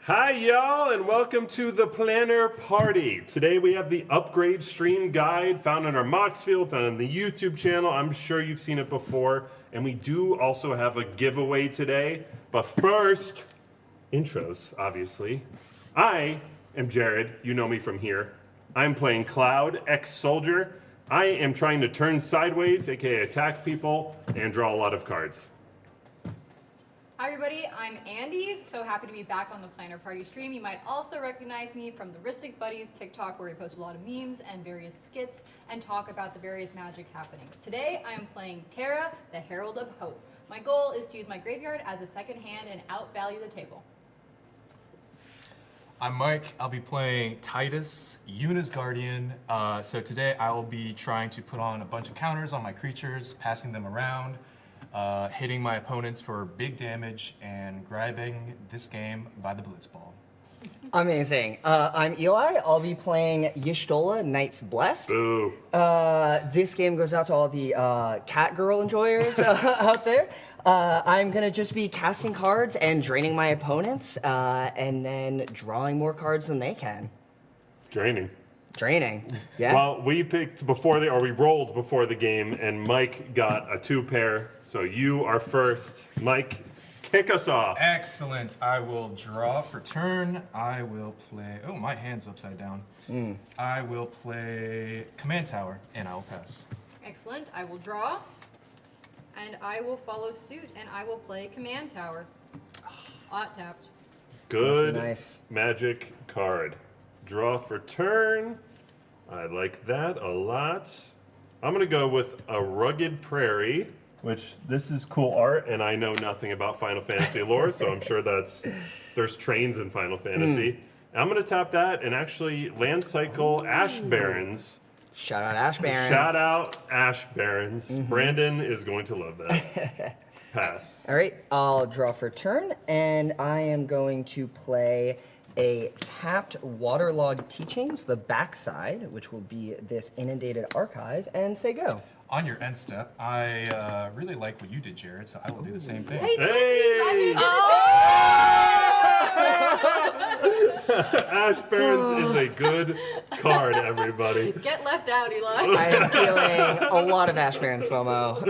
Hi, y'all, and welcome to the Planner Party. Today we have the upgrade stream guide found on our MOXFIELD, found on the YouTube channel. I'm sure you've seen it before. And we do also have a giveaway today. But first, intros, obviously. I am Jared. You know me from here. I'm playing Cloud, ex-soldier. I am trying to turn sideways, aka attack people, and draw a lot of cards. Hi everybody, I'm Andy. So happy to be back on the Planner Party stream. You might also recognize me from the Rhystic Buddies TikTok, where we post a lot of memes and various skits and talk about the various magic happenings. Today I am playing Terra, the Herald of Hope. My goal is to use my graveyard as a second hand and outvalue the table. I'm Mike. I'll be playing Titus, Yuna's Guardian. So today I will be trying to put on a bunch of counters on my creatures, passing them around, hitting my opponents for big damage, and grabbing this game by the blitzball. Amazing. I'm Eli. I'll be playing Y'shtola, Knights Blessed. Ooh. This game goes out to all the cat girl enjoyers out there. I'm going to just be casting cards and draining my opponents, and then drawing more cards than they can. Draining. Draining, yeah. Well, we picked we rolled before the game, and Mike got a 2-pair. So you are first. Mike, kick us off. Excellent. I will draw for turn. I will play. Oh, my hand's upside down. I will play Command Tower, and I will pass. Excellent. I will draw. And I will follow suit, and I will play Command Tower. Hot tapped. Good Nice. magic card. Draw for turn. I like that a lot. I'm going to go with a Rugged Prairie, which this is cool art, and I know nothing about Final Fantasy lore, so I'm sure there's trains in Final Fantasy. I'm going to tap that and actually land cycle Ash Barrens. Shout out Ash Barrens. Shout out Ash Barrens. Brandon is going to love that. Pass. All right, I'll draw for turn, and I am going to play a tapped Waterlogged Teachings, the backside, which will be this Inundated Archive, and say go. On your end step, I really like what you did, Jared, so I will do the same thing. Hey, twinsies! Hey! I'm going to do the same! Ash Barrens is a good card, everybody. Get left out, Eli. I am feeling a lot of Ash Barrens FOMO.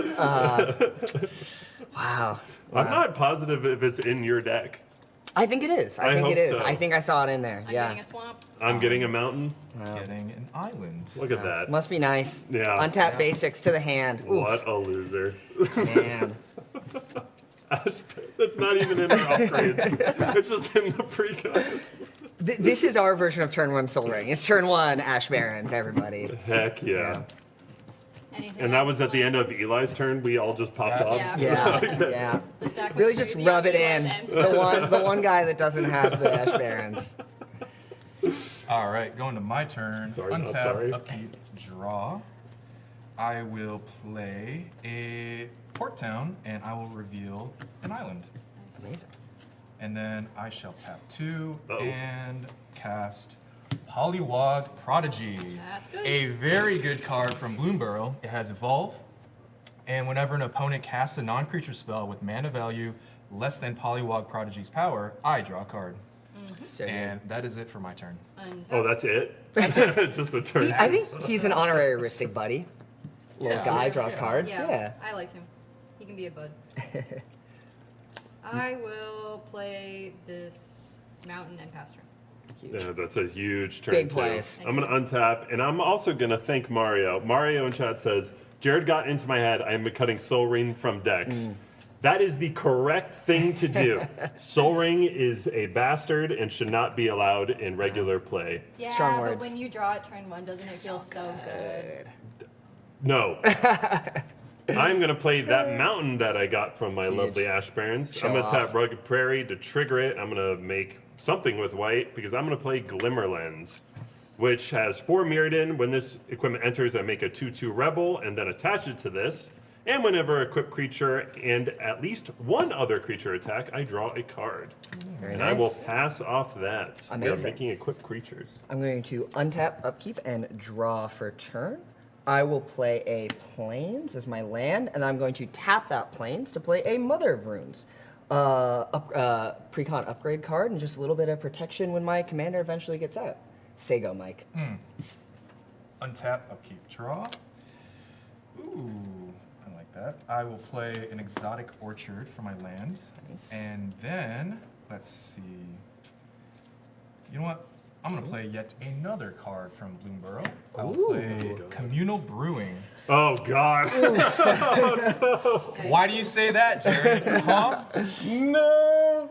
Wow. I'm not positive if it's in your deck. I think it is. I think hope it is. so. I think I saw it in there. I'm yeah. getting a swamp. I'm getting a mountain. Getting an island. Look at that. Must be nice. Yeah. Untap Yeah. basics to the hand. Oof, What a loser. man. That's not even in our upgrades. It's just in the Precon. This is our version of turn one Soul Ring. It's turn one Ash Barrens, everybody. Heck yeah. Anything And that else, was at the Eli? end of Eli's turn. We all just popped Yeah. off. Yeah. Yeah, yeah. The stack was Really just crazy rub on it Eli's in. end, so- The one guy that doesn't have the Ash Barrens. All right, going to my turn. Sorry, not Untap, sorry. upkeep, draw. I will play a Port Town, and I will reveal an island. Amazing. And then I shall tap 2 Uh-oh. and cast Polywog Prodigy. That's good. A very good card from Bloomborough. It has Evolve, and whenever an opponent casts a non-creature spell with mana value less than Polywog Prodigy's power, I draw a card. So good. And that is it for my turn. Untap. Oh, that's it? Just a turn. I think he's an honorary Rhystic buddy. Little Yeah. guy draws cards. Yeah, Yeah. I like him. He can be a bud. I will play this mountain and pass turn. Huge. Yeah, that's a huge turn. Big too. plays. I'm going to untap, and I'm also going to thank Mario. Mario in chat says, Jared got into my head. I am cutting Soul Ring from decks. That is the correct thing to do. Soul Ring is a bastard and should not be allowed in regular play. Yeah, Strong but words. when you draw it turn 1, doesn't it feel so good? No. I'm going to play that mountain that I got from my lovely Ash Barrens. Show I'm going to tap off. Rugged Prairie to trigger it. I'm going to make something with white because I'm going to play Glimmer Lens, which has 4 Mirrodin. When this equipment enters, I make a 2/2 Rebel and then attach it to this. And whenever equipped creature and at least one other creature attack, I draw a card. Very And nice. I will pass off that. We are Amazing. making equipped creatures. I'm going to untap, upkeep, and draw for turn. I will play a Plains as my land, and I'm going to tap that Plains to play a Mother of Runes. Precon upgrade card and just a little bit of protection when my commander eventually gets out. Say go, Mike. Untap, upkeep, draw. Ooh, I like that. I will play an exotic orchard for my land. Nice. And then, let's see. You know what? I'm gonna play yet another card from Bloomburrow. I will play Communal Brewing. Oh God. Why do you say that, Jared? Huh? No.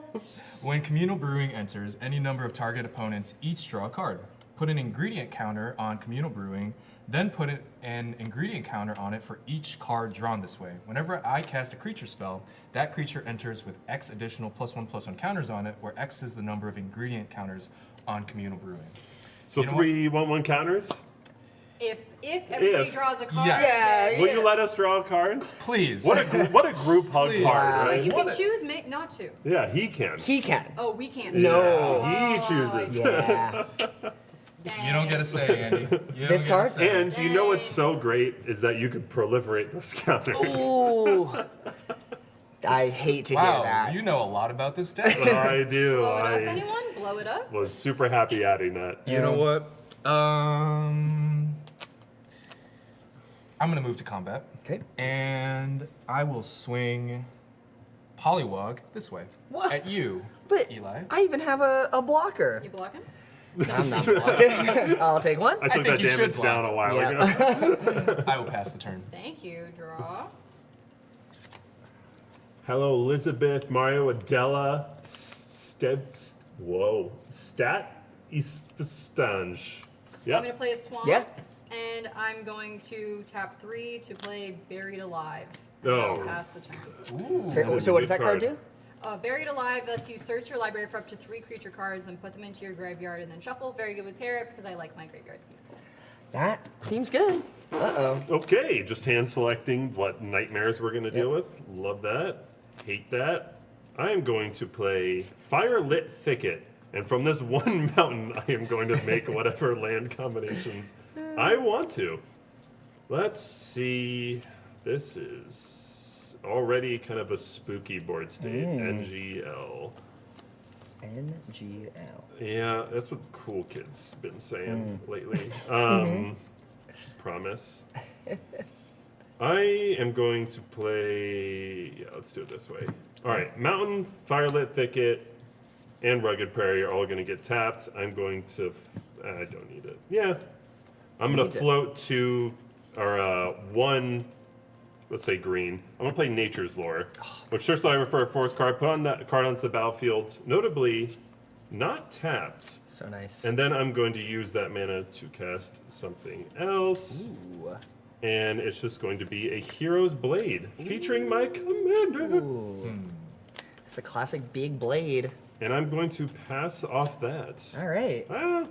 When Communal Brewing enters any number of target opponents, each draw a card. Put an ingredient counter on Communal Brewing, then put an ingredient counter on it for each card drawn this way. Whenever I cast a creature spell, that creature enters with X additional +1/+1 counters on it, where X is the number of ingredient counters on Communal Brewing. So You know 3 1/1 counters. If everybody If. draws a card, Yes. Will you let us draw a card? Please. What a group hug Please. card, Wow. right? you can What a- choose not to. Yeah, he can. He can. Oh, we can't. No. Yeah, he chooses. Yeah. You don't get a say, Andy. You don't This get a card? say. And you know what's so great is that you could proliferate those counters. Ooh. I hate to hear Wow, that. you know a lot lot this deck. I do. Blow it up, I anyone? Blow it up? was super happy adding that. You know what? I'm gonna move to combat. Okay. And I will swing Polywog this way. What? At you, But Eli. I even have a blocker. You block him? I'm not blocking. I'll take one. I took think that you should damage block. down a while Yeah. ago. I will pass the turn. Thank you. Draw. Hello, Elizabeth, Mario, Adela, Stat Istange. I'm Yeah. going to play a swamp. Yeah. And I'm going to tap 3 to play Buried Alive. Oh. I'll pass the turn. Ooh. So what does that Good card card. do? Buried Alive lets you search your library for up to 3 creature cards and put them into your graveyard and then shuffle. Very good with Terra because I like my graveyard to be full. That seems good. Uh-oh. Okay, just hand selecting what nightmares we're going to deal with. Love that. Hate that. I am going to play Firelit Thicket. And from this one mountain, I am going to make whatever land combinations I want to. Let's see. This is already kind of a spooky board state. NGL. NGL. Yeah, that's what the cool kids been saying lately. Promise. I am going to play. Yeah, let's do it this way. All right, Mountain, Firelit Thicket, and Rugged Prairie are all going to get tapped. I'm going to. I don't need it. Yeah, I'm going to Needs it. float 2 or 1. Let's say green. I'm gonna play Nature's Lore, which first I refer a forest card. Put on that card onto the battlefield, notably not tapped. So nice. And then I'm going to use that mana to cast something else. Ooh. And it's just going to be a Hero's Blade featuring my commander. Ooh. It's a classic big blade. And I'm going to pass off that. All right. Ah,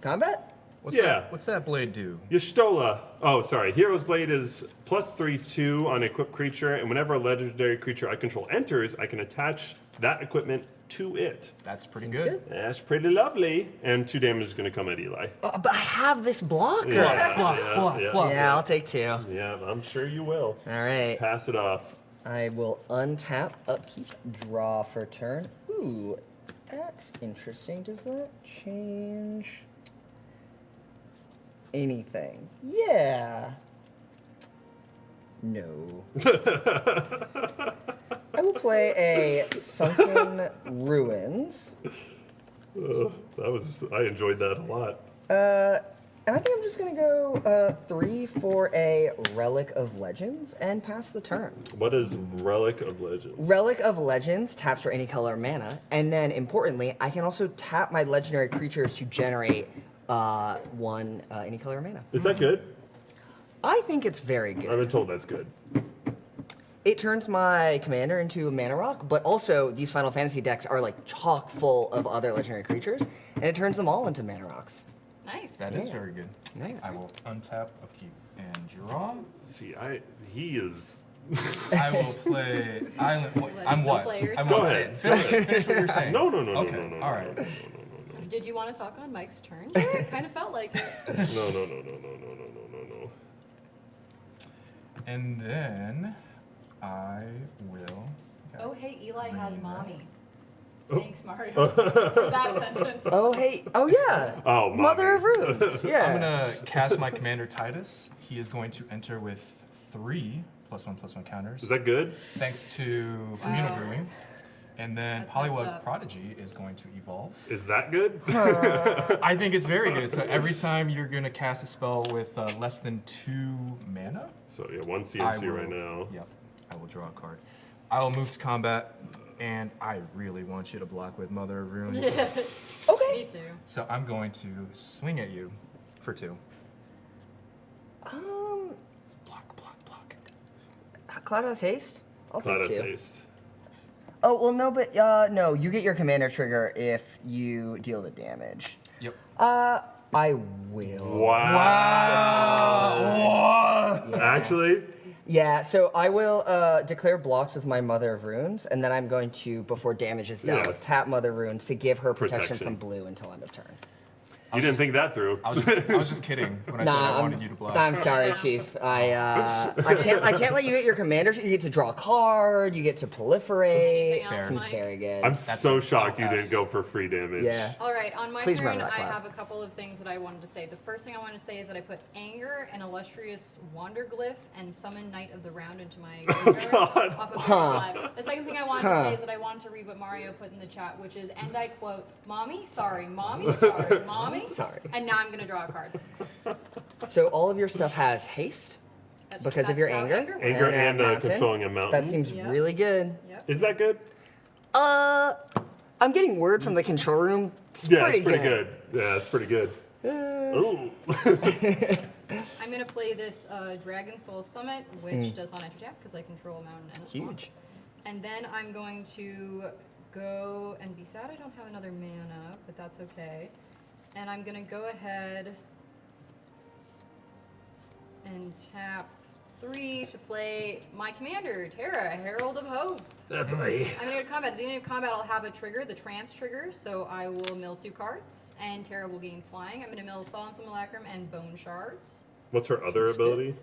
Combat? Yeah. What's that blade do? Y'shtola. Oh, sorry. Hero's Blade is +3/2 on equipped creature, and whenever a legendary creature I control enters, I can attach that equipment to it. That's pretty Seems good. That's pretty lovely. And 2 damage is going to come at Eli. But I have this blocker. Yeah, Block, yeah, block, yeah, block. Yeah, I'll take 2. Yeah, I'm sure you will. All right. Pass it off. I will untap, upkeep, draw for turn. Ooh, that's interesting. Does that change anything? Yeah. No. I will play a Sunken Ruins. I enjoyed that a lot. And I think I'm just gonna go 3 for a Relic of Legends and pass the turn. What is Relic of Legends? Relic of Legends taps for any color mana, and then importantly, I can also tap my legendary creatures to generate one any color mana. Is that good? I think it's very I've good. been told that's good. It turns my commander into a mana rock, but also these Final Fantasy decks are like chock full of other legendary creatures, and it turns them all into mana rocks. Nice. That is Yeah. very good. Nice. I will untap, upkeep, and draw. See, he is. I will play Island. I'm what? Player I'm Go what? ahead. Finish what you're saying. No. Okay. No. All right. Did you want to talk on Mike's turn? It kind of felt like it. No. And then I will Oh, hey, Eli has mommy. Thanks, Mario, for that sentence. Oh, hey. Oh, yeah. Oh, Mother of mommy. Runes. Yeah. I'm gonna cast my commander Titus. He is going to enter with 3 +1/+1 counters, Is that good? thanks to Communal Brewing. And then That's messed Polywog up. Prodigy is going to evolve. Is that good? I think it's very good. So every time you're gonna cast a spell with less than 2 mana, So yeah, 1 I CMC will, right now. Yep, I will draw a card. I will move to combat, and I really want you to block with Mother of Runes. Okay. Me too. So I'm going to swing at you for 2. Block, block, block. Cloud has haste? I'll Cloud take has 2. haste. Oh, well, no, but no, you get your commander trigger if you deal the damage. Yep. I will. Wow. Yeah. Actually, Yeah, so I will declare blocks with my Mother of Runes, and then I'm going to, before damage is dealt, Yeah. tap Mother of Runes to give her protection Protection. from blue until end of turn. you didn't think that through. I was just kidding when I said I wanted you to block. I'm sorry, Chief. I can't let you get your commander. You get to draw a card. You get to proliferate. Anything else, Seems Mike? very good. I'm That's so a shocked you pass. didn't go for free damage. Yeah. All right, on my Please turn, run that I cloud. have a couple of things that I wanted to say. The first thing I want to say is that I put Anger and Illustrious Wanderglyph and Summon Knight of the Round into my graveyard off of Live. The second thing I wanted to say is that I wanted to read what Mario put in the chat, which is, and I quote, Mommy, sorry, Mommy, Mommy. Sorry. And now I'm going to draw a card. So all of your stuff has haste because of your how anger. works. Anger and mountain. controlling a mountain. That seems Yep. really good. Yep. Is that good? I'm getting word from the control room. It's Yeah, pretty it's pretty good. Yeah, it's pretty good. Ooh. I'm going to play this Dragon Skull Summit, which does not enter tap because I control a mountain and a swamp. Huge. And then I'm going to go and be sad I don't have another mana, but that's okay. And I'm going to go ahead and tap 3 to play my commander, Terra, Herald of Hope. That boy. I'm going to go to combat. At the beginning of combat, I'll have a trigger, the Trance trigger, so I will mill 2 cards, and Terra will gain flying. I'm going to mill Solemn Simulacrum and Bone Shards. What's her other Seems good. ability?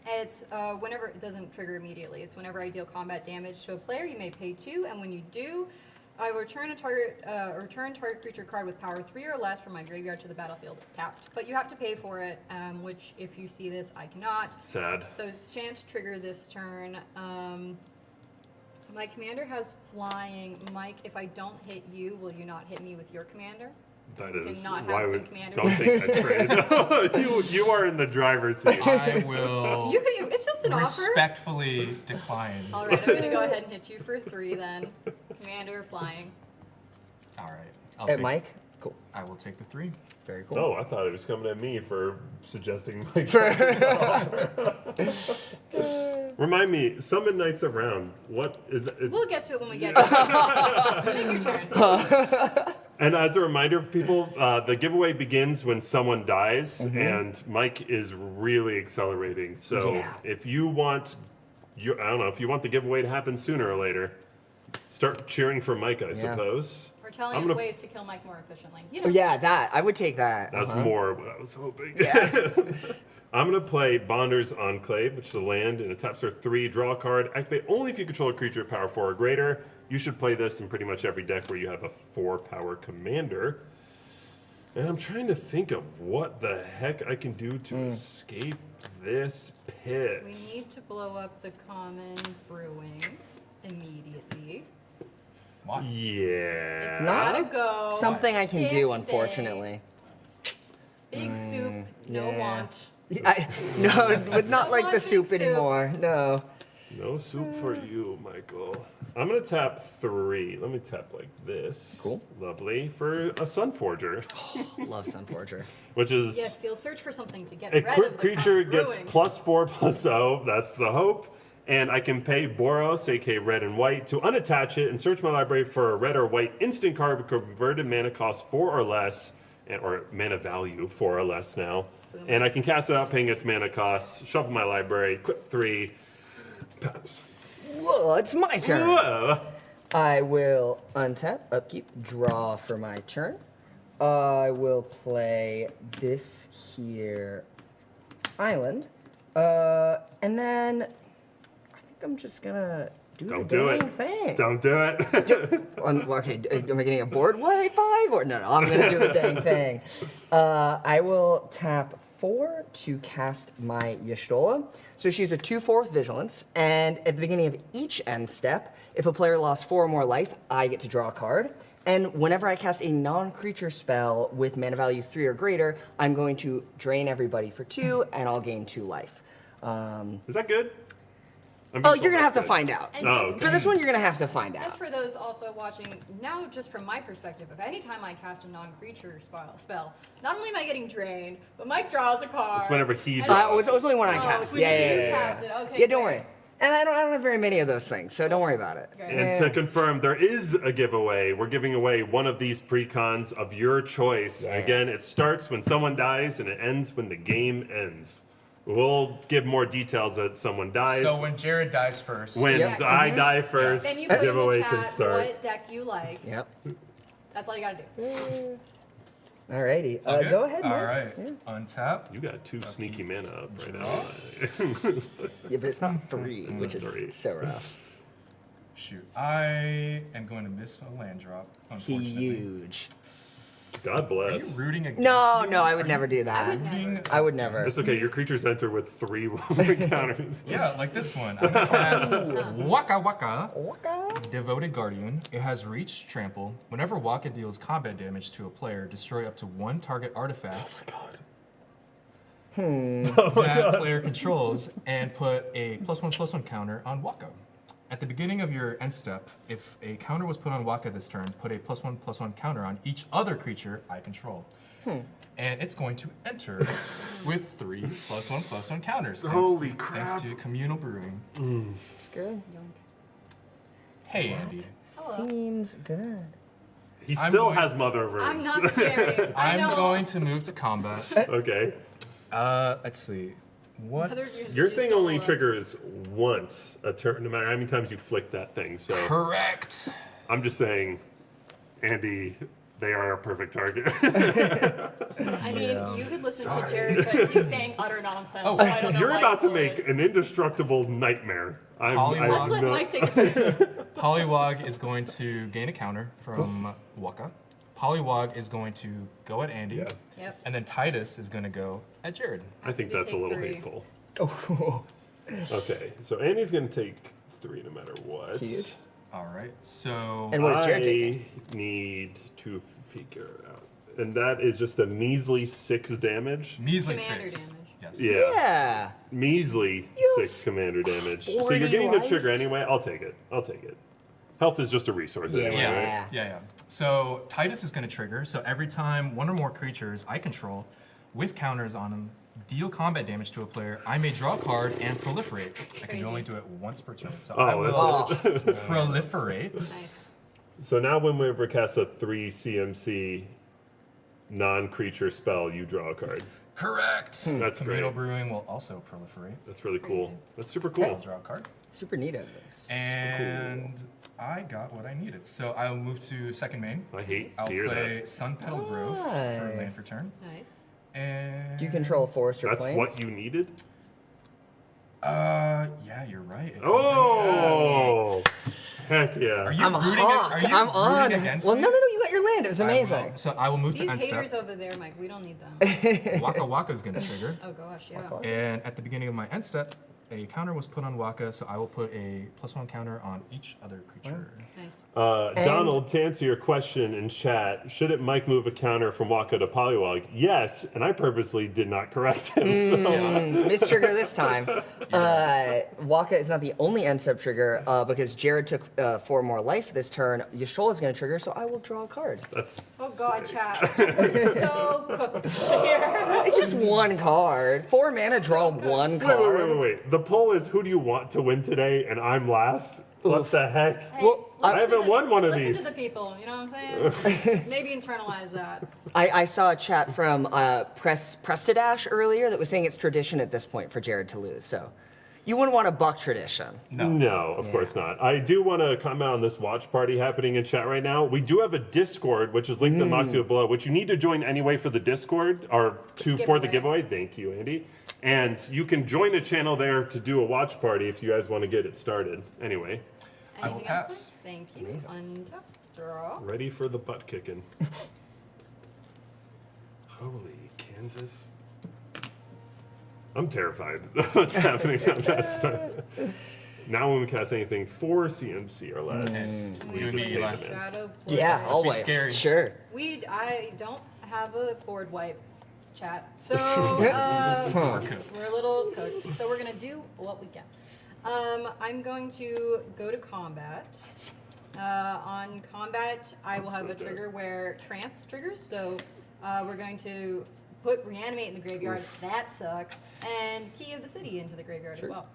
It's whenever it doesn't trigger immediately. It's whenever I deal combat damage to a player, you may pay 2, and when you do, I will return target creature card with power 3 or less from my graveyard to the battlefield tapped. But you have to pay for it, which if you see this, I cannot. Sad. So shan't trigger this turn. My commander has flying. Mike, if I don't hit you, will you not hit me with your commander? That You is cannot have why some would commanders. don't take that trade. you are in the driver's seat. I will It's just an offer. respectfully decline. All right, I'm gonna go ahead and hit you for 3 then. Commander flying. All right. I'll At take, Mike? Cool. I will take the 3. Very cool. Oh, I thought it was coming at me for suggesting my Remind me, Summon Knights Around. What is that? We'll get to it when we get to it. Take your turn. And as a reminder for people, the giveaway begins when someone dies, and Mike is really accelerating. So Yeah. if you want, I don't know, if you want the giveaway to happen sooner or later, start cheering for Mike, I suppose. We're telling I'm us gonna- ways to kill Mike more efficiently. You Oh, know, yeah, that. I would take that. That's Uh-huh. more what I was hoping. Yeah. I'm going to play Bonder's Enclave, which is a land, and it taps for 3, draw a card. Activate only if you control a creature of power 4 or greater. You should play this in pretty much every deck where you have a 4-power commander. And I'm trying to think of what the heck I can do to escape this pit. we need to blow up the common brewing immediately. Why? Yeah. It's not gotta go. Something I can Can't do, stay. unfortunately. Big soup, no yeah. want. No, but not like the Wanting soup soup. anymore. No. No soup for you, Michael. I'm going to tap 3. Let me tap like this. Cool. Lovely. For a Sunforger, Love Sunforger. which is... Yes, you'll search for something to get A rid of the creature common gets brewing. +4/+0. That's the hope. And I can pay Boros, aka red and white, to unattach it and search my library for a red or white instant card with converted mana cost 4 or less, or mana value 4 or less now. And I can cast it out paying its mana cost, shuffle my library, equip 3, pass. Whoa, it's my turn. Whoa. I will untap, upkeep, draw for my turn. I will play this here island. And then I think I'm just gonna Don't the do dang it. thing. Don't do it. Okay, am I getting a board wipe 5 or no? I'm gonna do the dang thing. I will tap 4 to cast my Y'shtola. So she's a 2/4 vigilance, and at the beginning of each end step, if a player lost 4 or more life, I get to draw a card. And whenever I cast a non-creature spell with mana value 3 or greater, I'm going to drain everybody for 2, and I'll gain 2 life. Is that good? Oh, you're gonna have to find out. And Oh, just, okay. For this one, you're gonna have to find out. just for those also watching, now just from my perspective, if any time I cast a non-creature spell, not only am I getting drained, but Mike draws a card. It's whenever he and draws. It was only one I Oh, cast. it's when Yeah, you yeah, yeah. cast it. Okay, Yeah, don't great. worry. And I don't have very many of those things, so don't worry about it. Great. And to confirm, there is a giveaway. We're giving away one of these precons of your choice. Yeah. Again, it starts when someone dies and it ends when the game ends. We'll give more details as someone dies. So when Jared dies first, when Yeah. I die first, Then you put in the giveaway can chat start. what deck you like. Yep. That's all you gotta do. Alrighty. Okay. Go ahead, Mike. All right. Yeah. Untap. You got 2 sneaky mana up right now. Yeah, but it's not 3, which not is 3. so rough. Shoot. I am going to miss a land drop, unfortunately. Huge. God Are you bless. rooting against No, me? no, I would Are never you do that. would never. rooting- I would never. It's okay. Your creatures enter with 3 woman counters. Yeah, like this one. I'm gonna cast Waka Waka, Waka. Devoted Guardian. It has reach, trample. Whenever Waka deals combat damage to a player, destroy up to 1 target artifact that player controls, and put a +1/+1 counter on Waka. At the beginning of your end step, if a counter was put on Waka this turn, put a +1/+1 counter on each other creature I control. And it's going to enter with 3 +1/+1 counters. Holy Thanks crap. to Communal Brewing. It's good. Hey, Andy. Hello. Seems good. He I'm still going has to- mother of I'm Urns. not scary. I I'm know. going to move to combat. Okay. Let's see. What? Whether you're- Your you thing still, only triggers once a turn, no matter how many times you flick that thing. So Correct. I'm just saying, Andy, they are a perfect target. I mean, you could listen to Jared, but he's saying utter nonsense. Oh, so I don't know You're why about you to would. make an indestructible nightmare. Pollywog. Let's let Mike take a second. Pollywog is going to gain a counter from Waka. Pollywog is going to go at Andy. Yeah. Yep. And then Titus is going to go at Jared. I think You that's a take little 3. hateful. Oh, Okay, so Andy's gonna take 3 no matter what. Huge. All right. So And what is Jared I taking? need to figure out, and that is just a measly 6 damage. measly Commander 6. damage. Yes. Yeah. Yeah. Measly You 6 commander damage. So 40 you're getting the life? trigger anyway. I'll take it. I'll take it. Health is just a resource Yeah. anyway, Yeah. right? Yeah. So Titus is going to trigger. So every time 1 or more creatures I control with counters on them deal combat damage to a player, I may draw a card and proliferate. I can Crazy. only do it once per turn. So Oh, I will Oh, proliferate. Nice. So now when we ever cast a 3 CMC non-creature spell, you draw a card. Correct. That's Tomato great. Brewing will also proliferate. That's really Crazy. cool. That's super I'll cool. draw a card. super neato. Super And I got what I needed. So I'll move to second main. I hate I'll to hear play that. Sun Petal Grove for land Nice. for turn. Nice. And cool. Do you control forest or That's plains? what you needed? Yeah, you're right. It Oh! Heck Are yeah. you I'm rooting? hawk. Are you I'm on. rooting against Well, me? no, you got your land. It was I will. amazing. So I will move These to end haters step. over there, Mike, we don't need them. Waka Waka is going to trigger. Oh gosh, yeah. Waka. And at the beginning of my end step, a counter was put on Waka, so I will put a +1 counter on each other creature. Nice. And- Donald, to answer your question in chat, shouldn't Mike move a counter from Waka to Pollywog? Yes, and I purposely did not correct him. So. Miss trigger this time. Waka is not the only end step trigger because Jared took 4 more life this turn. Y'shtola is going to trigger, so I will draw a card. That's Oh god, sick. chat. We're so cooked here. It's just 1 card. 4 mana, draw 1 Wait, card. wait. The poll is who do you want to win today, and I'm last? What Oof. the heck? Hey, Well, listen I haven't to the- won one of listen these. to the people, you know what I'm saying? Maybe internalize that. I saw a chat from Prestidash earlier that was saying it's tradition at this point for Jared to lose. So You wouldn't want to buck tradition. No, of course not. I do want to comment on this watch party happening in chat right now. We do have a Discord, which is linked in MOXFIELD below, which you need to join anyway for the Discord, or for the giveaway. Thank you, Andy. And you can join a channel there to do a watch party if you guys want to get it started. Anyway. I will Anything else, pass. Mike? Thank you. Untap, draw. Ready for the butt kicking. Holy Kansas. I'm terrified of what's happening on that side. Now when we cast anything 4 CMC or less, we You and just me, take Eli. them in. Shadow Yeah, Portal. always. scary. Sure. I don't have a board wipe chat, so We're cooked. we're a little cooked. So we're gonna do what we can. I'm going to go to combat. On combat, I will have So a trigger dead. where trance triggers. So we're going to put reanimate in the graveyard. That sucks. And key of the city into the graveyard as well.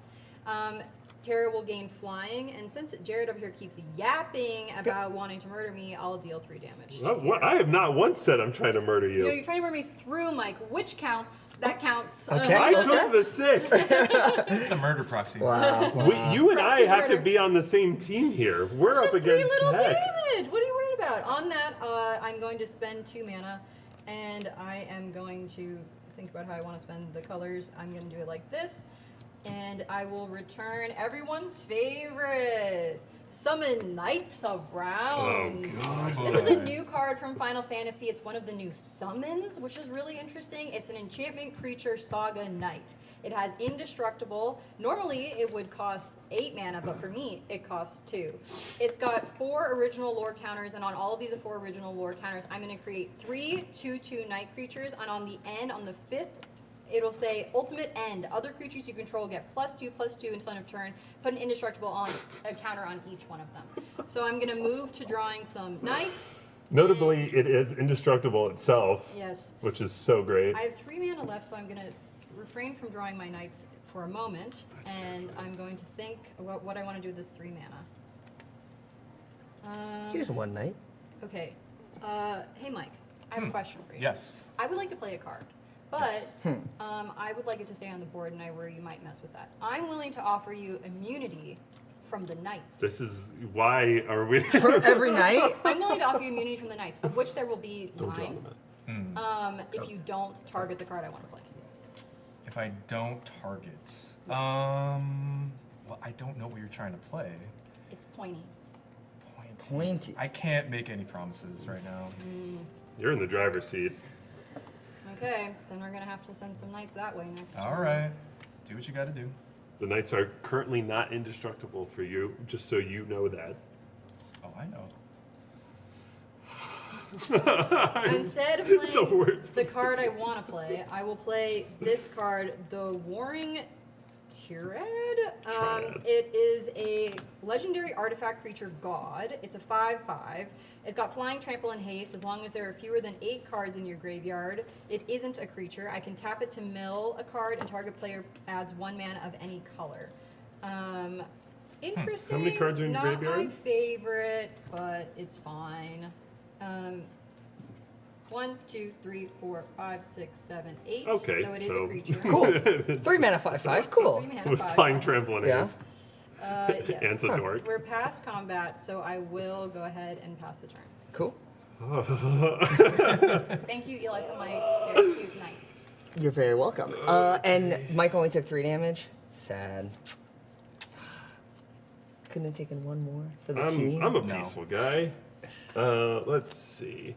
Terra will gain flying, and since Jared over here keeps yapping about wanting to murder me, I'll deal 3 damage. to you. I have not once said I'm trying to murder No, you. you're trying to murder me through Mike, which counts. That counts. Okay. I took the 6. It's a murder proxy. Wow. You and I Proxy have to murder. be on the same team here. We're up Just 3 against little Heck. damage. What are you worried about? On that, I'm going to spend 2 mana, and I am going to think about how I want to spend the colors. I'm going to do it like this, and I will return everyone's favorite. Summon Knights of Round. Oh, God. This is a new card from Final Fantasy. It's one of the new summons, which is really interesting. It's an enchantment creature Saga Knight. It has indestructible. Normally it would cost 8 mana, but for me it costs 2. It's got 4 original lore counters, and on all of these 4 original lore counters, I'm going to create 3 2/2 Knight creatures, and on the end, on the 5th, it'll say ultimate end. Other creatures you control get +2/+2 until end of turn. Put an indestructible on a counter on each one of them. So I'm gonna move to drawing some knights. Notably, and- it is indestructible itself, Yes. which is so great. I have 3 mana left, so I'm gonna refrain from drawing my knights for a moment, and I'm going to think about what I want to do with this 3 mana. Here's one night. Okay. Hey Mike, I have a question for you. Yes. I would like to play a card, but I would like it to stay on the board, and I worry you might mess with that. I'm willing to offer you immunity from the knights. This is why are we? For every night? I'm willing to offer you immunity from the knights, of which there will be Don't draw 9. them in. If you don't target the card I want to play. If I don't target, well, I don't know what you're trying to play. It's pointy. Pointy. I can't make any promises right now. You're in the driver's seat. Okay, then we're gonna have to send some knights that way next. All right, do what you got to do. The knights are currently not indestructible for you, just so you know that. Oh, I know. Instead of The playing worst the card I want to play, I will play this card, the Warring Tirad. Triad. It is a legendary artifact creature god. It's a 5/5. It's got flying, trample, and haste. As long as there are fewer than 8 cards in your graveyard, it isn't a creature. I can tap it to mill a card, and target player adds 1 mana of any color. Interesting. How many cards are in your Not graveyard? my favorite, but it's fine. 1, 2, 3, 4, 5, 6, 7, 8. Okay, So it is so- a creature. Cool. 3 mana 5/5. Cool. 3 mana, With 5, flying, 5. trample, and Yeah. haste. Yes. And it's a dork. We're past combat, so I will go ahead and pass the turn. Cool. Thank you, Eli, for my very cute knights. You're very welcome. And Mike only took 3 damage. Sad. Couldn't have taken 1 more for the team. I'm a No. peaceful guy. Let's see.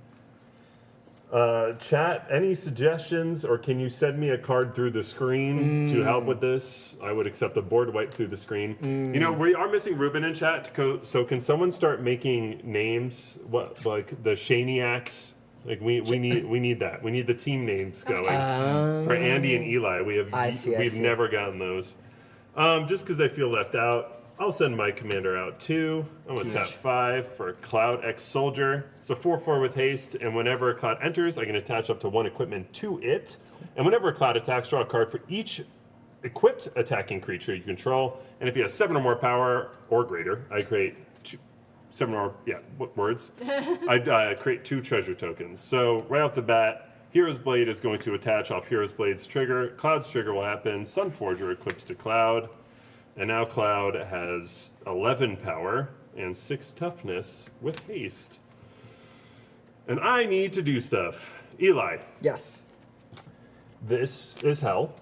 Chat, any suggestions, or can you send me a card through the screen to help with this? I would accept a board wipe through the screen. You know, we are missing Ruben in chat, so can someone start making names? What, like the Shaniacs? Like we need that. We need the team names going for Andy and Eli. We've never gotten those. Just because I feel left out. I'll send my commander out too. I'm going to tap 5 for Cloud X Soldier. So 4/4 with haste, and whenever a Cloud enters, I can attach up to 1 equipment to it. And whenever a Cloud attacks, draw a card for each equipped attacking creature you control. And if he has 7 or more power or greater, I create 7 or, what words? I create 2 treasure tokens. So right off the bat, Hero's Blade is going to attach off Hero's Blade's trigger. Cloud's trigger will happen. Sunforger equips to Cloud. And now Cloud has 11 power and 6 toughness with haste. And I need to do stuff. Eli, Yes. this is hell.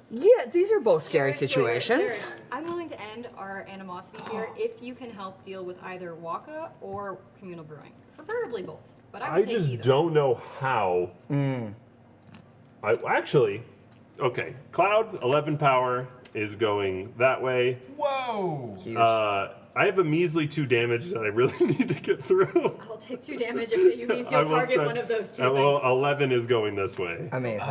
Yeah, these are both scary Jared, wait, situations. Jared, I'm willing to end our animosity here if you can help deal with either Waka or communal brewing. Preferably both, but I I would take just either. don't know how. Actually, okay. Cloud, 11 power, is going that way. Whoa! Huge. I have a measly 2 damage that I really need to get through. I'll take 2 damage if you means I you'll will target say- one of those 2 Well, things. 11 is going this way. Amazing.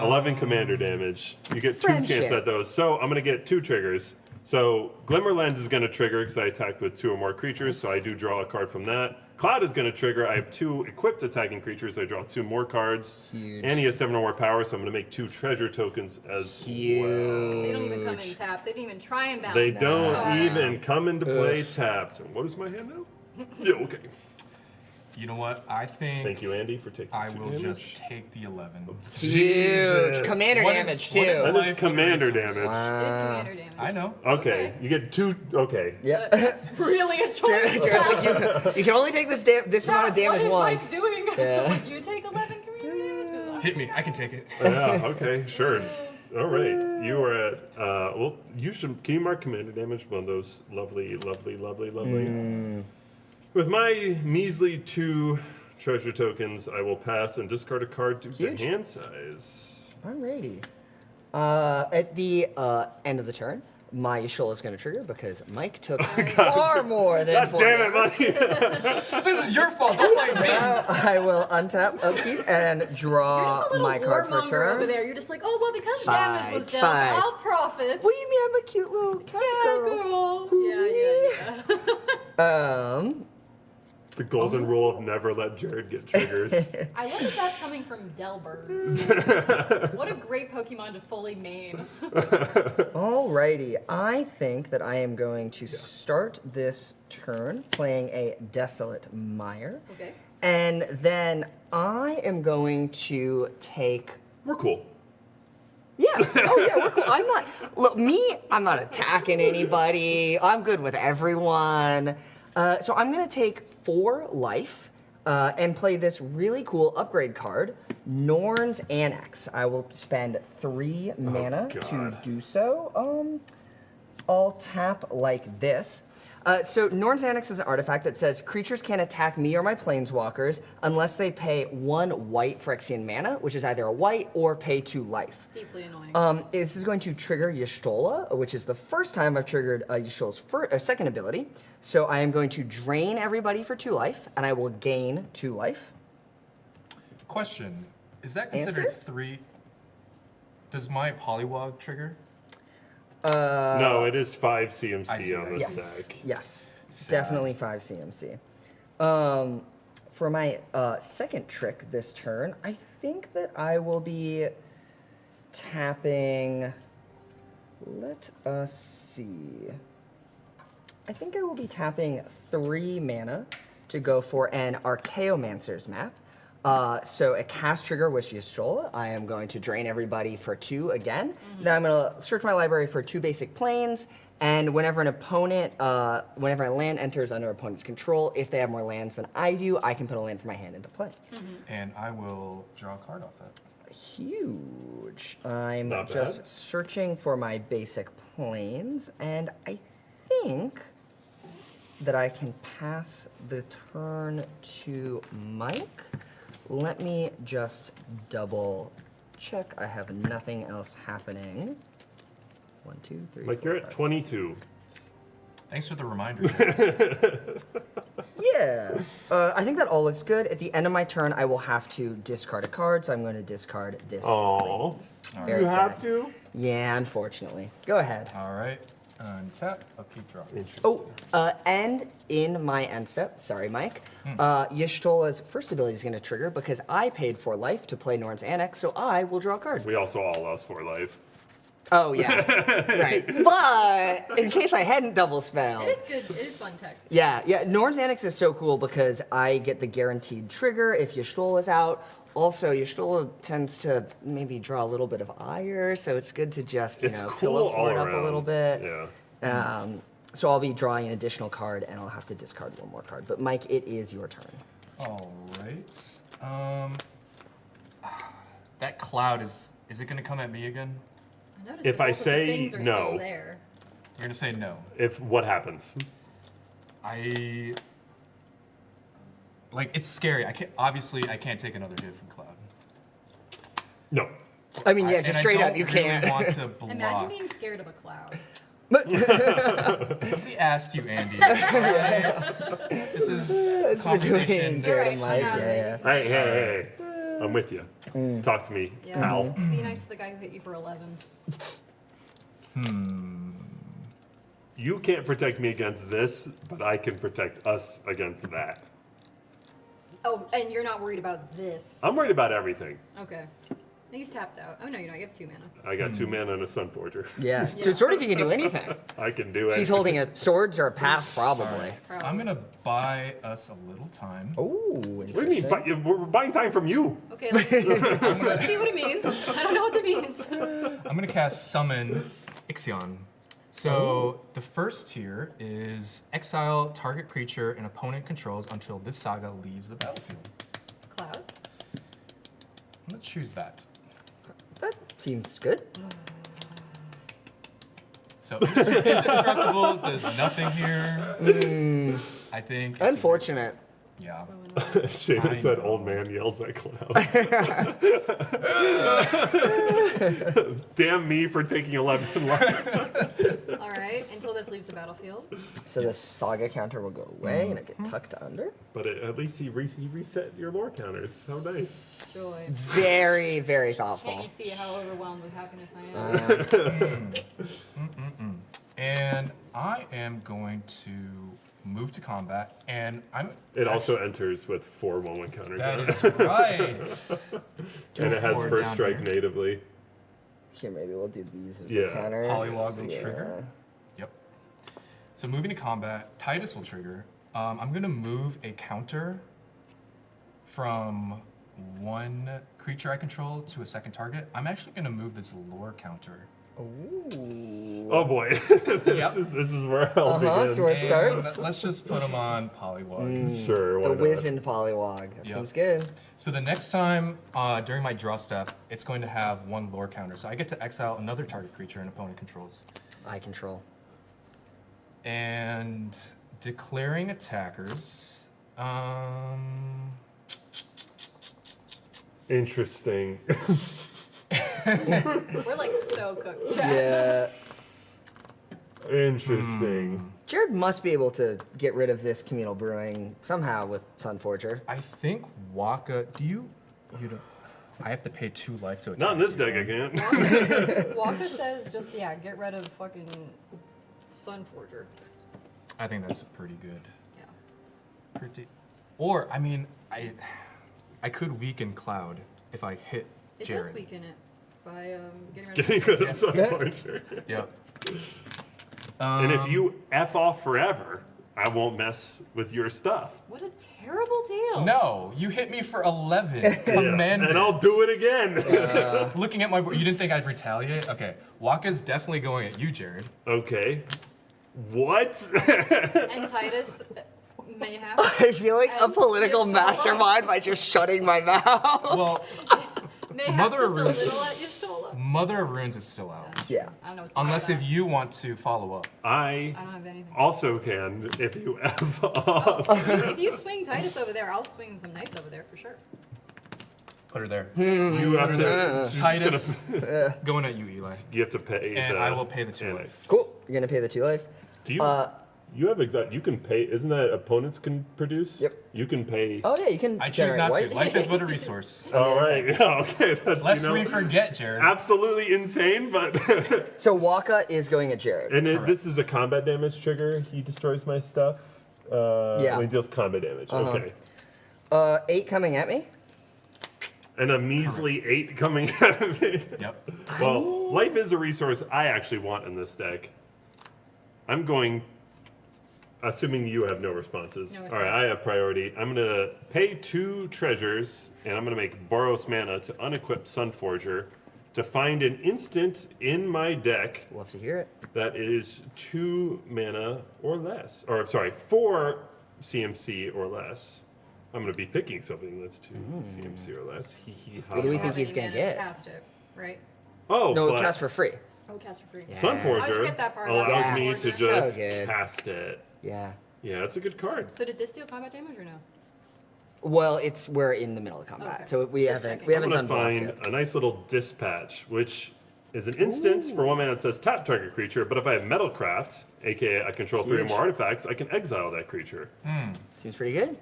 11 commander damage. You get 2 Friendship. chances at those. So I'm going to get 2 triggers. So Glimmer Lens is going to trigger because I attacked with 2 or more creatures, so I do draw a card from that. Cloud is going to trigger. I have 2 equipped attacking creatures. I draw 2 more cards. Huge. And he has 7 or more power, so I'm going to make 2 treasure tokens as well. They don't even come in tap. They didn't even try and balance. They it. don't So, even come into play Ugh. tapped. And what is my hand now? Yeah, okay. You know what? I think Thank you, Andy, for taking I 2 will damage. just take the 11. Huge. Jesus. Commander What is- damage, what is too. That life is commander with resource? damage. It is commander damage. I know. Okay, Okay. you get 2. Okay. Yep. That's really a choice. Jared's like, you can only take this amount of damage what once. is Mike doing? Yeah. Would you take 11 commander damage? 'Cause Hit me. I can take it. Yeah, okay, sure. All right, you are at, well, you should, can you mark commander damage on those lovely. With my measly 2 treasure tokens, I will pass and discard a card due Huge. to hand size. Alrighty. At the end of the turn, my Yashul is going to trigger because Mike took far more than God 4 damn it, damage. Mike! This is your fault. Don't blame me. Now I will untap, upkeep, and You're draw just a little my card for warmonger turn. over there. You're just like, oh, well, because damage was Fight, dealt, fight. I'll profit. What do you mean I'm a cute little cat girl? Yeah. The golden rule of never let Jared get triggers. I love that that's coming from Delbirds. What a great Pokemon to fully maim. Alrighty, I think that I am going to start this turn playing a Desolate Mire. Okay. And then I am going to take. We're cool. Yeah. Oh, yeah, we're cool. I'm not. Look, I'm not attacking anybody. I'm good with everyone. So I'm going to take 4 life and play this really cool upgrade card, Norn's Annex. I will spend 3 mana to God. do so. I'll tap like this. So Norn's Annex is an artifact that says creatures can't attack me or my planeswalkers unless they pay 1 white Phyrexian mana, which is either a white or pay 2 life. Deeply annoying. This is going to trigger Y'shtola, which is the first time I've triggered Y'shtola's second ability. So I am going to drain everybody for 2 life, and I will gain 2 life. Question: is that considered Answer? 3? Does my Polywog trigger? No, it is 5 I CMC see, on I the see. Yes, stack. yes, Sad. definitely 5 CMC. For my second trick this turn, I think that I will be tapping. Let us see. I think I will be tapping 3 mana to go for an Archaeomancer's map. So a cast trigger with Y'shtola. I am going to drain everybody for 2 again. Then I'm going to search my library for 2 basic planes. And whenever an opponent, whenever a land enters under opponent's control, if they have more lands than I do, I can put a land from my hand into play. And I will draw a card off that. Huge. I'm Not just bad. searching for my basic planes, and I think that I can pass the turn to Mike. Let me just double check. I have nothing else happening. 1, 2, 3. Like, 4, you're at 5, 6. 22. Thanks for the reminder. Yeah. I think that all looks good. At the end of my turn, I will have to discard a card, so I'm going to discard this. Aw. planes. Very You sad. have to? Yeah, unfortunately. Go ahead. All right. Untap. Upkeep. Draw. Interesting. Oh, and in my end step, sorry, Mike, Y'shtola's first ability is going to trigger because I paid 4 life to play Norn's Annex, so I will draw a card. We also all lost 4 life. Oh, yeah. Right. But in case I hadn't double spelled. It is good. It is fun tech. Yeah, Norn's Annex is so cool because I get the guaranteed trigger if Y'shtola is out, also, your Stola tends to maybe draw a little bit of ire, so it's good to just, It's know, cool pillow all fort up a around. little bit. Yeah. So I'll be drawing an additional card, and I'll have to discard one more card. But Mike, it is your turn. All right. That cloud is it going to come at me again? I noticed If that I both of the say things are no. still there. You're going to say no. If what happens? It's scary. I can't take another hit from cloud. No. I mean, yeah, And just I straight don't up, you really can't. want to block. Imagine being scared of a cloud. Nobody asked you, Andy. Right? This is It's conversation. between Jared and Alright, Mike. I got Yeah, it. yeah. Hey. I'm with you. Talk to me, Yeah. pal. Be nice to the guy who hit you for 11. You can't protect me against this, but I can protect us against that. Oh, and you're not worried about this. I'm worried about everything. Okay. He's tapped out. Oh, no, you're not. You have 2 mana. I got 2 mana and a Sun Forger. Yeah. So Yeah. it's sort of you can do anything. I can do it. He's holding a swords or a path, probably. Probably. I'm going to buy us a little time. Ooh, What do you mean? We're buying time from you. Okay, let's see what it means. I don't know what that means. I'm going to cast Summon Ixion. So the first tier is exile target creature an opponent controls until this saga leaves the battlefield. Cloud? I'm going to choose that. That seems good. So indestructible does nothing here. I think. it's- Unfortunate. Yeah. So annoying. Shayna I said know. old man yells at cloud. Damn me for taking 11 life. All right, until this leaves the battlefield. So the saga counter will go away and it get tucked under. But at least he reset your lore counters. How nice. Joy. Very, very thoughtful. Can't you see how overwhelmed with happiness I am? And I am going to move to combat, and I'm. It also enters with 4 1/1 counters That on it. is right. And it has Four first down strike here. natively. Here, maybe we'll do these as Yeah. the counters. Polywog will trigger. Yep. So moving to combat, Titus will trigger. I'm going to move a counter from one creature I control to a second target. I'm actually going to move this lore counter. Ooh. Oh boy. Yep. This is where I'll Uh-huh, begin. so it starts. Let's just put them on Polywog. Sure, why The not? wizened polywog. That Yep. seems good. So the next time during my draw step, it's going to have 1 lore counter. So I get to exile another target creature an opponent controls. I control. And declaring attackers. Interesting. We're like so cooked. Yeah. Interesting. Jared must be able to get rid of this communal brewing somehow with Sunforger. I think Waka. You don't. I have to pay 2 life to attack. Not in this you, deck, I though. can't. Waka says just, get rid of fucking Sunforger. I think that's pretty good. Yeah. Pretty. Or I mean, I could weaken Cloud if I hit It Jared. does weaken it by getting rid of Getting rid of Sunforger. Yep. And if you F off forever, I won't mess with your stuff. What a terrible deal. No, you hit me for 11. Yeah, Command. and I'll do it again. Looking at my board, you didn't think I'd retaliate? Okay, Waka's definitely going at you, Jared. Okay. What? And Titus may have. I feel like a And political Yashtola. mastermind by just shutting my mouth. Well, May have Mother just of a Runes. little at Yashtola. Mother of Runes is still out. Yeah. I don't know what's Unless going if on. you want to follow up. I I don't have anything. also can if you F off. If you swing Titus over there, I'll swing some knights over there for sure. Put her there. You have to. she's Titus, gonna- going at you, Eli. You have to pay. And the I will pay the 2 annex. life. Cool. You're gonna pay the 2 life. Do you? You have exact. You can pay. Isn't that opponents can produce? Yep. You can pay. Oh yeah, you can. I choose generate not white. to. Life is but a resource. All right. Yeah. Okay. That's Lest you know, we forget, Jared. absolutely insane, but So Waka is going at Jared. and Correct. this is a combat damage trigger. He destroys my stuff. Yeah. When he deals combat damage. Okay. 8 coming at me. And a measly 8 coming at me. Yep. Well, life is a resource I actually want in this deck. I'm going. assuming you have no responses. No All right, I have priority. I'm going to pay 2 treasures, and I'm going to make Boros mana to unequip Sunforger to find an instant in my deck Love to hear it. that is 2 mana or less. Or, sorry, 4 CMC or less. I'm going to be picking something that's 2 CMC or less. Hee hee ha. What do we ha. think he's gonna get? Cast it, right? Oh, No, but cast for free. Oh, cast for free. Yeah. I always Sunforger forget that part allows about me Sunforger. to So just good. cast it. Yeah. Yeah, that's a good card. So did this deal combat damage or no? Well, we're in the middle of combat, Okay. so we Just haven't checking. we I'm haven't going done to blocks find yet. a nice little dispatch, which is an instant for 1 mana that says tap target creature, but if I have Metalcraft, aka I control 3 or Huge. more artifacts, I can exile that creature. Seems pretty good.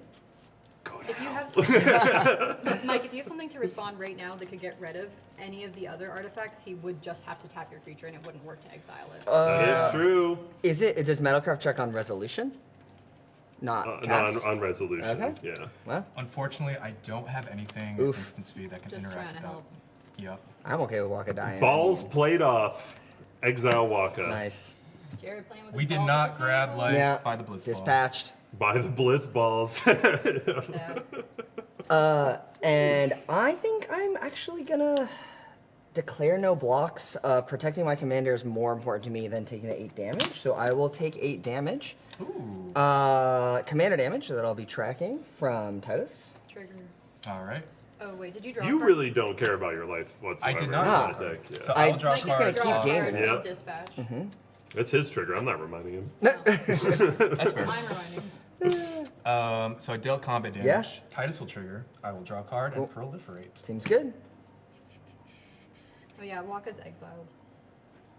If you have something, Mike, if you have something to respond right now that could get rid of any of the other artifacts, he would just have to tap your creature and it wouldn't work to exile it. That is true. Is does Metalcraft check on resolution? Not No, cast. on resolution. Okay. Yeah. Well, Unfortunately, I don't have anything Oof. instant speed that can Just interact trying to with help. that. Yep. I'm okay with Waka dying. Balls played off. Exile Waka. Nice. Jared playing with We his did balls not at the grab table. life Yeah. by the blitz ball. Dispatched. By the Blitz balls. Sad. And I think I'm actually gonna declare no blocks. Protecting my commander is more important to me than taking the 8 damage, so I will take 8 damage. Ooh. Commander damage that I'll be tracking from Titus. Trigger. All right. Oh wait, did you draw? a You card? really don't care about your life whatsoever. I did not in draw that a deck. Yeah. So I I'll draw a just card. gonna keep Draw a gaming card it. from Yep. Dispatch. That's his trigger. I'm not reminding him. That's fair. I'm reminding. So I dealt combat damage. Yeah. Titus will trigger. I will draw a card and proliferate. Seems good, Oh yeah, Waka's exiled.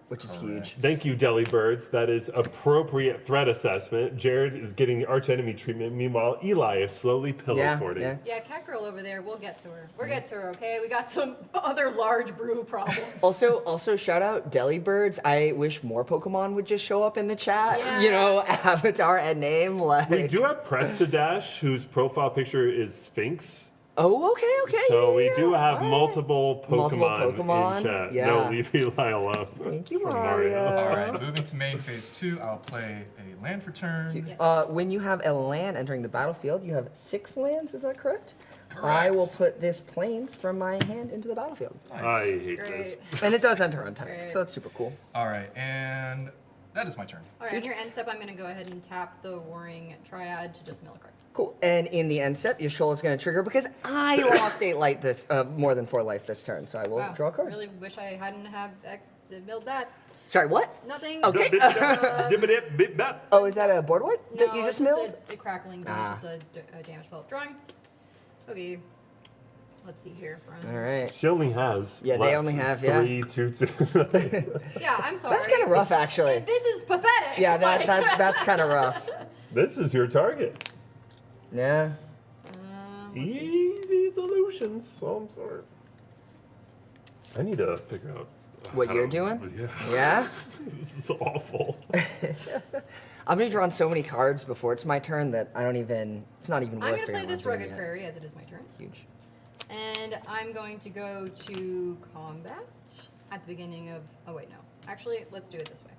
which is huge. Thank you, Deli Birds. That is appropriate threat assessment. Jared is getting the archenemy treatment. Meanwhile, Eli is slowly pillow Yeah, forting. yeah. Yeah, cat girl over there. We'll get to her. We'll get to her. Okay, we got some other large brew problems. Also, shout out Deli Birds. I wish more Pokemon would just show up in the chat. Yeah. You know, avatar and name. Like, We do have Prestadash, whose profile picture is Sphinx. Oh, okay. So yeah, we yeah, do have all right. multiple Pokemon Pokemon, in chat. yeah. No, leave Eli alone. Thank you, From Mario. All right, moving to main phase 2, I'll play a land for turn. Yes. When you have a land entering the battlefield, you have 6 lands. Is that correct? I will Correct. put this plains from my hand into the battlefield, I Nice. hate this. Great. and it does enter on time, Great. so that's super cool. All right, and that is my turn. All right, on your end step, I'm going to go ahead and tap the Warring Triad to just mill a card. Cool. And in the end step, your shoal is going to trigger because I lost 8 life more than 4 life this turn, so I will Wow, draw a card. really wish I hadn't milled that. Sorry, what? Nothing. Okay. Dib-a-dip-bip-bap. Oh, is that a board wipe No, that you it's just milled? a crackling thing. Ah. It's just a damage fault drawing. Okay. Let's see here, friends. All right. She only has. Yeah, they left only have, yeah. 3, 2, 2. Yeah, I'm sorry. That's kind of rough, actually. This is pathetic. Yeah, Like- that's kind of rough. This is your target. Yeah. Let's see. Easy solutions. Oh, I'm sorry. I need to figure out What how you're to- doing? Yeah. Yeah? This is awful. I'm going to draw on so many cards before it's my turn that it's not even I'm worth going to play figuring this out what I'm Rugged doing yet. Prairie as it is my turn. Huge. And I'm going to go to combat at the beginning of. Oh, wait, no. Actually, let's do it this way.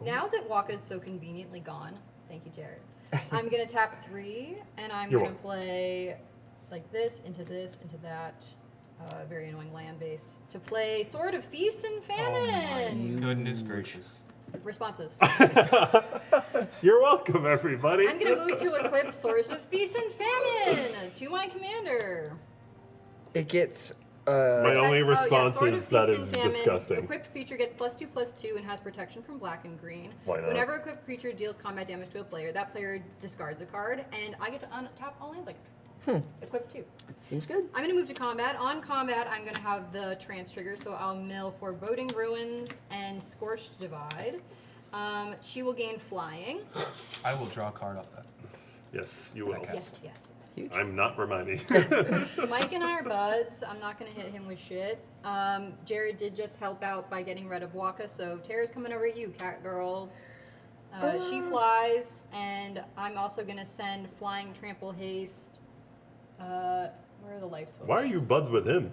Now that Waka's so conveniently gone, thank you, Jared. I'm going to tap 3, and I'm You're going to welcome. play like this, into that. Very annoying land base. To play Sword of Feast and Famine. Goodness gracious. Responses. You're welcome, everybody. I'm going to move to equip Sword of Feast and Famine to my commander. It gets. My Attack- only oh, yeah, response Sword of is that Feast is and Famine. disgusting. Equipped creature gets +2/+2 and has protection from black and green. Why not? Whenever equipped creature deals combat damage to a player, that player discards a card, and I get to untap all lands like equip 2. Seems good. I'm gonna move to combat. On combat, I'm gonna have the trance trigger, so I'll mill Foreboding Ruins and Scorched Divide. She will gain flying. I will draw a card off that. Yes, you will. Okay. Yes. Huge. I'm not reminding. Mike and I are buds. I'm not gonna hit him with shit. Jared did just help out by getting rid of Waka, so Tara's coming over at you, cat girl. She flies, and I'm also gonna send Flying Trample Haste. Where are the life totals? Why are you buds with him?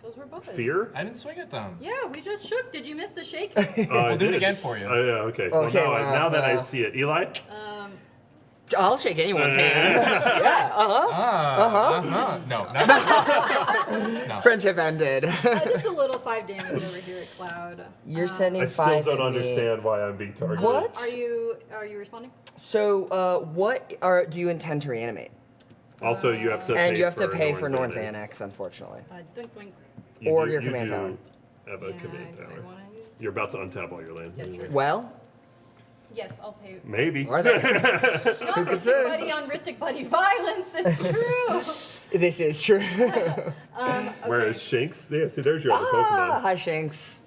Those were buffets. Fear? I didn't swing at them. Yeah, we just shook. Did you miss the shake? I'll do it again for you. Oh, yeah, okay. Okay, Well, now that I wow. see it. Eli? I'll shake anyone's hand. Yeah, No, no. Friendship ended. Just a little 5 damage over here at Cloud. You're sending I still 5 don't at me. understand why I'm being targeted. What? Are you responding? So, do you intend to reanimate? Also, you have to And pay you have to for pay for Norn's Norn's Annex. Annex, unfortunately. Doink doink. Or your command do tower. Have a command Do I tower. want to use? You're about to untap all your lands. Yeah, anyway. sure. Well, Yes, I'll pay. Maybe. are they? Not could Rhystic say? Buddy on Rhystic Buddy violence. It's true. This is true. Whereas Shanks, yeah, see, there's your other Ah, Pokemon. hi, Shanks.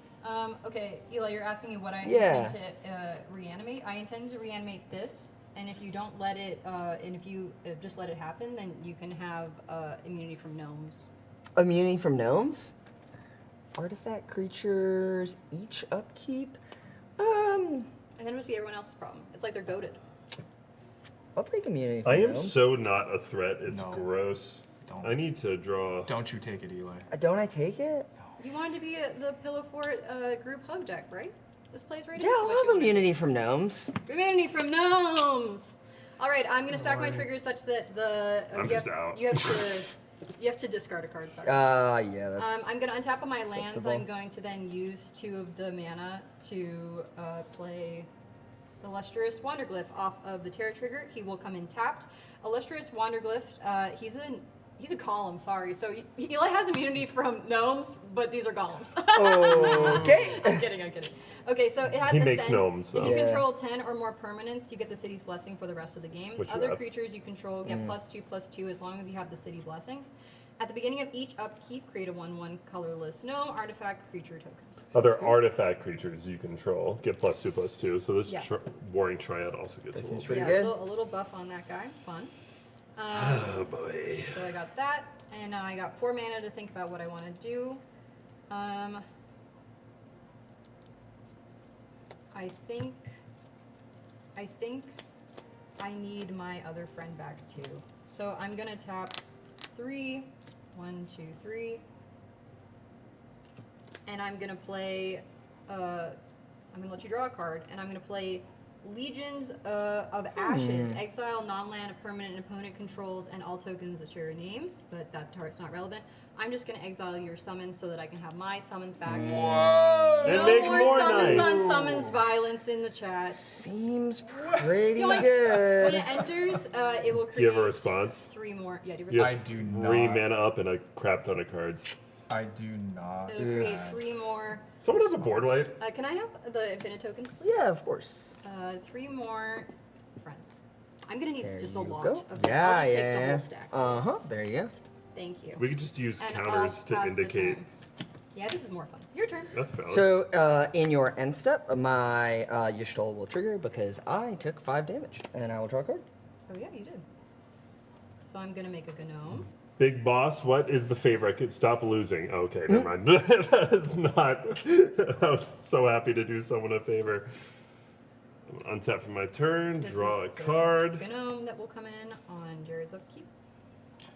Okay, Eli, you're asking me what I Yeah. intend to reanimate. I intend to reanimate this, and if you don't let it, and if you just let it happen, then you can have immunity from gnomes. Immunity from gnomes? Artifact creatures, each upkeep? And then it must be everyone else's problem. It's like they're goaded. I'll take immunity from I am gnomes. so not a threat. It's No. gross. Don't. I need to draw. Don't you take it, Eli. Don't I take it? You wanted to be the Pillow Fort group hug deck, right? This plays right Yeah, into I'll what you have wanted. immunity from gnomes. Immunity from gnomes. All right, I'm gonna stack my triggers such that I'm you just have, out. You have to discard a card. Sorry. Yeah, that's... I'm gonna untap on my lands. acceptable. I'm going to then use 2 of the mana to play the Lustrous Wanderglyph off of the Terra trigger. He will come in tapped. Illustrious Wanderglyph. He's a golem. Sorry. So Eli has immunity from gnomes, but these are golems. Okay. I'm kidding. Okay, so it has He Ascend. makes gnomes, so. If you Yeah. control 10 or more permanents, you get the city's blessing for the rest of the game. Which you Other have. creatures you control get +2/+2 as long as you have the city blessing. At the beginning of each upkeep, create a 1/1 colorless gnome artifact creature token. Other artifact creatures you control get +2/+2. So this Yeah. Warring Triad also gets a little. seems pretty Yeah, good. A little buff on that guy. Fun. Oh boy. So I got that, and now I got 4 mana to think about what I want to do. I think I need my other friend back too. So I'm gonna tap 3, 1, 2, 3, and I'm gonna play. I'm gonna let you draw a card, and I'm gonna play Legions of Ashes. Exile non-land, a permanent and opponent controls, and all tokens that share a name, but that target's not relevant. I'm just gonna exile your summons so that I can have my summons back. Whoa! And No make more more summons nice. on summons violence in the chat. Seems pretty Yoink. When good. it enters, it will create. Do you have a response? 3 more. Yeah, do you have a You I response? have do 3 not. mana up and a crap ton of cards. I do not. It'll create 3 more. Someone has a board wipe. Can I have the infinite tokens, please? Yeah, of course. 3 more friends. I'm gonna need There just a you lot go. of them. Yeah, I'll just take the yeah. whole stack. Uh-huh, there you go. Thank you. We could just use And counters I'll to pass the indicate. turn. Yeah, this is more fun. Your turn. That's valid. So, in your end step, my Y'shtola will trigger because I took 5 damage, and I will draw a card. Oh yeah, you did. So I'm gonna make a gnome. Big boss, what is the favor? I could stop losing. Okay, never mind. That is not. I was so happy to do someone a favor. I'm gonna untap for my turn, This draw a is the card, Gnome that will come in on Jared's upkeep.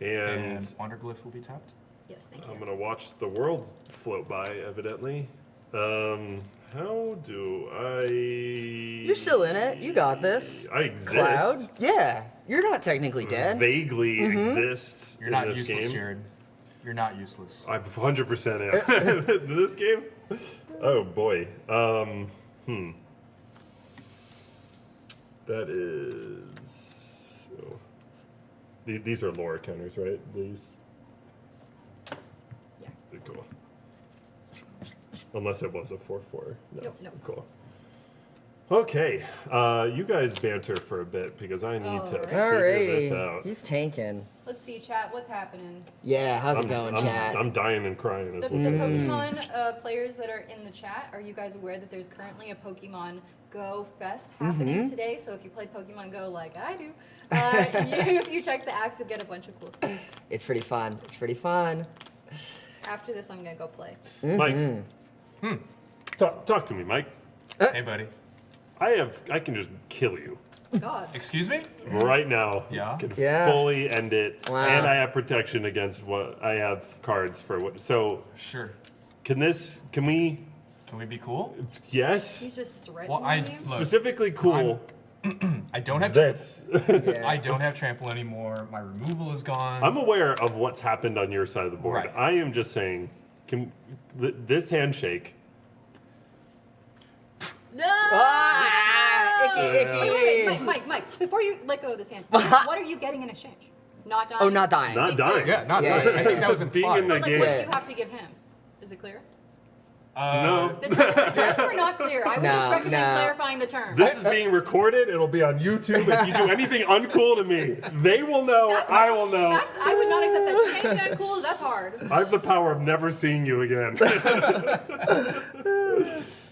and And Wanderglyph will be tapped. Yes, thank I'm you. gonna watch the world float by, evidently. How do I... You're still in it. You got this. I exist. Cloud? Yeah. You're not technically dead. Vaguely exists You're in not this useless, game. Jared. You're not useless. I 100% am. This game? Oh boy. That is. Oh. These are lore counters, right? These. Yeah. Cool. Unless it was a 4/4. No. Nope, nope. Cool. Okay. You guys banter for a bit because I need to figure this out. Alrighty. He's tanking. Let's see, chat. What's happening? Yeah, how's it going, chat? I'm dying and crying. The Is what's happening. Pokemon players that are in the chat, are you guys aware that there's currently a Pokemon Go Fest happening today? So if you play Pokemon Go like I do, if you check the apps, you'll get a bunch of cool stuff. It's pretty fun. It's pretty fun. After this, I'm gonna go play. Mike. Talk to me, Mike. Hey, buddy. I can just kill you. God. Excuse me? Right now. Yeah? Can Yeah. fully end it. Wow. And I have protection against what I have cards for what. So Sure. can we? Can we be cool? Yes. He's just threatening Well, I you. look, Specifically cool. I don't have This. Yeah. I don't have trample anymore. My removal is gone. I'm aware of what's happened on your side of the board. Right. I am just saying, this handshake. No! Icky. Mike, before you let go of this hand, what are you getting in exchange? Not dying? Oh, not dying. Not Be clear. dying. Yeah, not Yeah, dying. yeah, I think that was Being implied. in the But like, game. what do you have to give him? Is it clear? No. The terms were not clear. I would just recommend clarifying the terms. This is being recorded. It'll be on YouTube. If you do anything uncool to me, they will know. I will know. I would not accept that. Anything uncool, that's hard. I have the power of never seeing you again.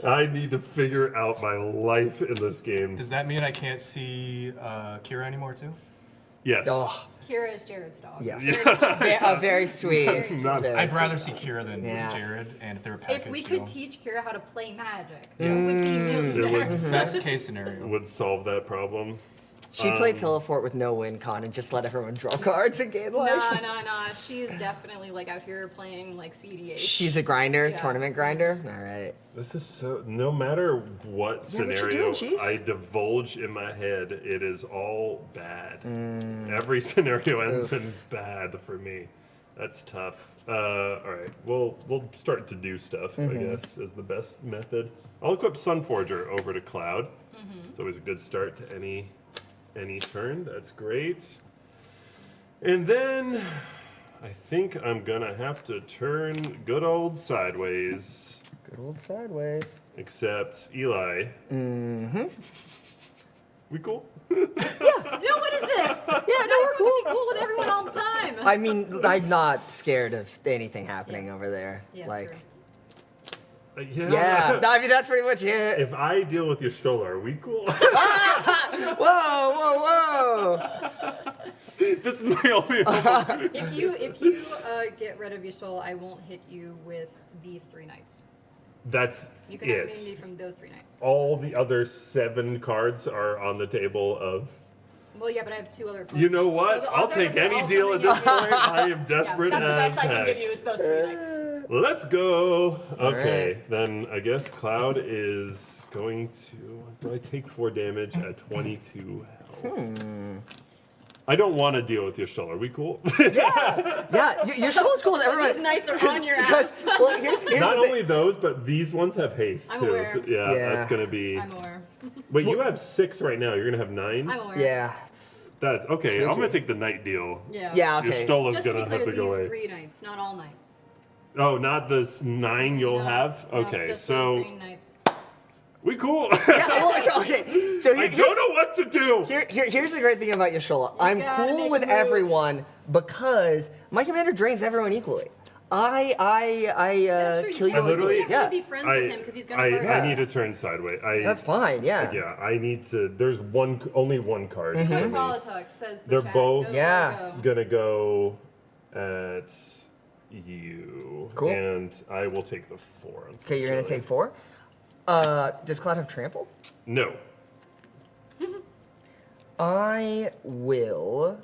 I need to figure out my life in this game. Does that mean I can't see Kira anymore too? Yes. Oh, Kira is Jared's dog. yes. Very sweet. Not- Very I'd rather sweet. see Kira than Yeah. Jared, and if they're a package If we deal, could teach Kira how to play magic, Yeah. we would be It millionaires. best case scenario. would solve that problem. She'd play Pillow Fort with no win con and just let everyone draw cards and gain life. No. She's definitely like out here playing like CDH. She's a grinder, Yeah. tournament grinder. All right. This is so. No matter what Yeah, what you scenario doing, Chief? I divulge in my head, it is all bad. Every scenario ends in bad for me. That's tough. All right, we'll start to do stuff. I guess is the best method. I'll equip Sunforger over to Cloud. It's always a good start to any turn. That's great. And then I think I'm gonna have to turn good old sideways. Good old sideways. Except Eli. We cool? No, what is this? Yeah, no, we're cool. Be cool with everyone all the time. I mean, I'm not scared of anything happening over there. Yeah, like, true. yeah. No, I mean, that's pretty much it. If I deal with your Stola, are we cool? Whoa. This is my only hope. If you get rid of your soul, I won't hit you with these 3 knights. That's You can have it. immunity from those 3 knights. All the other 7 cards are on the table of. Well, yeah, but I have 2 other. You know what? So I'll those are take the any all deal at coming this in. point. I am desperate That's the as best I can give heck. you is those 3 knights. Let's go. Okay, right. then I guess Cloud is going to. Do I take 4 damage at 22 health? I don't want to deal with your Stola. Are we cool? Yeah, your show is cool with everyone. These knights are on your Because, ass. well, here's Not the only those, but these ones have haste I'm too. aware. Yeah, Yeah. that's gonna be. I'm aware. Wait, you have 6 right now. You're gonna have 9. I'm aware. Yeah. That's okay. I'm Spooky. gonna take the night deal. Yeah. Yeah, Your okay. Stola's Just to gonna be have clear, to go these away. 3 knights, not all knights. Oh, not this 9 you'll No, have. no, Okay, just so these green knights. we cool. Yeah, well, okay. So I don't know what to do. here's the great thing about Yashola. I'm gotta cool make with a move. everyone because my commander drains everyone equally. That's true, kill you can't- all literally- equally. You can't Yeah, be friends with him because he's gonna I hurt Yeah. need to turn sideways. that's fine. Yeah. Yeah, I need to. There's only one card for me. Politics says the They're chat. both- Go, Yeah. go, go. Gonna go at you. Cool. And I will take the 4. Okay, you're gonna unfortunately. take 4. Does Cloud have trample? No. I will.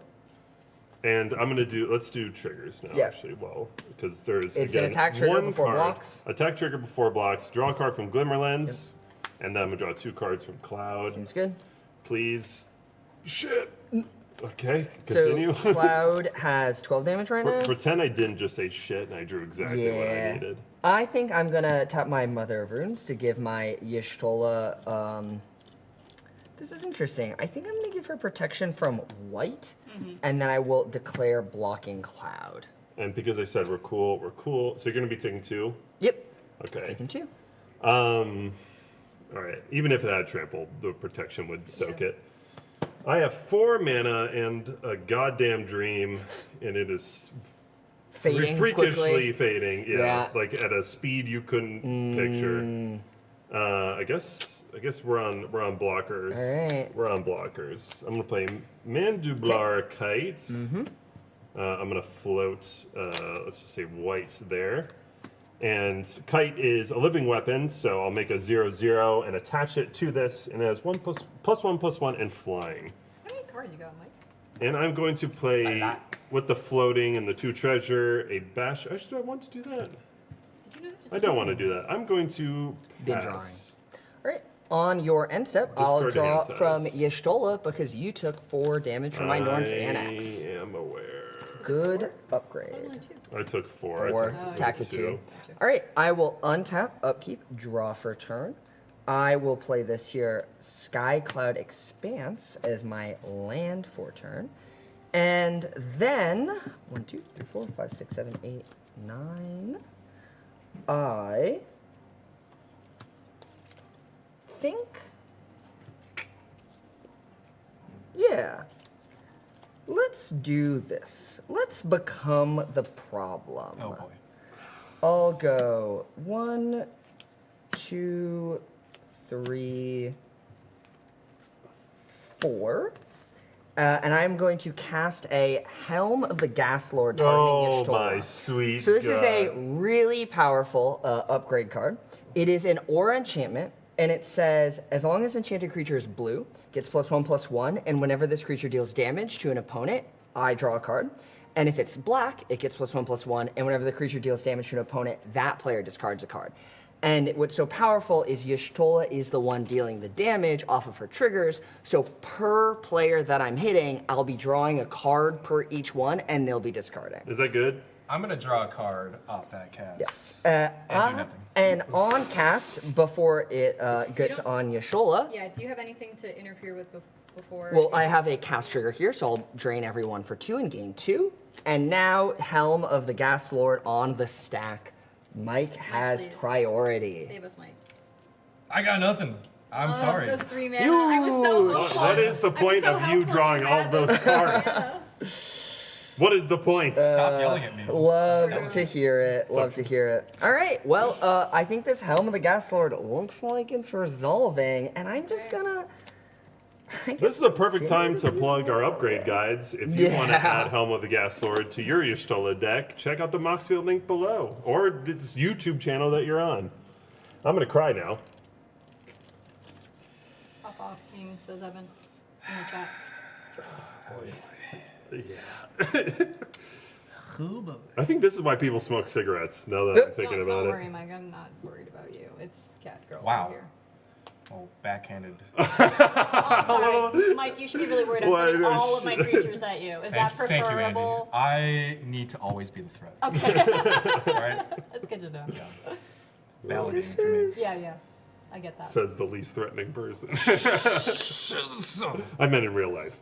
And I'm gonna do. Let's do triggers now. Yeah. Actually, well, because there's It's an again, attack trigger one before card. blocks. Attack trigger before blocks. Draw a card from Glimmerlens, and then I'm gonna draw 2 cards from Cloud. Seems good. Please. Shit. Okay. Continue. So Cloud has 12 damage right now. Pretend I didn't just say shit and I drew exactly what I Yeah. needed. I think I'm gonna tap my Mother of Runes to give my Y'shtola. This is interesting. I think I'm gonna give her protection from white, and then I will declare blocking Cloud. And because I said we're cool, So you're gonna be taking 2. Yep. Okay. Taking 2. All right. Even if it had trample, the protection would soak Yeah. it. I have 4 mana and a goddamn dream, and it is Fading freakishly quickly. fading. Yeah, Yeah. like at a speed you couldn't picture. I guess we're on blockers. All right. We're on blockers. I'm gonna play Mandublar Kites. I'm gonna float. Let's just say whites there, And Kite is a living weapon, so I'll make a 0/0 and attach it to this, and it has 1+1/+1 and flying. How many cards you got, Mike? And I'm going to play A lot. with the floating and the 2 treasure, a bash. Actually, do I want to do that? Did you know I don't want to do that. I'm going to Big pass. All right. On your end step, I'll Discard draw hand from size. Y'shtola because you took 4 damage from my Norn's Annex. I am aware. Good That was upgrade. only 2. I took 4. Or I took attack with 2. 2. All right, I will untap, upkeep, draw for a turn. I will play this here Sky Cloud Expanse as my land for turn. And then 1, 2, 3, 4, 5, 6, 7, 8, 9. I think. Yeah. Let's do this. Let's become the problem. Oh boy. I'll go 1, 2, 3, 4. And I'm going to cast a Helm of the Gas Lord targeting Oh Y'shtola. my sweet So this is a God. really powerful upgrade card. It is an aura enchantment, and it says, as long as enchanted creature is blue, gets +1/+1, and whenever this creature deals damage to an opponent, I draw a card. And if it's black, it gets +1/+1, and whenever the creature deals damage to an opponent, that player discards a card. And what's so powerful is Y'shtola is the one dealing the damage off of her triggers, so per player that I'm hitting, I'll be drawing a card per each one, and they'll be discarding. Is that good? I'm gonna draw a card off that cast. Yes. And do nothing. And on cast, before it gets don't- on Y'shtola, Yeah, do you have anything to interfere with before? well, I have a cast trigger here, so I'll drain everyone for 2 and gain 2. And now, Helm of the Gas Lord on the stack. Mike has please. priority. Save us, Mike. I got nothing. I'm sorry. Those 3 mana. I was so Huge. hopeful. What is the I was point so of you helpful drawing you all had those those cards? mana. What is the point? Stop yelling at me. Love True. to hear it. Love to hear it. All right. Well, I think this Helm of the Gas Lord looks like it's resolving, and I'm just gonna. This is a perfect time to plug our upgrade guides. If you want to Yeah. add Helm of the Gas Sword to your Y'shtola deck, check out the MOXFIELD link below, or this YouTube channel that you're on. I'm gonna cry now. Pop off, King, says Evan in the chat. Yeah. I think this is why people smoke cigarettes. Now that I'm thinking about Don't it. worry, Mike. I'm not worried about you. It's Cat Girl Wow. over here. Oh, backhanded. Oh, I'm sorry. Mike, you should be really worried. I'm Why sending does all of my creatures at you. Is that Thank you, Andy. preferable? I need to always be the threat. Okay. All right? That's good to know. Validating for me. Yeah. I get that. Says the least threatening person. I meant in real life.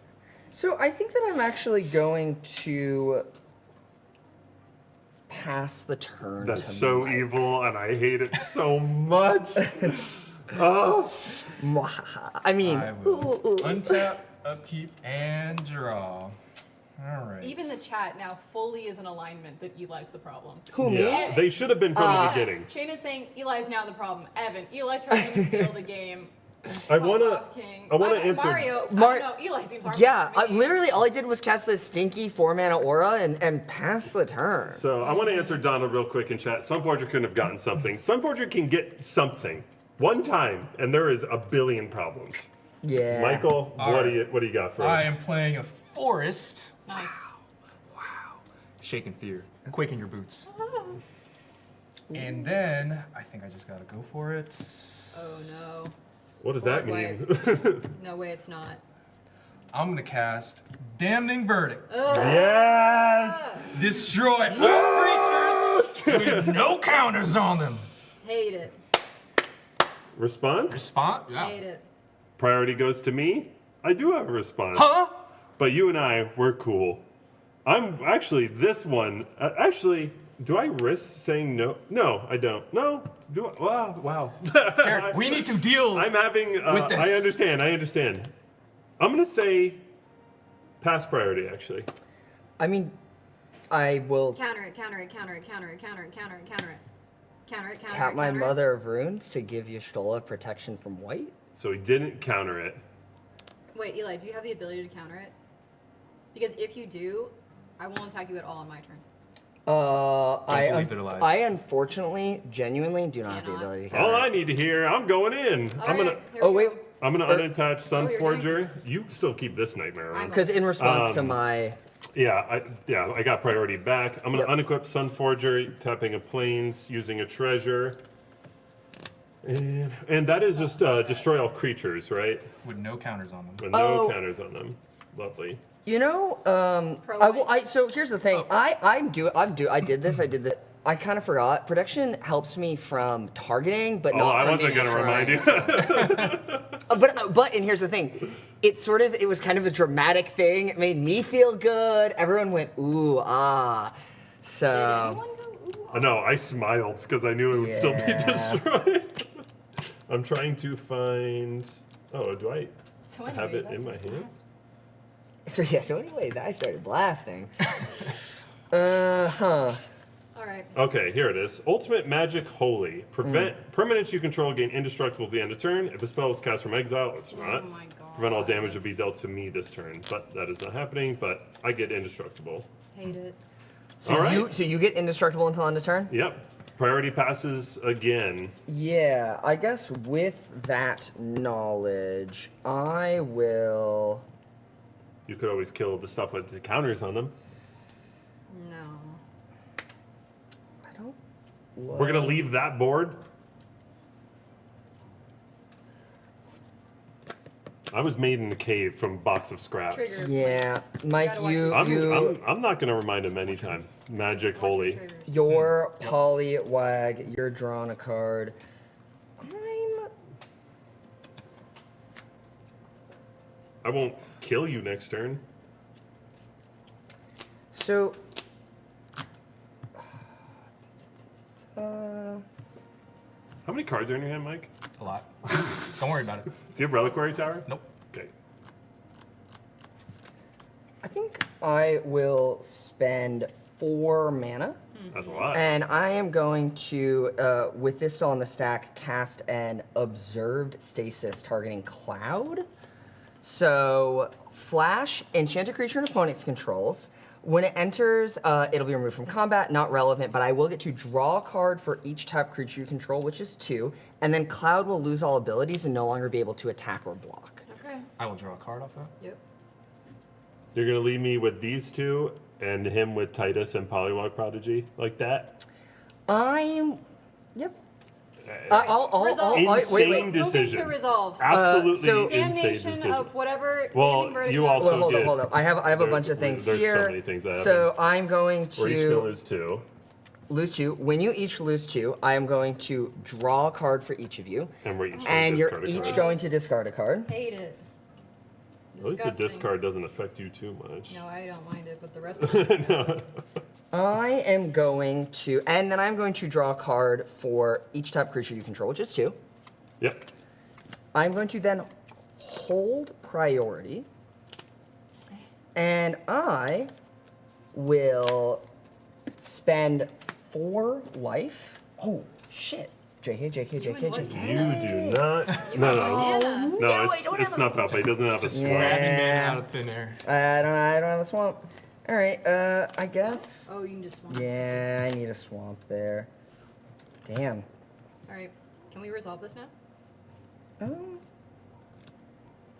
So I think that I'm actually going to pass the turn. That's to so Mike. evil, and I hate it so much. Oh. I mean, I will untap, upkeep, and draw. All right. Even the chat now fully is in alignment that Eli's the problem. who me? Yeah, they should have been from the beginning. Shane is saying Eli's now the problem. Evan, Eli trying to steal the game. I Pop wanna, off, King. I wanna don't- answer. Mario, Mar- I don't know. Eli seems harmless Yeah, to me. literally all I did was cast this stinky 4-mana aura and pass the turn. So I want to answer Donald real quick in chat. Sunforger couldn't have gotten something. Sunforger can get something one time, and there is a billion problems. Yeah. Michael, All what right. do you got for I us? am playing a forest. Nice. Shake in fear. Quake in your boots. And then, I think I just gotta go for it. Oh no. What does that Wait. mean? No way, it's not. I'm gonna cast Damning Verdict. Yes. Destroy all creatures with no counters on them. Hate it. Response? Response? Yeah. Hate it. Priority goes to me. I do have a response. Huh? But you and I, we're cool. I'm actually this one. Actually, do I risk saying no? No, I don't. No. Do I? Wow. Jared, we need to deal. I'm having. with this. I understand. I'm gonna say pass priority. Actually, I mean, I will Counter it, counter it, counter it, counter it, counter it, counter it, counter it. Counter it, counter tap it, my counter it. Mother of Runes to give Y'shtola protection from white. so he didn't counter it. Wait, Eli, do you have the ability to counter it? Because if you do, I won't attack you at all on my turn. believe their lies. I unfortunately, genuinely do not have the Cannot. ability to All counter. I need to hear, I'm going in. I'm gonna. Oh, wait. I'm gonna unattach Sun Oh, you're Forger. You still keep this nightmare around. Because in response to my... Yeah, I got priority back. I'm gonna unequip Sun Forger, tapping a planes, using a treasure. And that is just destroy all creatures, right? With no counters on them. With no Oh. counters on them. Lovely. You know, Pro so here's the thing. I did this. I kind of forgot. Protection helps me from targeting, but Oh, not I from wasn't being gonna remind you. But and here's the thing. It was kind of a dramatic thing. It made me feel good. Everyone went ooh ah. So Anyone go, ooh, No, I smiled because I knew it would still be Yeah. destroyed. I'm trying to find. Oh, do I So have anyways, it I in my started hands? so anyways, I started blasting. Huh. All right. Okay, here it is. Ultimate Magic Holy. Prevent permanents you control gain indestructible at the end of turn. If a spell is cast from exile, it's not. Oh my god. Prevent all damage to be dealt to me this turn. But that is not happening, but I get indestructible. Hate it. So All right. so you get indestructible until end of turn? Yep. Priority passes again. Yeah, I guess with that knowledge, I will. You could always kill the stuff with the counters on them. No. I don't. We're gonna leave that board. I was made in a cave from box of scraps. Trigger. Yeah, Mike, gotta watch you your- I'm not gonna remind him anytime. Magic Watch your Holy. triggers. your polywag, you're drawing a card. I won't kill you next turn. So. How many cards are in your hand, Mike? A lot. Don't worry about it. Do you have Reliquary Tower? Nope. Okay. I think I will spend 4 mana. That's a lot. And I am going to, with this still on the stack, cast an Observed Stasis targeting Cloud. So, Flash, enchant a creature an opponent's controls. When it enters, it'll be removed from combat, not relevant, but I will get to draw a card for each type creature you control, which is 2. And then Cloud will lose all abilities and no longer be able to attack or block. Okay. I will draw a card off that. Yep. You're gonna leave me with these two and him with Titus and Polywog Prodigy like that? Yep. I'll Resolve. Insane Moving decision. to resolve. Absolutely so- insane Damnation decision. of whatever. Well, damning verdict you of- also- Well, hold did. up, hold up. I have a There- bunch of things there's here. so many things that So happen. I'm going We're each gonna to lose 2. lose 2. When you each lose 2, I am going to draw a card for each of you, And we're each and you're discard a each card. going to discard a card. Hate it. At least the Disgusting. discard doesn't affect you too much. No, I don't mind it, but the rest of it. I am going to, and then I'm going to draw a card for each type of creature you control, which is 2. Yep. I'm going to then hold priority, and I will spend 4 life. Oh, shit. JK, JK, You JK, and what? JK. You do not. You No, have no. mana. No, it's Snuff Out, but he doesn't have a swamp. Grabbing mana Yeah. out of thin air. I don't have a swamp. All right, I guess. Oh, you can just swamp. Yeah, I need a swamp there. Damn. All right. Can we resolve this now?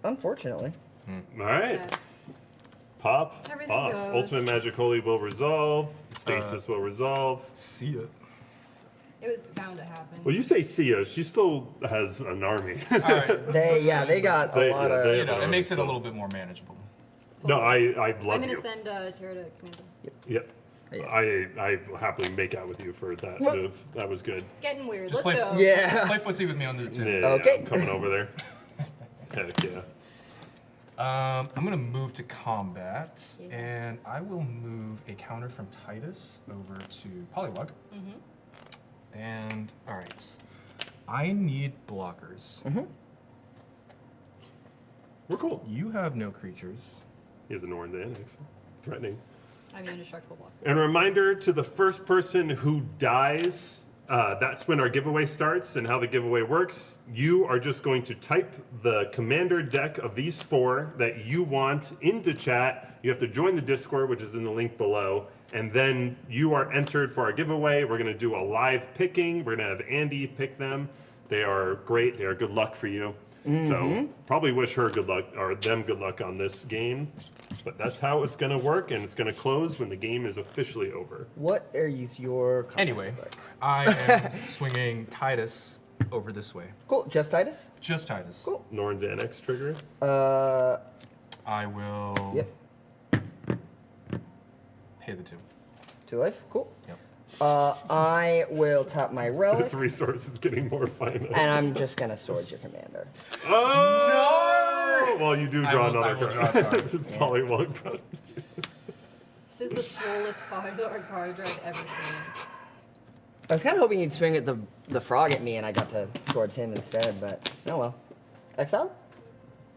Unfortunately. All right. Sad. Pop Everything off. goes. Ultimate Magic Holy will resolve. Stasis will resolve. See ya. It was bound to happen. Well, you say Sia. She still has an army. All right. They got a They- lot yeah, of. they- You know, it makes it a little bit more manageable. No, I I'm love gonna you. send Tara to command him. Yep. Yeah. I will happily make out with you for that move. That was good. It's getting weird. Just Let's play- go. Yeah. Play footsie with me under the tin. Yeah, Okay. I'm coming over there. Heck yeah. I'm gonna move to combat, Yeah. and I will move a counter from Titus over to Polywog. And all right, I need blockers. We're cool. You have no creatures. He has an orange annex. Threatening. I'm an indestructible block. And a reminder to the first person who dies, that's when our giveaway starts. And how the giveaway works, you are just going to type the commander deck of these 4 that you want into chat. You have to join the Discord, which is in the link below. And then you are entered for our giveaway. We're going to do a live picking. We're going to have Andy pick them. They are great. They are good luck for you. So probably wish her good luck, or them good luck on this game. But that's how it's going to work, and it's going to close when the game is officially over. What is your comment Anyway, book? I am swinging Titus over this way. Cool. Just Titus? Just Titus. Cool. Norn's Annex trigger. I will Yep. pay the 2. 2 life. Cool. Yep. I will tap my relic, This resource is getting more finite. and I'm just gonna swords your commander. Oh! No! Well, you do draw I will another draw a card. card. This Polywog card. This is the swollest Polydor card I've ever seen. I was kind of hoping you'd swing at the frog at me, and I got to swords him instead, but oh well. Exile?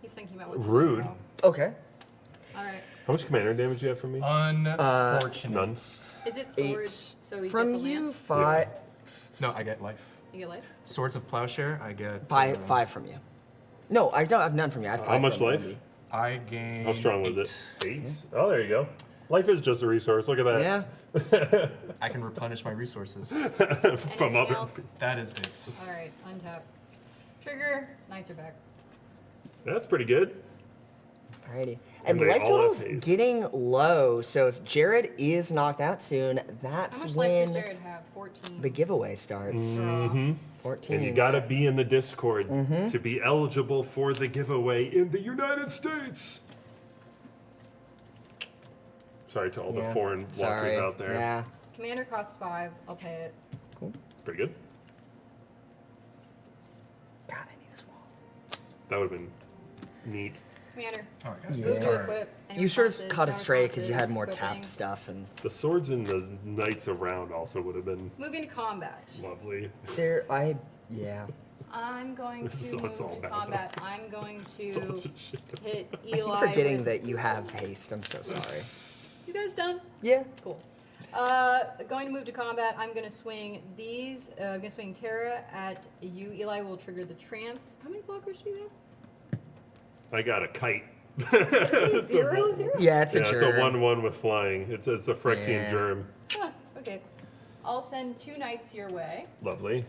He's thinking about what's Rude. Okay. All right. How much commander damage do you have from me? Unfortunate. None. Is it 8. swords? So he From gets a you, land? 5. No, I get life. You get life? Swords of Plowshare, I get 5 from you. No, I don't have none from you. I have 5 How much from life? Andy. I gain. How strong was 8. it? 8? Oh, there you go. Life is just a resource. Look at that. Yeah. I can replenish my resources. From Anything other else? That is it. All right, untap. Trigger, knights are back. That's pretty good. Alrighty. And And they life all have total's haste. getting low, so if Jared is knocked out soon, How that's much life does when Jared have? 14. the giveaway starts. Mm-hmm. 14. And you gotta be in the Discord to be eligible for the giveaway in the United States. Sorry to all the Yeah. foreign watchers Sorry. out there. Yeah. Commander costs 5. I'll pay it. It's pretty good. God, I need a swamp. That would have been neat. Commander. All right, Yeah. Move this to card. equip. Any You sort of responses, caught no astray because you had responses, more equipping. tap stuff, and The swords and the knights around also would have been Moving to combat. lovely. there, yeah. I'm going This is to what it's move all to about. combat. I'm going It's all to just shit. hit I keep Eli. forgetting with- that you have haste. I'm so sorry. You guys done? Yeah. Cool. Going to move to combat. I'm going to swing these. I'm going to swing Terra at you. Eli will trigger the trance. How many blockers do you I got a kite. have? It's a 0, ro- 0? Yeah, it's a yeah, it's germ. a 1/1 with flying. It's a Phyrexian Yeah. germ. Huh, okay. I'll send 2 knights your way. Lovely.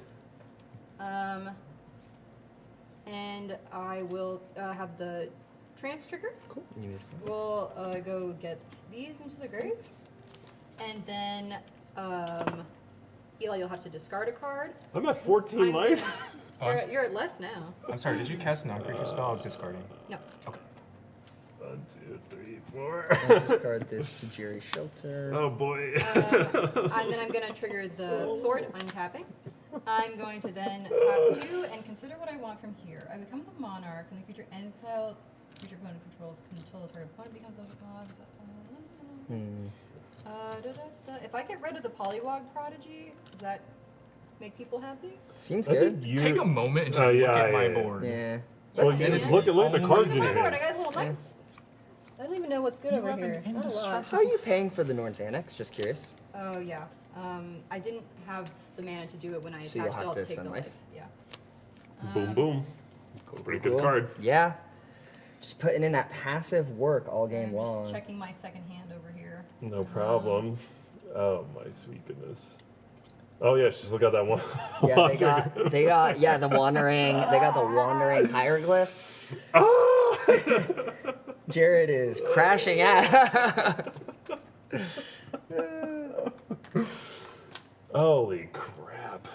And I will have the trance trigger. Cool. You need- We'll go get these into the grave. And then, Eli, you'll have to discard a card. I'm at 14 I'm life. gonna- you're at less now. I'm sorry, did you cast a non-creature spell? I was discarding. No. Okay. 1, 2, 3, 4. I'll discard this Tajiri Shelter. Oh boy. And then I'm going to trigger the sword, untapping. I'm going to then tap 2 and consider what I want from here. I become the monarch, and the creature exile creature opponent controls until the target opponent becomes a If I get rid of the Polywog Prodigy, does that make people happy? Seems I good. think you. Take a moment and just Oh, look yeah, at my yeah, yeah. board. Yeah. Well, Let's you see. just look at the cards in My your board, I hand. got little knights. I don't even know what's good You over have an here. Not a lot. indestructible- How are you paying for the Norn's Annex? Just curious. Oh yeah. I didn't have the mana to do it when I So you'll attached, so have I'll to take the spend life. life? Yeah. Boom, boom. Pretty good Cool. card. Yeah. Just putting in that passive work all game I'm long. just checking my second hand over here. No problem. Oh my sweet goodness. Oh yeah, just look at that one. Yeah, they got yeah, the wandering hieroglyph. Oh! Jared is crashing out. Holy crap.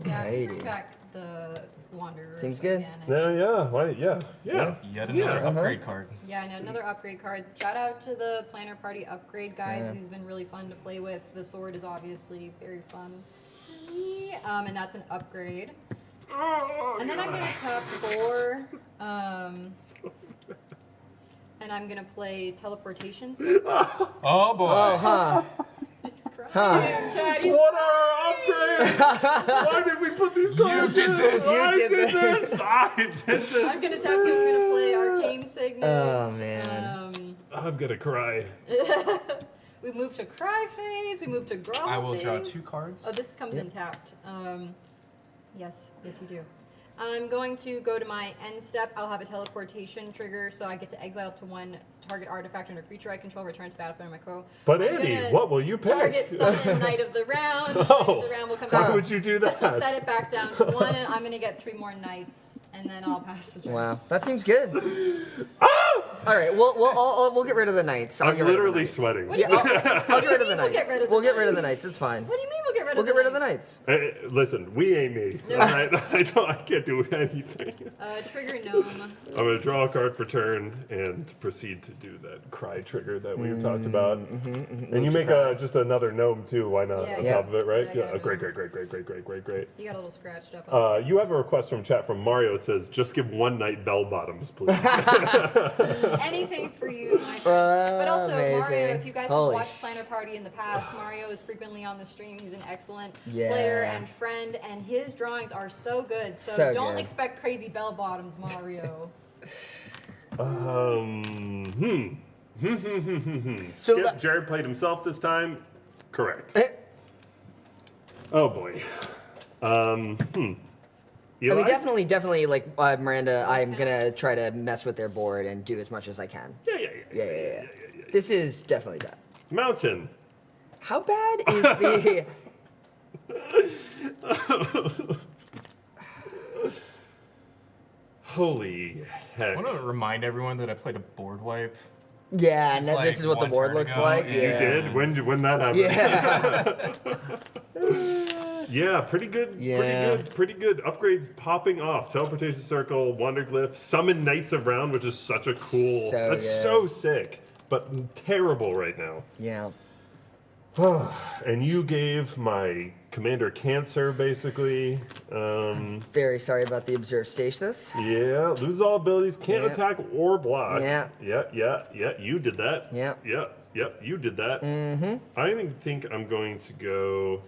Yeah, Alrighty. bring back the Wanderer. Seems good. again. Yeah. Why? Yeah. Yet another upgrade card. Yeah, and another upgrade card. Shout out to the Planner Party upgrade guides. Yeah. These have been really fun to play with. The sword is obviously very fun. And that's an upgrade. And then I'm gonna tap 4. And I'm gonna play teleportation. Oh boy. Oh, huh. He's crying. Huh. Chad, he's What are our upgrades? Why did we put these cards did in? this. I You did did this. I did this. I'm gonna tap 2. I'm gonna play Arcane Signet. Oh, man. I'm gonna cry. We moved to Cry Phase. We moved to Grovel I will draw Phase. 2 cards. Oh, this comes in tapped. Yes, you do. I'm going to go to my end step. I'll have a teleportation trigger, so I get to exile up to one target artifact under creature I control, return to the battlefield on my co. But I'm Andy, gonna what will you pick? Target summon Knight of the Round. Knight Oh, of the Round will come how back. would you do that? This will set it back down to 1, and I'm gonna get 3 more knights, and then I'll pass the turn. Wow, that seems good. Oh! All right, we'll get rid of the knights. I'll I'm get rid of the literally knights. sweating. What do Yeah, you I'll get rid of the We'll knights. get rid of the We'll get rid of the knights. knights. It's fine. What do you mean we'll get rid of We'll the get rid of the knights? knights. Listen, we ain't me. No. All right, I can't do anything. Trigger gnome. I'm gonna draw a card for turn and proceed to do that cry trigger that we talked about. And you make just another gnome too. Why not Yeah, on yeah. top of it, right? Yeah, I got a Great. You got a little scratched up. You have a request from chat from Mario. It says, "Just give one night bell bottoms, please." Anything for you, my friend. But also, Mario, Amazing. if you guys Holy have watched Planner Party in the past, Mario is frequently on the stream. He's an excellent Yeah. player and friend, and his drawings are so good. So, So don't good. expect crazy bell bottoms, Mario. So Skip, Jared played himself this time. Correct. Eh. Oh boy. I Eli? mean, definitely, like Miranda, I'm gonna try to mess with their board and do as much as I can. Yeah. This is definitely bad. Mountain. How bad is the? Holy heck. I want to remind everyone that I played a board wipe. Yeah, and It's this like is what the one board turn looks ago, like. and- You Yeah. did? When that happened? Yeah. Yeah, pretty good. Yeah. Pretty good. Upgrades popping off. Teleportation circle, Wanderglyph, summon Knights of Round, which is such a cool. So that's good. so sick, but terrible right now. Yeah. And you gave my commander cancer, basically. Very sorry about the observed stasis. Yeah, lose all abilities, can't Yeah. attack or block. Yeah. Yeah, you did that. Yeah. Yep, you did that. I think I'm going to go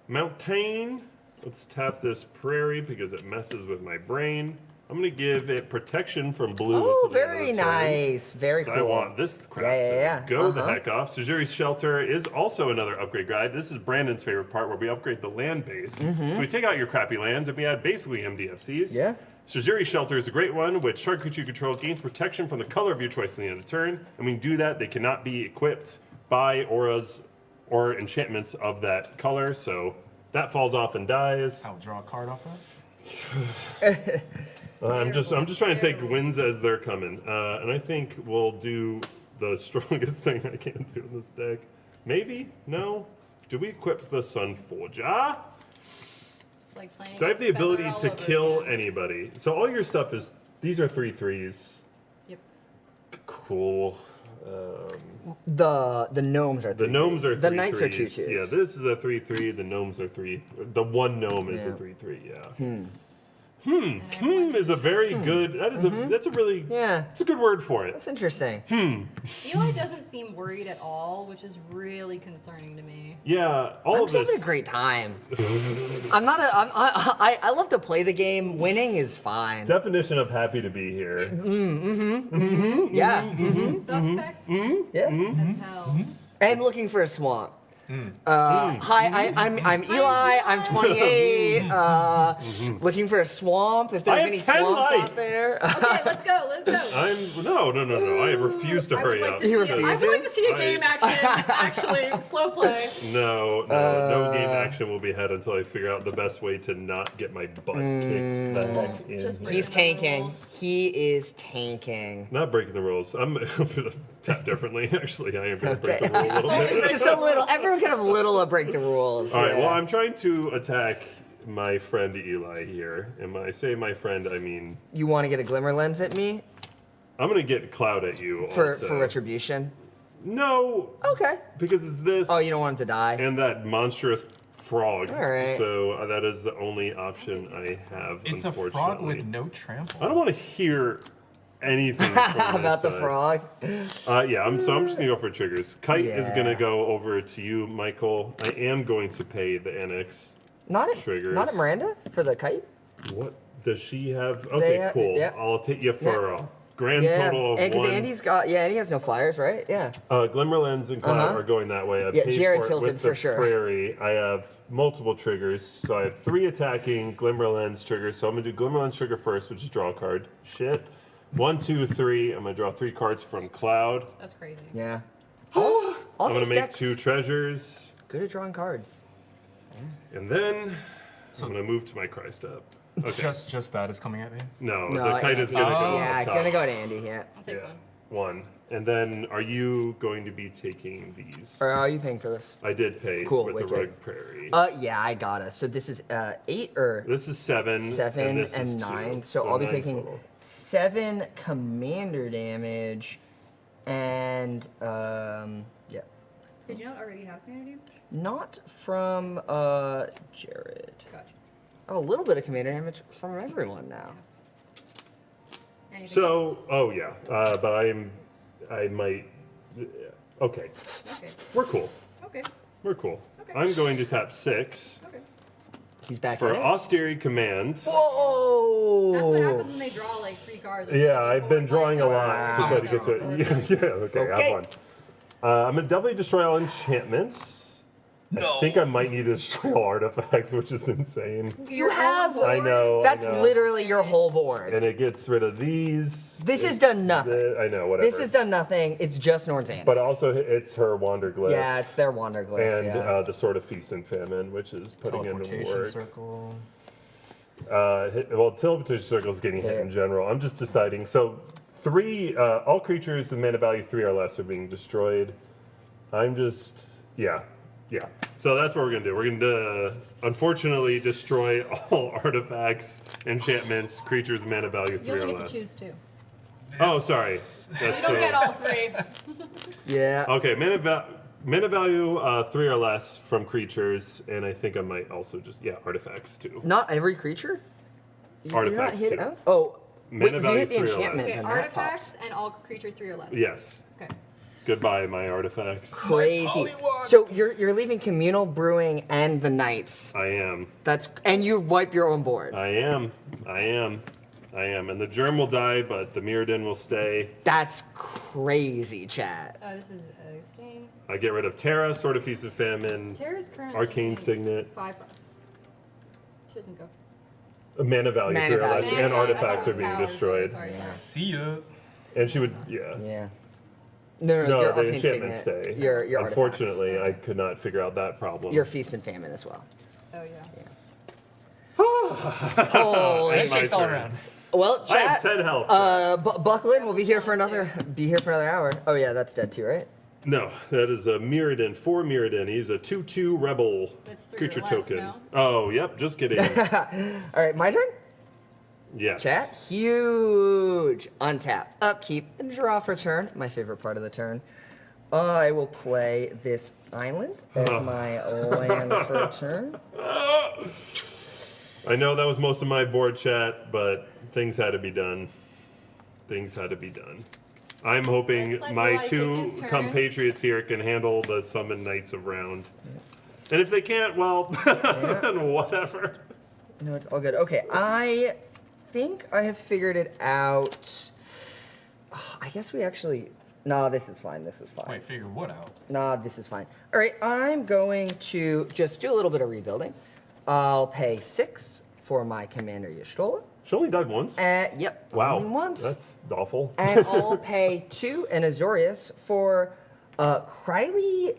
Mountain. Let's tap this Prairie because it messes with my brain. I'm going to give it protection from blue. Oh, until the end of very the turn. nice. Very So cool. I want this crap Yeah. to go the heck off. Sejuri's Shelter is also another upgrade guide. This is Brandon's favorite part where we upgrade the land base. So we take out your crappy lands and we add basically MDFCs. Yeah. Sejuri's Shelter is a great one, which target creature you control gains protection from the color of your choice at the end of the turn. And we can do that. They cannot be equipped by auras or enchantments of that color. So that falls off and dies. I'll draw a card off that. I'm just trying to take Terrible. wins as they're coming, and I think we'll do the strongest thing I can do in this deck. Maybe no. Do we equip the Sun Forger? It's like playing So I have the against Feather ability all to over kill again. anybody. So all your stuff is these are 3/3s. Yep. Cool. The gnomes are The 3/3s. gnomes are 3/3s. The knights are 2/2s. Yeah, this is a 3/3. The gnomes are 3. The one gnome is a Yeah. 3/3. Yeah. And everyone Is a very good. That is a. That's a really. Yeah. It's a good word for it. That's interesting. Eli doesn't seem worried at all, which is really concerning to me. Yeah. All I'm of just this. having a great time. I love to play the game. Winning is fine. Definition of happy to be here. Yeah. Suspect Yeah. as hell. And looking for a swamp. Hi, I'm Eli. I'm 28. Looking for a swamp. If I there's have any 10 swamps life. out there. Okay, let's go. Let's go. No. I refuse to I would hurry like up. to see. You I would like to refuse see a it? game action. Actually, slow play. No game action will be had until I figure out the best way to not get my butt kicked the heck in. Just here. He's breaking the tanking. rules. He is tanking. Not breaking the rules. I'm gonna tap differently. Actually, I am gonna break Okay. the rule a little bit. Just a little. Everyone can have a little break the rules. All right. yeah. Well, I'm trying to attack my friend Eli here, and when I say my friend, I mean You want to get a glimmer lens at me I'm gonna get Cloud at you. for also. retribution? No, Okay. because it's this. Oh, you don't want him to die. And that monstrous frog. All right. So that is the only option I have. It's a unfortunately. frog with no trample. I don't want to hear anything from About the this side. frog. Yeah, I'm just gonna go for triggers. Kite is Yeah. gonna go over to you, Michael. I am going to pay the annex. Not at Triggers. Not at Miranda for the kite. What does she have? Okay, have- cool. yeah. I'll take you for. Grand total of because 1. Andy's got Andy has no flyers, right? Yeah. Glimmerlens and Cloud Uh-huh. are going that way. I Yeah, paid Jared for it tilted with for the sure. Prairie. I have multiple triggers, so I have 3 attacking Glimmerlens triggers. So I'm gonna do Glimmerlens trigger first, which is draw a card. Shit. 1, 2, 3. I'm gonna draw 3 cards from Cloud. That's crazy. Yeah. All I'm gonna these make decks 2 treasures, good at drawing cards. and then I'm gonna move to my Cry Step. Okay. Just that is coming at me. No, No, the kite is gonna go. Yeah, up top. gonna go to Andy. Yeah. I'll take Yeah, one. 1. And then, are you going to be taking these? Or are you paying for this? I did pay Cool, with the wicked. Rug Prairie. Yeah, I got us. So this is 8 or This is 7. 7 and, this and is 9. 2, So I'll be 9 taking total. 7 commander damage, and yeah, Did you not already have community? not from Jared. Gotcha. I have a little bit of commander damage from everyone now. Anything else? So, oh yeah, but I might. Okay, Okay. we're cool. Okay. We're cool. Okay. I'm going to tap 6 Okay. He's back for in. Austere Command. That's what Whoa! happens when they draw like 3 cards. Yeah, I've been drawing a lot to Wow. try to get to it. Yeah, okay, I have one. I'm gonna definitely destroy all enchantments. I think I might need to destroy all artifacts, which is insane. You have. I know. That's I know. literally your whole board. And it gets rid of these. This has done nothing. I know, whatever. This has done nothing. It's just Norn's Andes. But also, it's her Wander Glyph. Yeah, it's their Wander Glyph. And yeah. the Sword of Feast and Famine, which is putting into Teleportation work. circle. Teleportation Circle is getting hit Yeah. in general. I'm just deciding. So, 3, all creatures with mana value 3 or less are being destroyed. I'm just, yeah. So that's what we're going to do. We're going to, unfortunately, destroy all artifacts, enchantments, creatures with mana value 3 You or only get less. to choose 2. Oh, sorry. That's You don't get all 3. Yeah. Okay, mana value 3 or less from creatures, and I think I might also just, artifacts too. Not every creature? Artifacts You're not too. hit- Oh, Mana wait, if you value hit the 3 or less. enchantment, Okay, then that artifacts pops. and all creatures 3 or less. Yes. Okay. Goodbye, my artifacts. Crazy. So you're leaving communal brewing and the knights. I am. And you wipe your own board. I am. And the germ will die, but the Mirrodin will stay. That's crazy, chat. This is stain. I get rid of Terra, Sword of Feast and Famine, Terra's currently Arcane Signet, 5. She doesn't go. mana value Mana 3 or value. less, Mana and value. artifacts are being Powers, destroyed. sorry. See ya. And she would, Yeah. No, No, your the Arcane enchantment Signet, stays. Your artifacts. Unfortunately, I could not figure out that problem. Your Feast and Famine as well. Oh, yeah. Holy And my Handshakes all turn. around. Well, I have chat. 10 health. Buckland will be here for another hour. Oh yeah, that's dead too, right? No, that is a Mirrodin, 4 Mirrodin. He's a 2/2 rebel That's 3 creature or less, token. no? Oh, yep, just kidding. All right, my turn. Yes. Chat, huge. Untap, upkeep, and draw for turn. My favorite part of the turn. I will play this island as my land for a turn. I know that was most of my board chat, but things had to be done. I'm hoping Let's let my Eli take 2 his turn. compatriots here can handle the Summon Knights of Round. And if they can't, well, then whatever. No, it's all good. Okay, I think I have figured it out. I guess we actually. No, this is fine. Wait, figure what out? Nah, this is fine. All right, I'm going to just do a little bit of rebuilding. I'll pay 6 for my Commander Y'shtola. She only died once. Yep. Wow. Only once. That's awful. And I'll pay 2 and Azorius for Krylie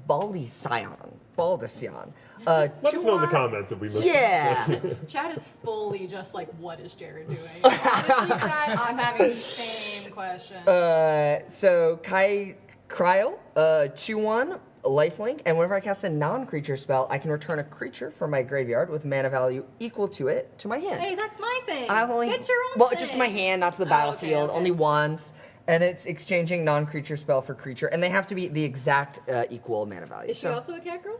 Baldicion. Let us know in the comments if we missed Yeah. Chat is fully just like, what is Jared doing? Honestly, chat, I'm having the same question. So Kryle, 2/1, lifelink, and whenever I cast a non-creature spell, I can return a creature from my graveyard with mana value equal to it to my hand. Hey, that's my thing. I'll only, Get your own well, thing. just to my hand, not to the Oh, battlefield, okay. only once. And it's exchanging non-creature spell for creature, and they have to be the exact equal mana value. Is she So, also a cat girl?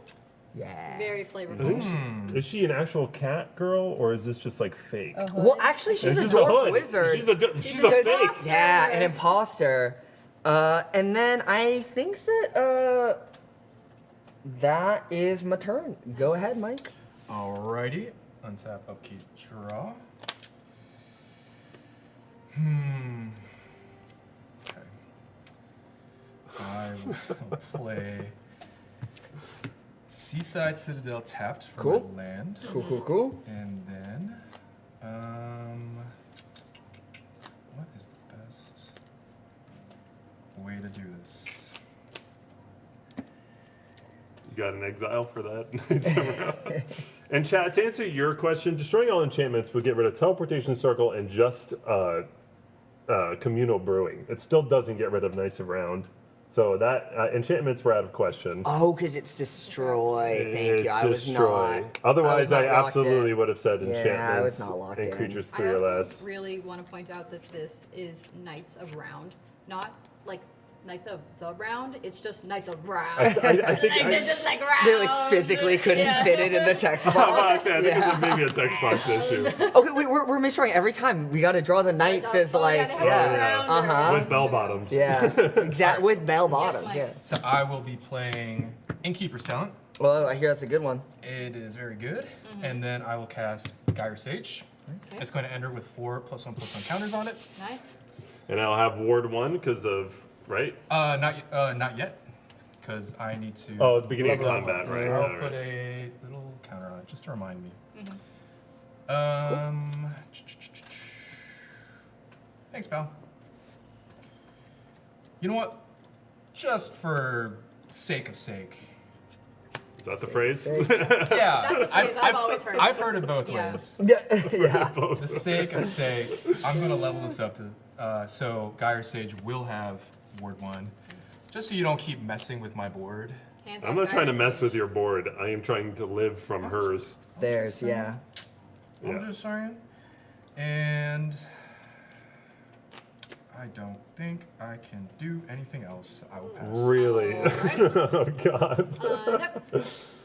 yeah. Very flavorful. Is she an actual cat girl, or is this just like fake? Well, actually, she's a It's just dwarf hood. wizard. She's a Because- fake. Yeah, an imposter. And then I think that that is my turn. Go ahead, Mike. Alrighty. Untap, upkeep, draw. I will play Seaside Citadel tapped for Cool. my land. Cool. And then, what is the best way to do this? You got an exile for that? And chat, to answer your question, destroying all enchantments would get rid of teleportation circle and just communal brewing. It still doesn't get rid of Knights of Round. So that enchantments were out of question. Oh, because it's destroy. Thank It's you. I was destroy. not. Otherwise, I not locked absolutely in. would have said Yeah, enchantments I was not locked and in. creatures I 3 or also less. really want to point out that this is Knights of Round, not like Knights of the Round. It's just Knights of Round. I think like, they're just like round. They like physically couldn't Yeah. fit it in the text Oh, box. okay, I think it's maybe a text box issue. Okay, wait, we're misdrawing every time. We got to draw the knights as like, gotta have yeah, a rounder. Uh-huh. With bell bottoms. yeah, exactly with bell bottoms. Mike. Yeah. So I will be playing Innkeeper's Talent. Well, I hear that's a good one. It is very good. And then I will cast Gyre Sage. Okay. It's going to enter with 4+1/+1 counters on it. Nice. And I'll have Ward 1 because of, right? Not yet, because I need to. Oh, at the beginning of Level up. combat, right? So I'll All put right. a little counter on it just to remind me. Thanks, pal. You know what? Just for sake of sake. Is that the phrase? Sake. Yeah, That's the phrase I've always heard. I've heard it both Yeah. ways. Yeah. The sake of sake, I'm gonna level this up to so Gyre Sage will have Ward 1, just so you don't keep messing with my board. Hands I'm off not trying to Gyre mess Sage. with your board. I am trying to live from hers. There's, yeah. I'm Yeah. just saying. And I don't think I can do anything else. I will pass. Really? Alright. Oh, God. Yep.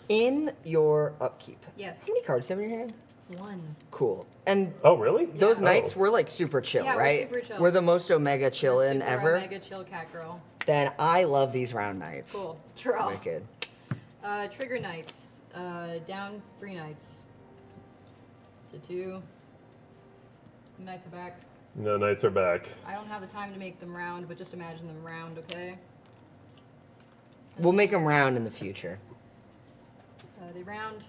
In your upkeep, Yes. how many cards do you have in your hand? One. Cool. And Oh, really? those Oh. knights were like super chill, Yeah, we're right? super chill. We're the most omega chillin' Super ever. Mega chill cat girl. Then I love these round knights. Cool. Draw. Wicked. Trigger knights. Down 3 knights. To 2. Knights are back. No, Knights are back. I don't have the time to make them round, but just imagine them round, okay? We'll make them round in the future. They round.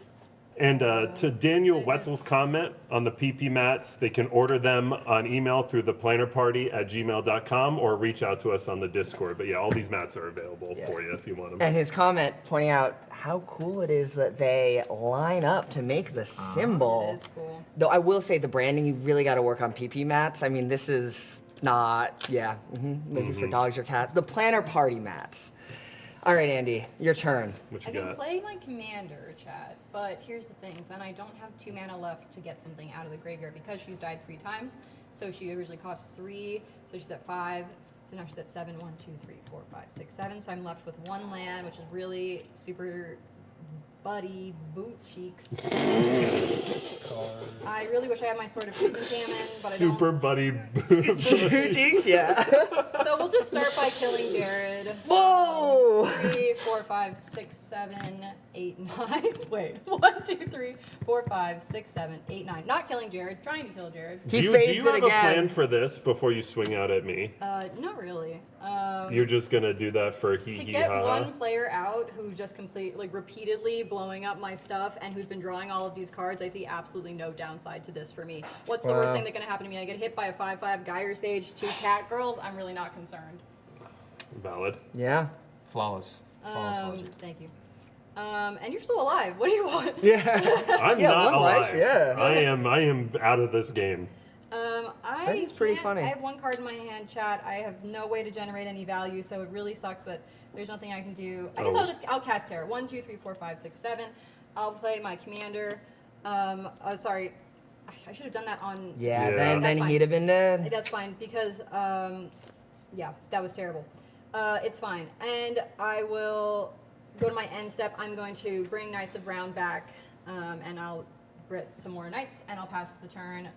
And to Daniel Goodness. Wetzel's comment on the PP mats, they can order them on email through theplannerparty@gmail.com or reach out to us on the Discord. But yeah, all these mats are available Yeah. for you if you want them. And his comment pointing out how cool it is that they line up to make the symbol. It is cool. Though I will say the branding, you really got to work on PP mats. I mean, this is not, maybe for dogs or cats. The planner party mats. All right, Andy, your turn. What I you can got? play my commander, chat, but here's the thing. Then I don't have 2 mana left to get something out of the graveyard because she's died 3 times. So she originally cost 3, so she's at 5. So now she's at 7. 1, 2, 3, 4, 5, 6, 7. So I'm left with 1 land, which is really super buddy boot cheeks. I really wish I had my Sword of Peace and Salmon, but Super I don't. buddy. Jinx, yeah. So we'll just start by killing Jared. Whoa! 3, 4, 5, 6, 7, 8, 9. Wait. 1, 2, 3, 4, 5, 6, 7, 8, 9. Not killing Jared. Trying to kill Jared. He do you fades have it a again. plan for this before you swing out at me? Not really. You're just gonna do that for hee To hee get ha one ha? player out who's just repeatedly blowing up my stuff and who's been drawing all of these cards, I see absolutely no downside to this for me. What's the worst Wow. thing that can happen to me? I get hit by a 5/5 Gyre Sage, 2 cat girls. I'm really not concerned. Valid. Yeah. Flawless. Flawless logic. Thank you. And you're still alive. What do you want? Yeah. I'm Yeah, not one life, alive. yeah. I am out of this game. I is pretty can't- funny. I have 1 card in my hand, chat. I have no way to generate any value, so it really sucks, but there's nothing I can do. I guess Oh. I'll cast Terror. 1, 2, 3, 4, 5, 6, 7. I'll play my commander. Sorry. I should have done that on... Yeah, Yeah. then That's fine. he'd have been dead. That's fine, because, yeah, that was terrible. It's fine. And I will go to my end step. I'm going to bring Knights of Round back, and I'll Brit some more Knights, and I'll pass the turn.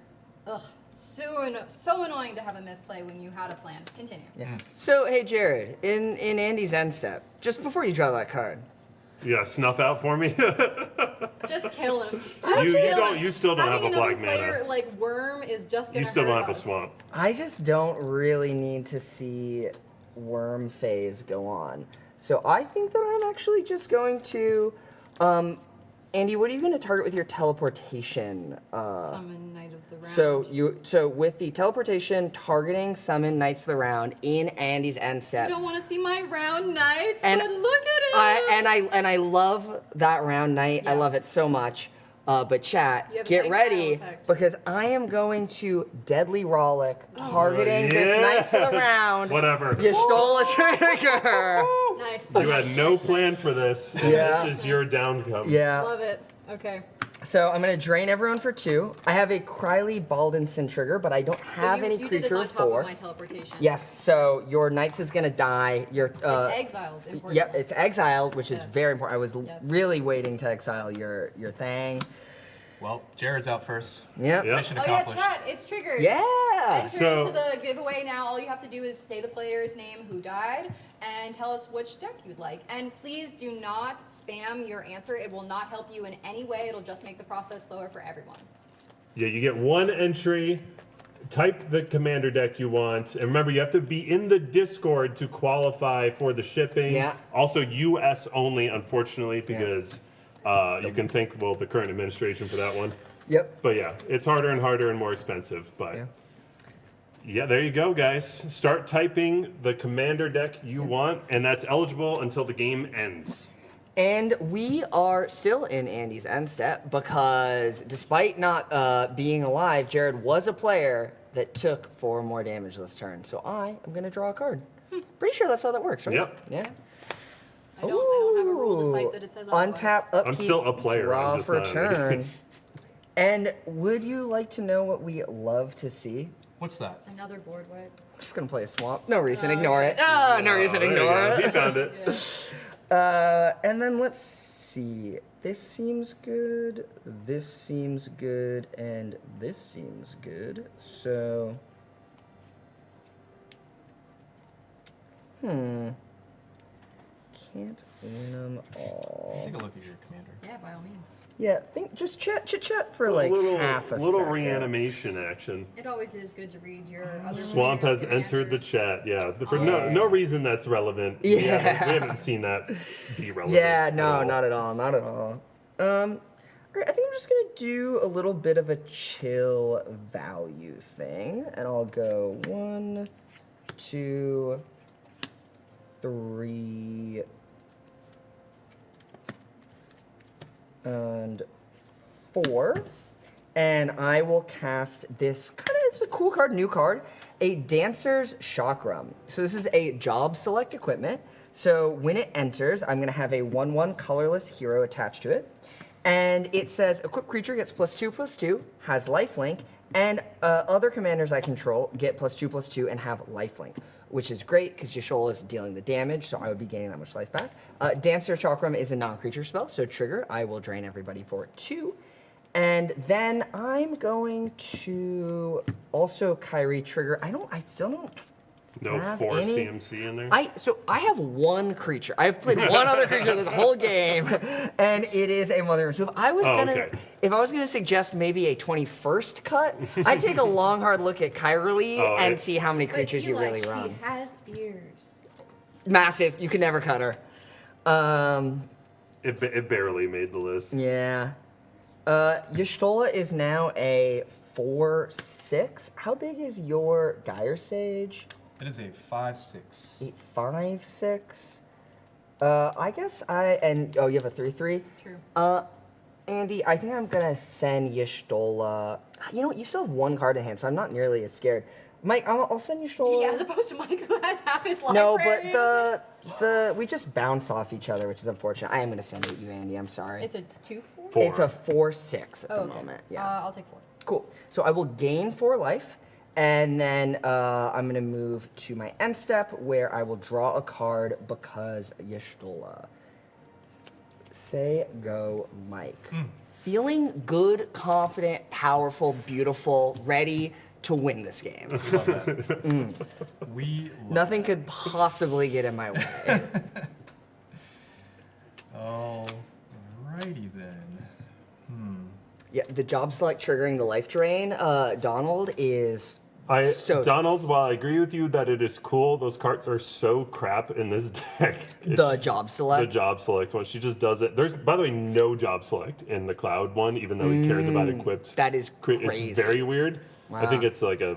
Ugh, so annoying to have a misplay when you had a plan. Continue. Yeah. So, hey, Jared, in Andy's end step, just before you draw that card, Yeah, snuff out for me. Just kill him. Just You kill don't- him. you still don't Having have a another black mana. player like Worm is just gonna You still don't hurt have a us. swamp. I just don't really need to see worm phase go on. So I think that I'm actually just going to, Andy, what are you going to target with your teleportation? Summon Knight of the Round. So with the teleportation, targeting summon Knights of the Round in Andy's end step. You don't want to see my round knights, And but look at it. I love that round knight. I Yeah. love it so much. But chat, You have get an ready exile effect. because I am going to Deadly Rollick, targeting this Yeah. Knights of the Round. Whatever. You stole a trigger. Nice. You had no plan for this, and Yeah. this is your downcome. Yeah. Love it. Okay. So I'm gonna drain everyone for 2. I have a Criley Baldenson trigger, but I don't have so any you creature did this on with top 4. of my teleportation. Yes. So your Knights is gonna die. Your It's exiled. Important. Yep, it's exiled, which is Yes. very important. I was Yes. really waiting to exile your thing. Well, Jared's out first. Yep. Yep. Mission Oh yeah, accomplished. chat. It's triggered. Yeah. Enter So- into the giveaway now. All you have to do is say the player's name who died and tell us which deck you'd like. And please do not spam your answer. It will not help you in any way. It'll just make the process slower for everyone. Yeah, you get 1 entry. Type the commander deck you want. And remember, you have to be in the Discord to qualify for the shipping. Yeah. Also, US only, unfortunately, because you can thank, well, the current administration for that one. Yep. But yeah, it's harder and harder and more expensive. But yeah, there you go, guys. Start typing the commander deck you want, and that's eligible until the game ends. And we are still in Andy's end step because despite not being alive, Jared was a player that took 4 more damage this turn. So I am going to draw a card. Pretty sure that's how that works, right? Yep. Yeah. I don't have a rule to cite that it says otherwise. Untap, upkeep, I'm still a player, draw I'm just for not- turn. And would you like to know what we love to see? What's that? Another board wipe. I'm just going to play a swamp. No reason, Oh, ignore okay. it. Ah, no reason, there you ignore go. He it. found it. Yeah. And then let's see. This seems good, this seems good, and this seems good. So, can't win them all. Take a look at your commander. Yeah, by all means. Yeah, just chit-chat for like half a little second. reanimation action. It always is good to read your other Swamp has players' entered the commanders. chat. Yeah, for no reason that's relevant. Yeah. We haven't seen that be relevant. Yeah, at no, all. not at all, not at all. All right, I think I'm just gonna do a little bit of a chill value thing, and I'll go 1, 2, 3, and 4. And I will cast this it's a cool card, new card, a Dancer's Chakram. So this is a job select equipment. So when it enters, I'm gonna have a 1/1 colorless hero attached to it. And it says equipped creature gets +2/+2, has lifelink, and other commanders I control get +2/+2 and have lifelink, which is great because Yashola is dealing the damage, so I would be gaining that much life back. Dancer Chakram is a non-creature spell, so trigger, I will drain everybody for 2. And then I'm going to also Kyrie trigger. I still don't No have 4 any- CMC in there. So I have 1 creature. I've played 1 other creature this whole game, and it is a Mother. So if I was okay. gonna suggest maybe a 21st cut, I'd take a long hard look at Kyrie and see how many But creatures you Eli, really run. She has ears. Massive. You can never cut her. It barely made the list. Yeah. Y'shtola is now a 4/6. How big is your Gyre Sage? It is a 5/6. 8, 5, 6. I guess you have a 3/3. True. Andy, I think I'm gonna send Y'shtola. You know what? You still have 1 card in hand, so I'm not nearly as scared. Mike, I'll send Y'shtola. Yeah, as opposed to Mike who has half his life. No, but we just bounce off each other, which is unfortunate. I am gonna send it you, Andy. I'm sorry. It's a 2/4. 4. It's a 4/6 at Oh, the okay. moment. Yeah. I'll take 4. Cool. So I will gain 4 life, and then I'm gonna move to my end step where I will draw a card because Y'shtola. Say go, Mike. Feeling good, confident, powerful, beautiful, ready to win this game. Love that. We love Nothing could possibly get in my way. Alrighty then. Yeah, the job select triggering the life drain, Donald, is So Donald, while I agree with you that it is cool, those cards are so crap in this deck. The job The select. job select one, she just does it. There's, by the way, no job select in the Cloud one, even though he cares about equipped. That is crazy. It's very weird. I think it's like a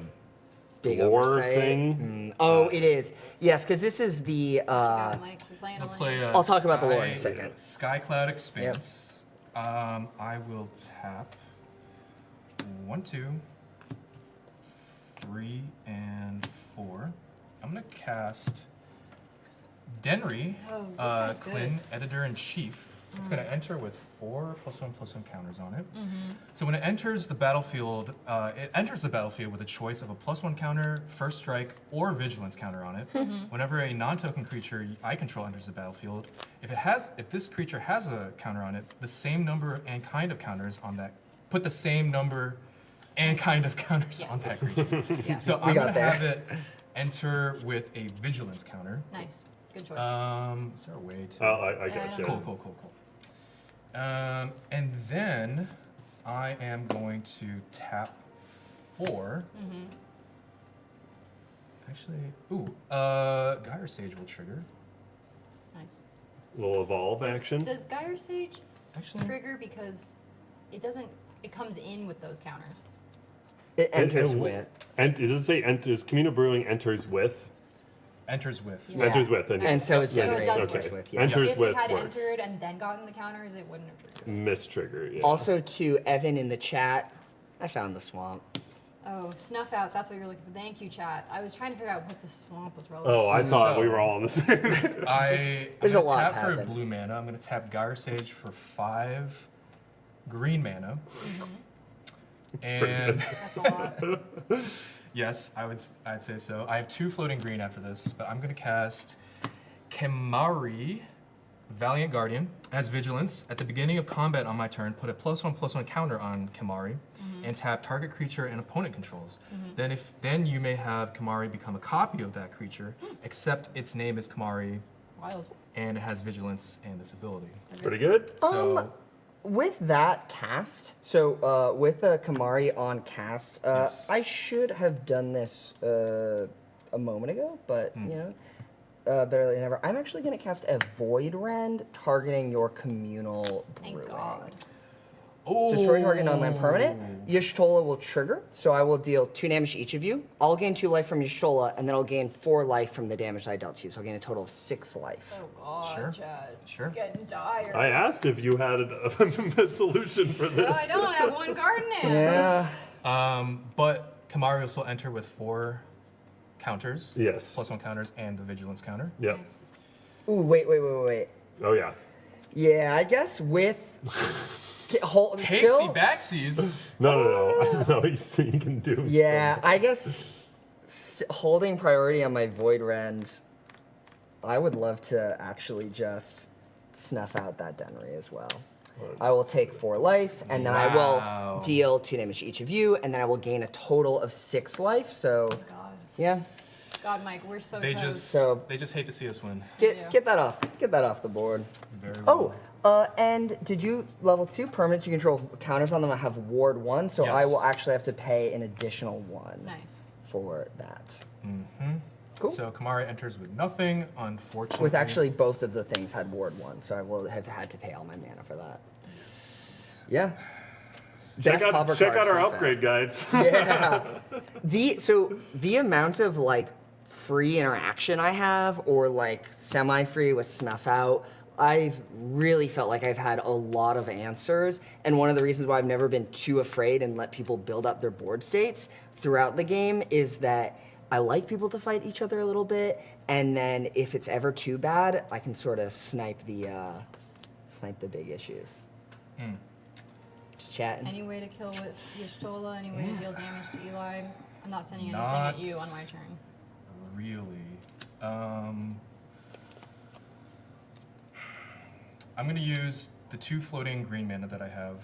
Big lore oversight. thing. Oh, it is. Yes, because this is the. Yeah, Mike, we're playing I'll on play land. I'll talk about the lore in a second. Sky Cloud Expanse. I will tap 1, 2, 3, and 4. I'm gonna cast Denry, Oh, this guy's good. Clin, Editor-in-Chief. It's gonna enter with 4 +1/+1 counters on it. So when it enters the battlefield, with a choice of a +1 counter, first strike, or vigilance counter on it. Whenever a non-token creature I control enters the battlefield, if this creature has a counter on it, the same number and kind of counters on that. Put the same number and kind of counters on that creature. Yeah. So We I'm got gonna there. have it enter with a vigilance counter. Nice. Good choice. Is there a way to? I got you. Cool. And then I am going to tap 4. Actually, Gyre Sage will trigger. Nice. Little evolve action. Does Gyre Sage Actually, trigger because it doesn't? It comes in with those counters. It enters And- with. And does it say enters? Communal Brewing enters with. enters with. Yeah. Enters with. And so is So it Denry. does Enters work. with. Yeah. Enters If with it had works. entered and then gotten the counters, it wouldn't have triggered. Miss trigger. Yeah. Also to Evan in the chat, I found the swamp. Oh, snuff out. That's what you're looking for. Thank you, chat. I was trying to figure out what the swamp was relative. Oh, I thought So- we were all on the same. I'm There's a gonna lot tap for a happened. blue mana. I'm gonna tap Gyre Sage for 5 green mana. And That's a lot. yes, I'd say so. I have 2 floating green after this, but I'm gonna cast Kemari, Valiant Guardian, as Vigilance. At the beginning of combat on my turn, put a +1/+1 counter on Kemari, and tap target creature and opponent controls. Then you may have Kemari become a copy of that creature, except its name is Kemari, Wild. and it has Vigilance and this ability. Pretty good. So With that cast, so with the Kamari on cast, Yes. I should have done this a moment ago, but you know, better late than never. I'm actually going to cast a Void Rend targeting your communal Thank brewing. God. Destroy target non-land permanent. Y'shtola will trigger, so I will deal 2 damage to each of you. I'll gain 2 life from Y'shtola, and then I'll gain 4 life from the damage that I dealt to you. So I'll gain a total of 6 life. Oh God, Sure. Chad. It's Sure. getting dire. I asked if you had a solution for No, this. I don't have one card in hand. Yeah. but Kemari will still enter with 4 counters. Yes. +1 counters and the Vigilance counter. Yep. Nice. Ooh, wait. Oh yeah. Yeah, I guess with hold still. Takesy backsies. No. No, he can do. Yeah, I guess holding priority on my Void Rend, I would love to actually just snuff out that Denry as well. I will take 4 life, and then I Wow. will deal 2 damage to each of you, and then I will gain a total of 6 life. So, God. yeah, God, Mike, we're so They toast. just So- they just hate to see us win. Yeah. get that off. Get that off the board. Very well. Oh, and did you level 2 permanents you control counters on them? I have Ward 1, so I Yes. will actually have to pay an additional 1 Nice. for that. Mm-hmm. Cool. So Kemari enters with nothing, unfortunately. With actually both of the things had Ward 1, so I will have had to pay all my mana for that. Yeah. Check Best pauper out card our snuff upgrade guides. Yeah. The amount of like free interaction I have, or like semi-free with snuff out, I've really felt like I've had a lot of answers, and one of the reasons why I've never been too afraid and let people build up their board states throughout the game is that I like people to fight each other a little bit, and then if it's ever too bad, I can sort of snipe the big issues. Just chatting. Any way to kill with Y'shtola? Any way to deal damage to Eli? I'm not sending anything Not at you on my turn. Really. I'm going to use the 2 floating green mana that I have.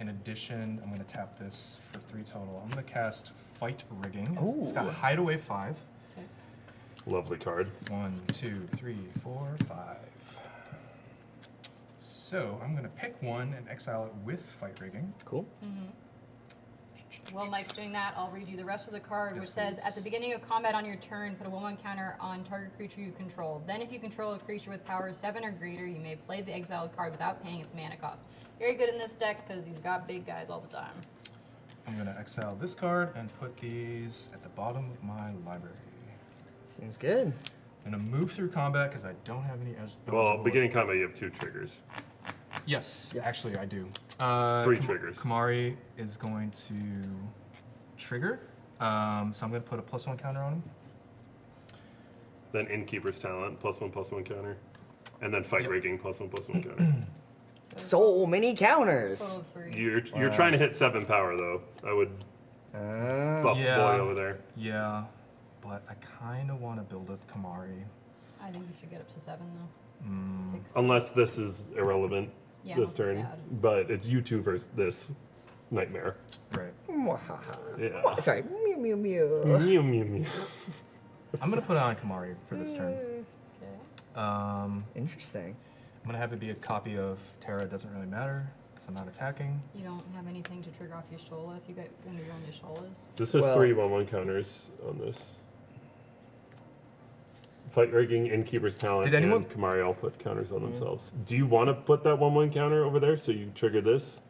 In addition, I'm going to tap this for 3 total. I'm going to cast Fight Rigging. It's got Hideaway 5. Okay. Lovely card. 1, 2, 3, 4, 5. So I'm going to pick one and exile it with Fight Rigging. Cool. While Mike's doing that, I'll read you the rest of the card, which says, at the beginning of combat on your turn, put a 1/1 counter on target creature you control. Then if you control a creature with power 7 or greater, you may play the exiled card without paying its mana cost. Very good in this deck because he's got big guys all the time. I'm gonna exile this card and put these at the bottom of my library. Seems good. I'm gonna move through combat because I don't have any. Well, beginning combat, you have 2 triggers. Yes, Yes. actually I do. 3 triggers. Kamari is going to trigger, so I'm gonna put a +1 counter on him. Then Innkeeper's Talent, +1/+1 counter. And then Fight Yep. Rigging, +1/+1 counter. So many counters. Total of 3. You're trying to hit 7 power, though. I would buff Yeah. boy over there. Yeah, but I kind of want to build up Kamari. I think you should get up to 7 though. 6. Unless this is irrelevant Yeah, this that's turn. bad. But it's you 2 versus this nightmare. Right. Mwahaha. Yeah. Sorry. Mew mew mew. Mew, mew, mew. I'm gonna put on Kamari for this turn. Okay. I'm Interesting. gonna have it be a copy of Terra. It doesn't really matter because I'm not attacking. You don't have anything to trigger off Y'shtola if you get when you're on Y'shtola's. This has Well- 3 1/1 counters on this. Fight Rigging, Innkeeper's Talent, Did anyone- and Kamari all put counters on themselves. Do you want to put that 1/1 counter over there so you trigger this?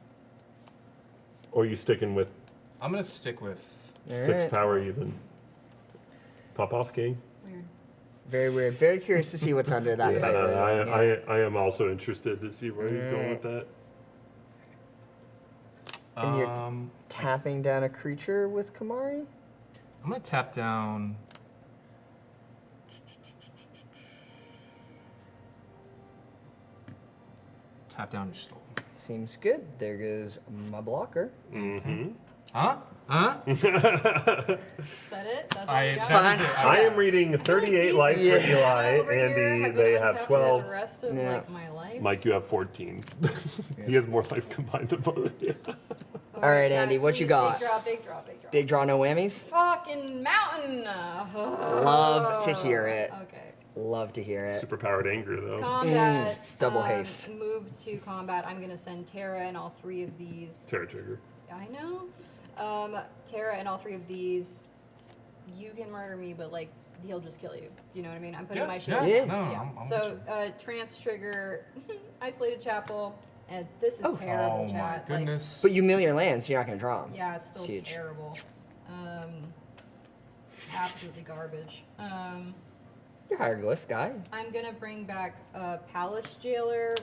Or are you sticking with I'm gonna stick with. 6 Alright. power even? Pop off king? Weird. Very weird. Very curious to see what's under that fight. Ring. Yeah. I am also interested to see where he's going with that. And you're tapping down a creature with Kamari? I'm gonna tap down. Tap down Y'shtola. Seems good. There goes my blocker. Mm-hmm. Huh? Huh? Is that it? That's all you got? fine. I am reading 38 these life for Yeah. Eli. over here Andy, have they been have untapped 12. For the rest of Yeah. like my life. Mike, you have 14. He has more life combined than both of you. All right, Andy, what you got? Big drop, big drop, big drop. Big draw, no whammies? Fucking mountain. Love to hear it. Okay. Love to hear it. Superpowered anger, though. Combat. double haste. Move to combat. I'm gonna send Terra and all 3 of these. Terra trigger. I know. Terra and all 3 of these. You can murder me, but like he'll just kill you. You know what I mean? I'm putting Yeah, my shield. Yeah. No, Yeah. I'm So with you. trance trigger, isolated chapel, and this is Oh. terrible, Oh my chat. goodness. But you mill your lands, so you're not going to draw them. Like, yeah, it's still huge. terrible. Absolutely garbage. You're a hieroglyph guy. I'm gonna bring back Palace Jailer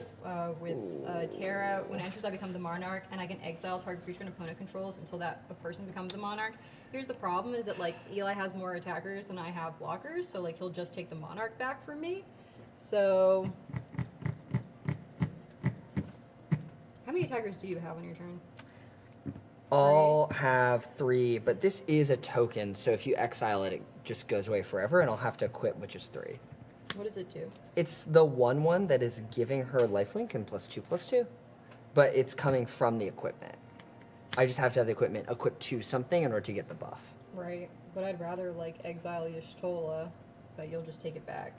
with Terra. When it enters, I become the monarch, and I can exile target creature and opponent controls until that a person becomes a monarch. Here's the problem: is that like Eli has more attackers than I have blockers, so like he'll just take the monarch back from me. So, how many attackers do you have on your turn? I'll have 3, but this is a token, so if you exile it, it just goes away forever, and I'll have to equip, which is 3. What does it do? It's the 1/1 that is giving her lifelink and +2/+2, but it's coming from the equipment. I just have to have the equipment equipped to something in order to get the buff. Right, but I'd rather like exile Y'shtola, but you'll just take it back.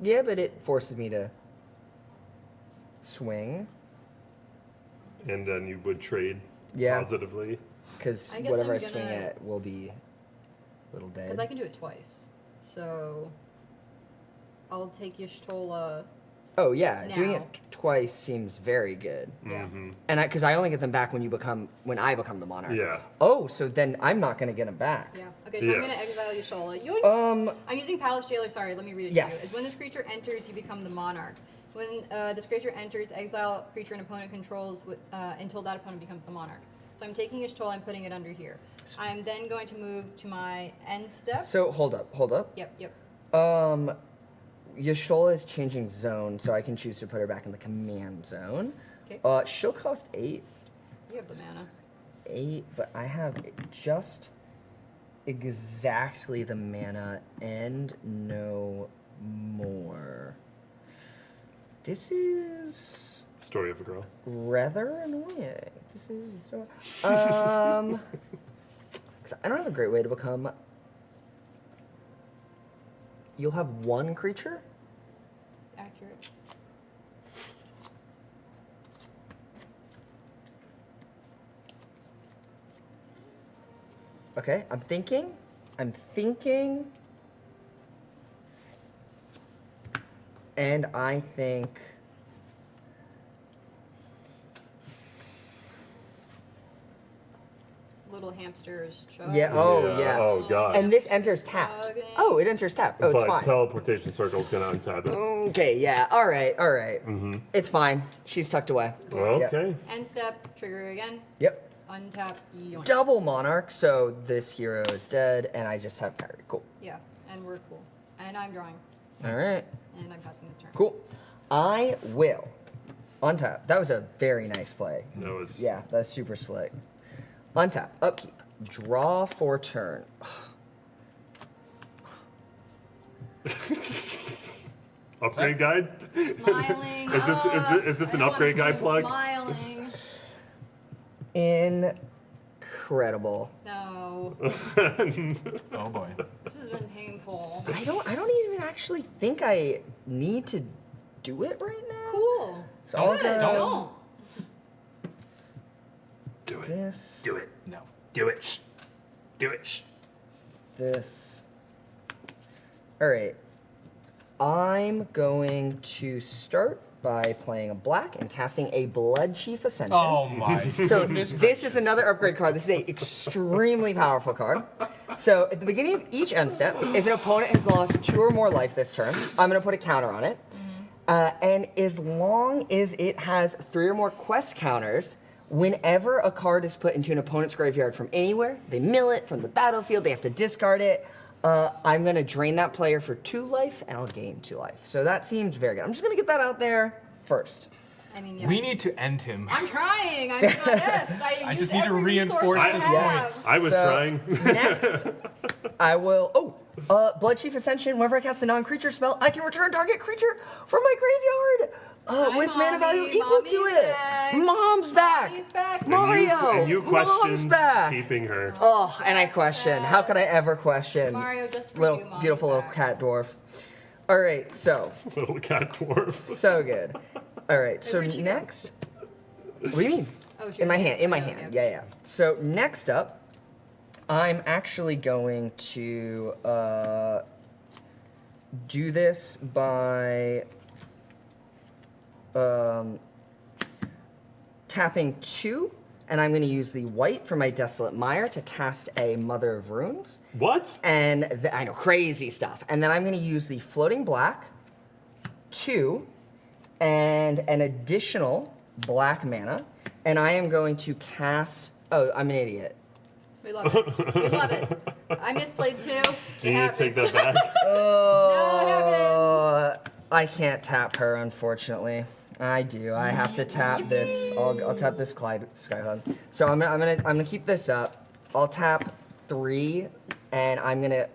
Yeah, but it forces me to swing, And then you would trade Yeah. positively. because I guess whatever I'm I swing gonna- at will be little dead. Because I can do it twice. So I'll take Y'shtola. Oh yeah, doing now. it twice seems very good. Yeah. And because I only get them back when I become the monarch. Yeah. Oh, so then I'm not gonna get them back. Yeah. Okay, so Yeah. I'm gonna exile Y'shtola. Yoink! I'm using Palace Jailer. Sorry, let me read it Yes. to you. It's when this creature enters, you become the monarch. When this creature enters, exile creature and opponent controls until that opponent becomes the monarch. So I'm taking Y'shtola and putting it under here. I'm then going to move to my end step. So hold up. Yep. Y'shtola is changing zone, so I can choose to put her back in the command zone. Okay. She'll cost 8, You have the mana. 8, but I have just exactly the mana and no more. This is Story of a girl. rather annoying. This is because I don't have a great way to become. You'll have 1 creature. Accurate. Okay, I'm thinking. And I think... Little hamsters. Yeah, oh, yeah. Oh, God. And this enters tapped. Okay. Oh, it enters tapped. Oh, it's but fine. teleportation circle's gonna untap it. Okay, yeah. All right. It's fine. She's tucked away. Okay. End step, trigger again. Yep. Untap, yoink. Double monarch, so this hero is dead, and I just have parry. Cool. Yeah, and we're cool. And I'm drawing. All right. And I'm passing the turn. Cool. I will untap. That was a very nice play. That was. Yeah, that's super slick. Untap, upkeep, draw for turn. Upgrade guide? Smiling. Is this an I upgrade wanna guide see plug? Smiling. Incredible. No. Oh boy. This has been painful. I don't even actually think I need to do it right now. Cool. So I'll Good. go Don't. Do it. this, Do it. No. Do it. Shh. Do it. Shh. this. All right. I'm going to start by playing a black and casting a Blood Chief Ascension. Oh my. So goodness this is gracious. another upgrade card. This is an extremely powerful card. So at the beginning of each end step, if an opponent has lost 2 or more life this turn, I'm going to put a counter on it. And as long as it has 3 or more quest counters, whenever a card is put into an opponent's graveyard from anywhere, they mill it from the battlefield, they have to discard it. I'm going to drain that player for 2 life, and I'll gain 2 life. So that seems very good. I'm just going to get that out there first. I mean, yeah. We need to end him. I'm trying. I'm doing my best. I just used need to every resource reinforce I this have. point. I was So, trying. Next, I will. Blood Chief Ascension. Whenever I cast a non-creature spell, I can return target creature from my graveyard Hi, with mana value Mommy. equal to Mommy's it. back. Mom's back. Mommy's back. Mario. And you Mom's questioned back. keeping her. Oh, and I question. How could I ever question? Mario, just for little you, Mommy's beautiful little back. cat dwarf. All right, so Little cat dwarf. so good. All right, so where'd she go? next. What do you mean? Oh, she In my was- hand. In my okay, hand. okay. Yeah. So next up, I'm actually going to do this by tapping 2, and I'm going to use the white for my Desolate Mire to cast a Mother of Runes. What? And I know, crazy stuff. And then I'm going to use the Floating Black, 2, and an additional black mana. And I am going to cast... Oh, I'm an idiot. We love it. We love it. I misplayed too. Do you need to take that back? No, it happens. I can't tap her, unfortunately. I do. I have to tap this. I'll tap this Skycloud. So I'm gonna keep this up. I'll tap 3, and I'm gonna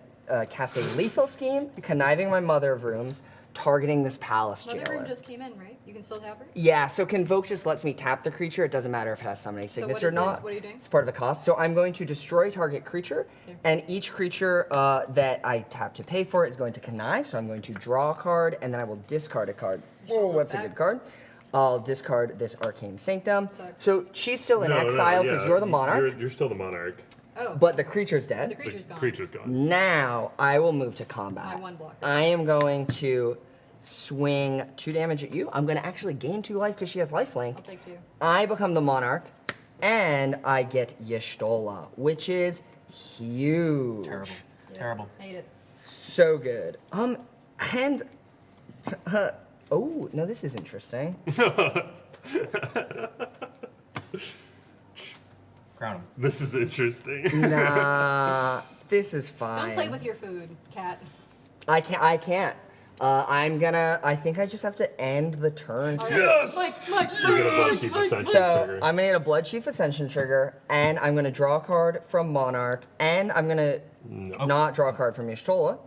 cast a Lethal Scheme, Conniving my Mother of Runes, targeting this Palace Mother Jailer. Room just came in, right? You can still tap her? Yeah, so Convoke just lets me tap the creature. It doesn't matter if it has Summoning So Sickness what or is it? not. What are you doing? It's part of the cost. So I'm going to destroy target creature, and each creature that I tap to pay for it is going to connive. So I'm going to draw a card, and then I will discard a card. Oh, what's a back. good card? I'll discard this Arcane Sanctum. Sucks. So she's still in exile because you're the monarch, You're still the monarch. Oh, but the creature's dead. the creature's The gone. creature's gone. Now I will move to combat. My one blocker. I am going to swing 2 damage at you. I'm going to actually gain 2 life because she has lifelink. I'll take 2. I become the monarch, and I get Y'shtola, which is huge. Terrible. Yeah, Terrible. Hate it. So good. And oh no, this is interesting. Crown him. This is interesting. Nah, this is fine. Don't play with your food, cat. I can't. I think I just have to end the turn. Yes! Mike. You're gonna Blood Chief Ascension So trigger. I'm gonna get a Blood Chief Ascension trigger, and I'm gonna draw a card from Monarch, and I'm gonna not draw a card from Y'shtola.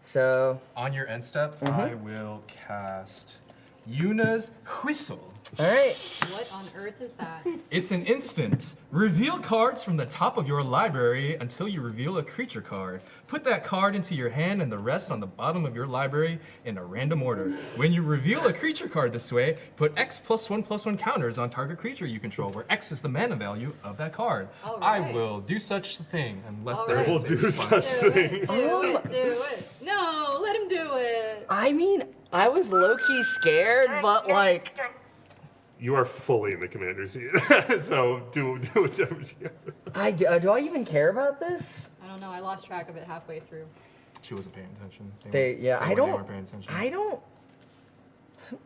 So On your end step, I will cast Yuna's Whistle. All right. What on earth is that? It's an instant. Reveal cards from the top of your library until you reveal a creature card. Put that card into your hand and the rest on the bottom of your library in a random order. When you reveal a creature card this way, put X +1/+1 counters on target creature you control, where X is the mana value of that card. All I right. will do such thing unless All there right. is We'll a do response. such Do thing. it, do it. No, let him do it. I mean, I was low-key scared, but like, You are fully in the commander seat, so do whichever you do I even care about this? I don't know. I lost track of it halfway through. She wasn't paying attention. I weren't don't paying attention. I don't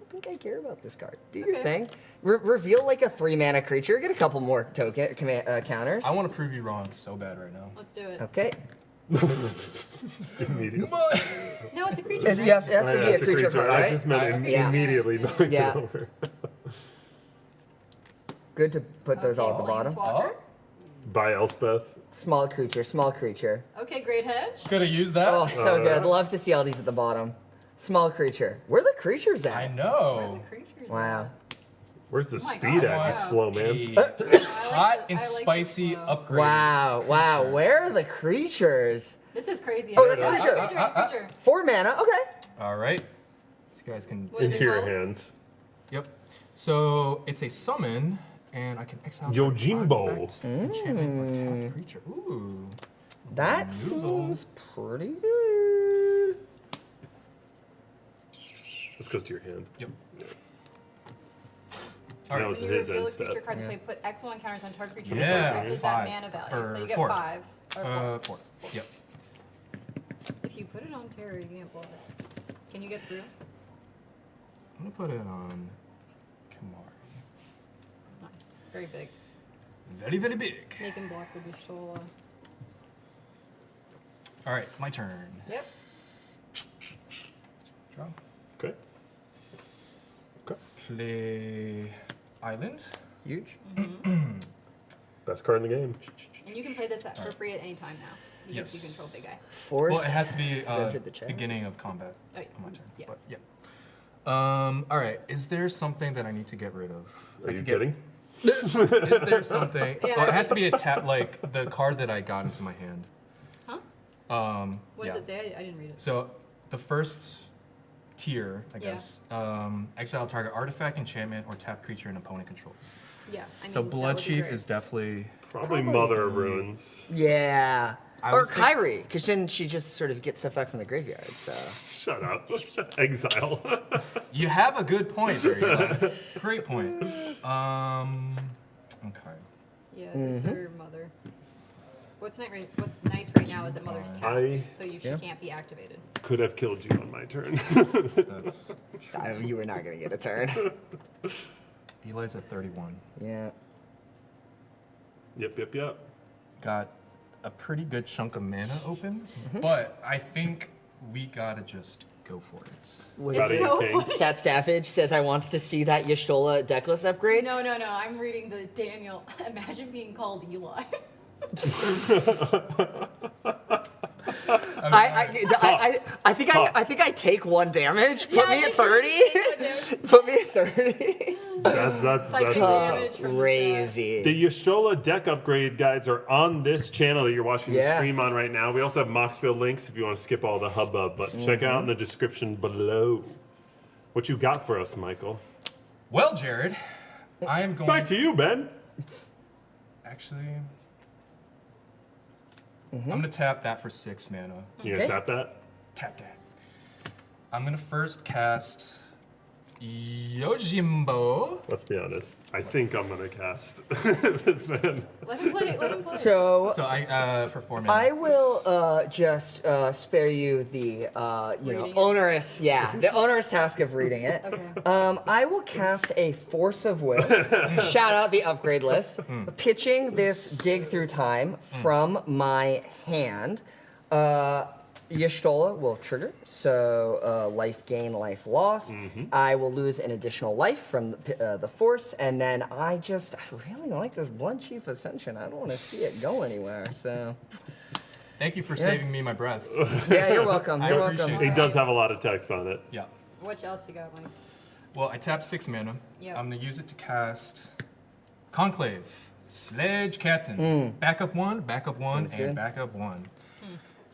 think I care about this card. Do your Okay. thing. Reveal like a 3-mana creature. Get a couple more token counters. I want to prove you wrong so bad right now. Let's do it. Okay. immediately. No, it's a creature. It right? has to be a That's creature card, I right? just meant Yeah. immediately knocking Yeah. it over. Good to put those all at the Okay, bottom. Planeswalker. Bye, Elspeth. Small creature, small creature. Okay, Great Hedge. Could have used that. Oh, so Oh, good. yeah. Love to see all these at the bottom. Small creature. Where are the creatures I at? Where are know. the creatures? Wow. Where's the Oh my speed God, at, you wow. slow man? A at? hot and I like spicy the flow. upgrade. Wow. Wow. Where are the creatures? This is crazy. Oh, that's a Creature, creature. creature. 4 mana. Okay. All right. These guys can. What is Into it your called? hands. Yep. So it's a summon, and I can exile. Yojimbo. Enchantment or tapped creature. Ooh. That Beautiful. seems pretty good. This goes to your hand. Yep. All All right. right. It's When you his reveal a end step. creature card this way, put X1 counters on target creature. Yeah, X is five. that mana value. Or So you get four. 5. Or 4. 4. Yep. If you put it on Terra, you can't block it. Can you get through? I'm gonna put it on Kamari. Nice. Very big. Very, very big. Make him block with your soul. All right, my turn. Yep. Draw. Okay. Okay. Play Island. Huge. Best card in the game. And you can play this for free at any time now. Because Yes. you control big guy. Force. Well, it has to be entered the chat. beginning of combat Oh, yeah. on my turn. Yeah. But yeah. All right. Is there something that I need to get rid of? Are I you could get- kidding? Is there something? Yeah. Well, it has to be a tap, like the card that I got into my hand. Huh? What yeah. does it say? I didn't read it. So the first tier, I Yeah. guess, exile target artifact, enchantment, or tap creature an opponent controls. Yeah. I So mean, that Blood would be Chief great. is definitely. Probably Mother of Ruins. Yeah. I Or was thinking- Kyrie, because then she just sort of gets stuff back from the graveyard. So. Shut up. Exile. You have a good point there. Eli. Great point. Okay. Yeah, this is her mother. What's nice right now is that Mother's tapped, so she can't be activated. Could have killed you on my turn. That's. You were not going to get a turn. Eli's at 31. Yeah. Yep. Got a pretty good chunk of mana open, but I think we gotta just go for it. What Got It's it, so King. funny. Stat Staffage says I wants to see that Y'shtola decklist upgrade. No. I'm reading the Daniel. Imagine being called Eli. I think I take 1 damage. Put Yeah, me I at think you 30. take 1 damage. Put me at 30. That's Psychic damage from Crazy. The Y'shtola deck upgrade guides are on this channel that you're watching the Yeah. stream on right now. We also have MOXFIELD links if you want to skip all the hubbub, but check out in the description below. What you got for us, Michael? Well, Jared, I am going. Back to you, Ben. Actually, I'm gonna tap that for 6 mana. You gonna Okay. tap that? Tap that. I'm gonna first cast Yojimbo. Let's be honest. I think I'm gonna cast this man. Let him play. Let him play. So So I for 4 mana. I will just spare you the Reading it. onerous the onerous task of reading it. Okay. I will cast a Force of Will. Shout out the upgrade list. Pitching this Dig Through Time from my hand. Y'shtola will trigger, so life gain, life loss. I will lose an additional life from the Force, and then I really like this Blood Chief Ascension. I don't want to see it go anywhere, so. Thank you for saving me my breath. Yeah, you're welcome. I You're appreciate welcome. It does have a lot of text on it. Yeah. What else you got, Mike? Well, I tapped 6 mana. Yep. I'm gonna use it to cast Conclave, Sledge Captain. Backup 1, backup 1, Seems and good. backup 1.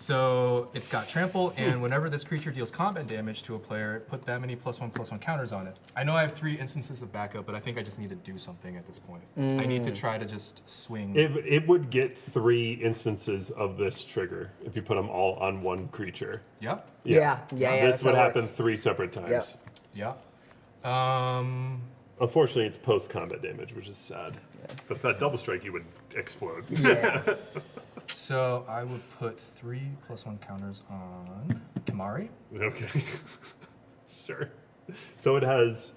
So it's got trample, and whenever this creature deals combat damage to a player, put that many +1/+1 counters on it. I know I have 3 instances of backup, but I think I just need to do something at this point. I need to try to just swing. It would get 3 instances of this trigger if you put them all on one creature. Yeah, Yeah, This that's how would it happen works. 3 separate times. yeah. Unfortunately, it's post-combat damage, which is sad. But if that double strike, you would explode. Yeah. So I would put 3 +1 counters on Tamari. Okay. Sure. So it has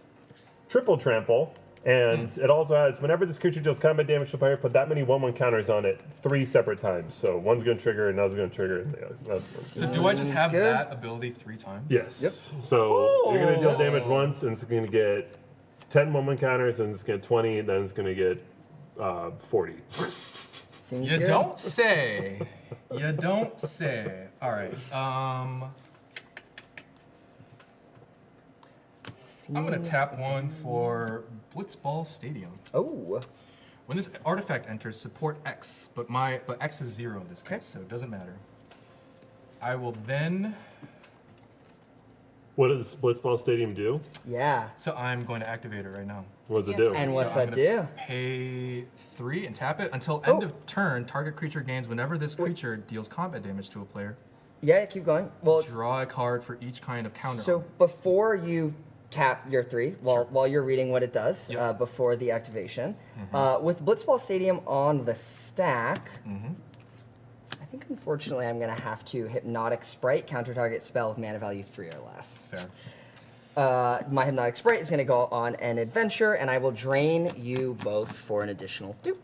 triple trample, and it also has whenever this creature deals combat damage to the player, put that many 1/1 counters on it 3 separate times. So one's going to trigger, another's going to trigger, and the other one's So do I just have good. that ability 3 times? Yes. Yep. So you're going to deal damage once, and it's going to get 10 1/1 counters, and it's going to get 20, and then it's going to get 40. Seems You good. don't say. You don't say. All right. I'm gonna Seems- tap 1 for Blitzball Stadium. Oh. When this artifact enters, support X, but X is 0 in this case, so it doesn't matter. I will then. What does Blitzball Stadium do? Yeah. So I'm going to activate it right now. What does it Yeah. do? And So what's I'm that gonna do? Pay 3 and tap it until end Oh. of turn. Target creature gains whenever this creature deals combat damage to a player. Yeah, keep going. Well, Draw a card for each kind of counter. so on it. before you tap your 3, while you're reading what it does, Yep. Mm-hmm. before the activation, with Blitzball Stadium on the stack, I think unfortunately I'm going to have to Hypnotic Sprite, counter target spell with mana value 3 or less. Fair. My Hypnotic Sprite is going to go on an adventure, and I will drain you both for an additional 2.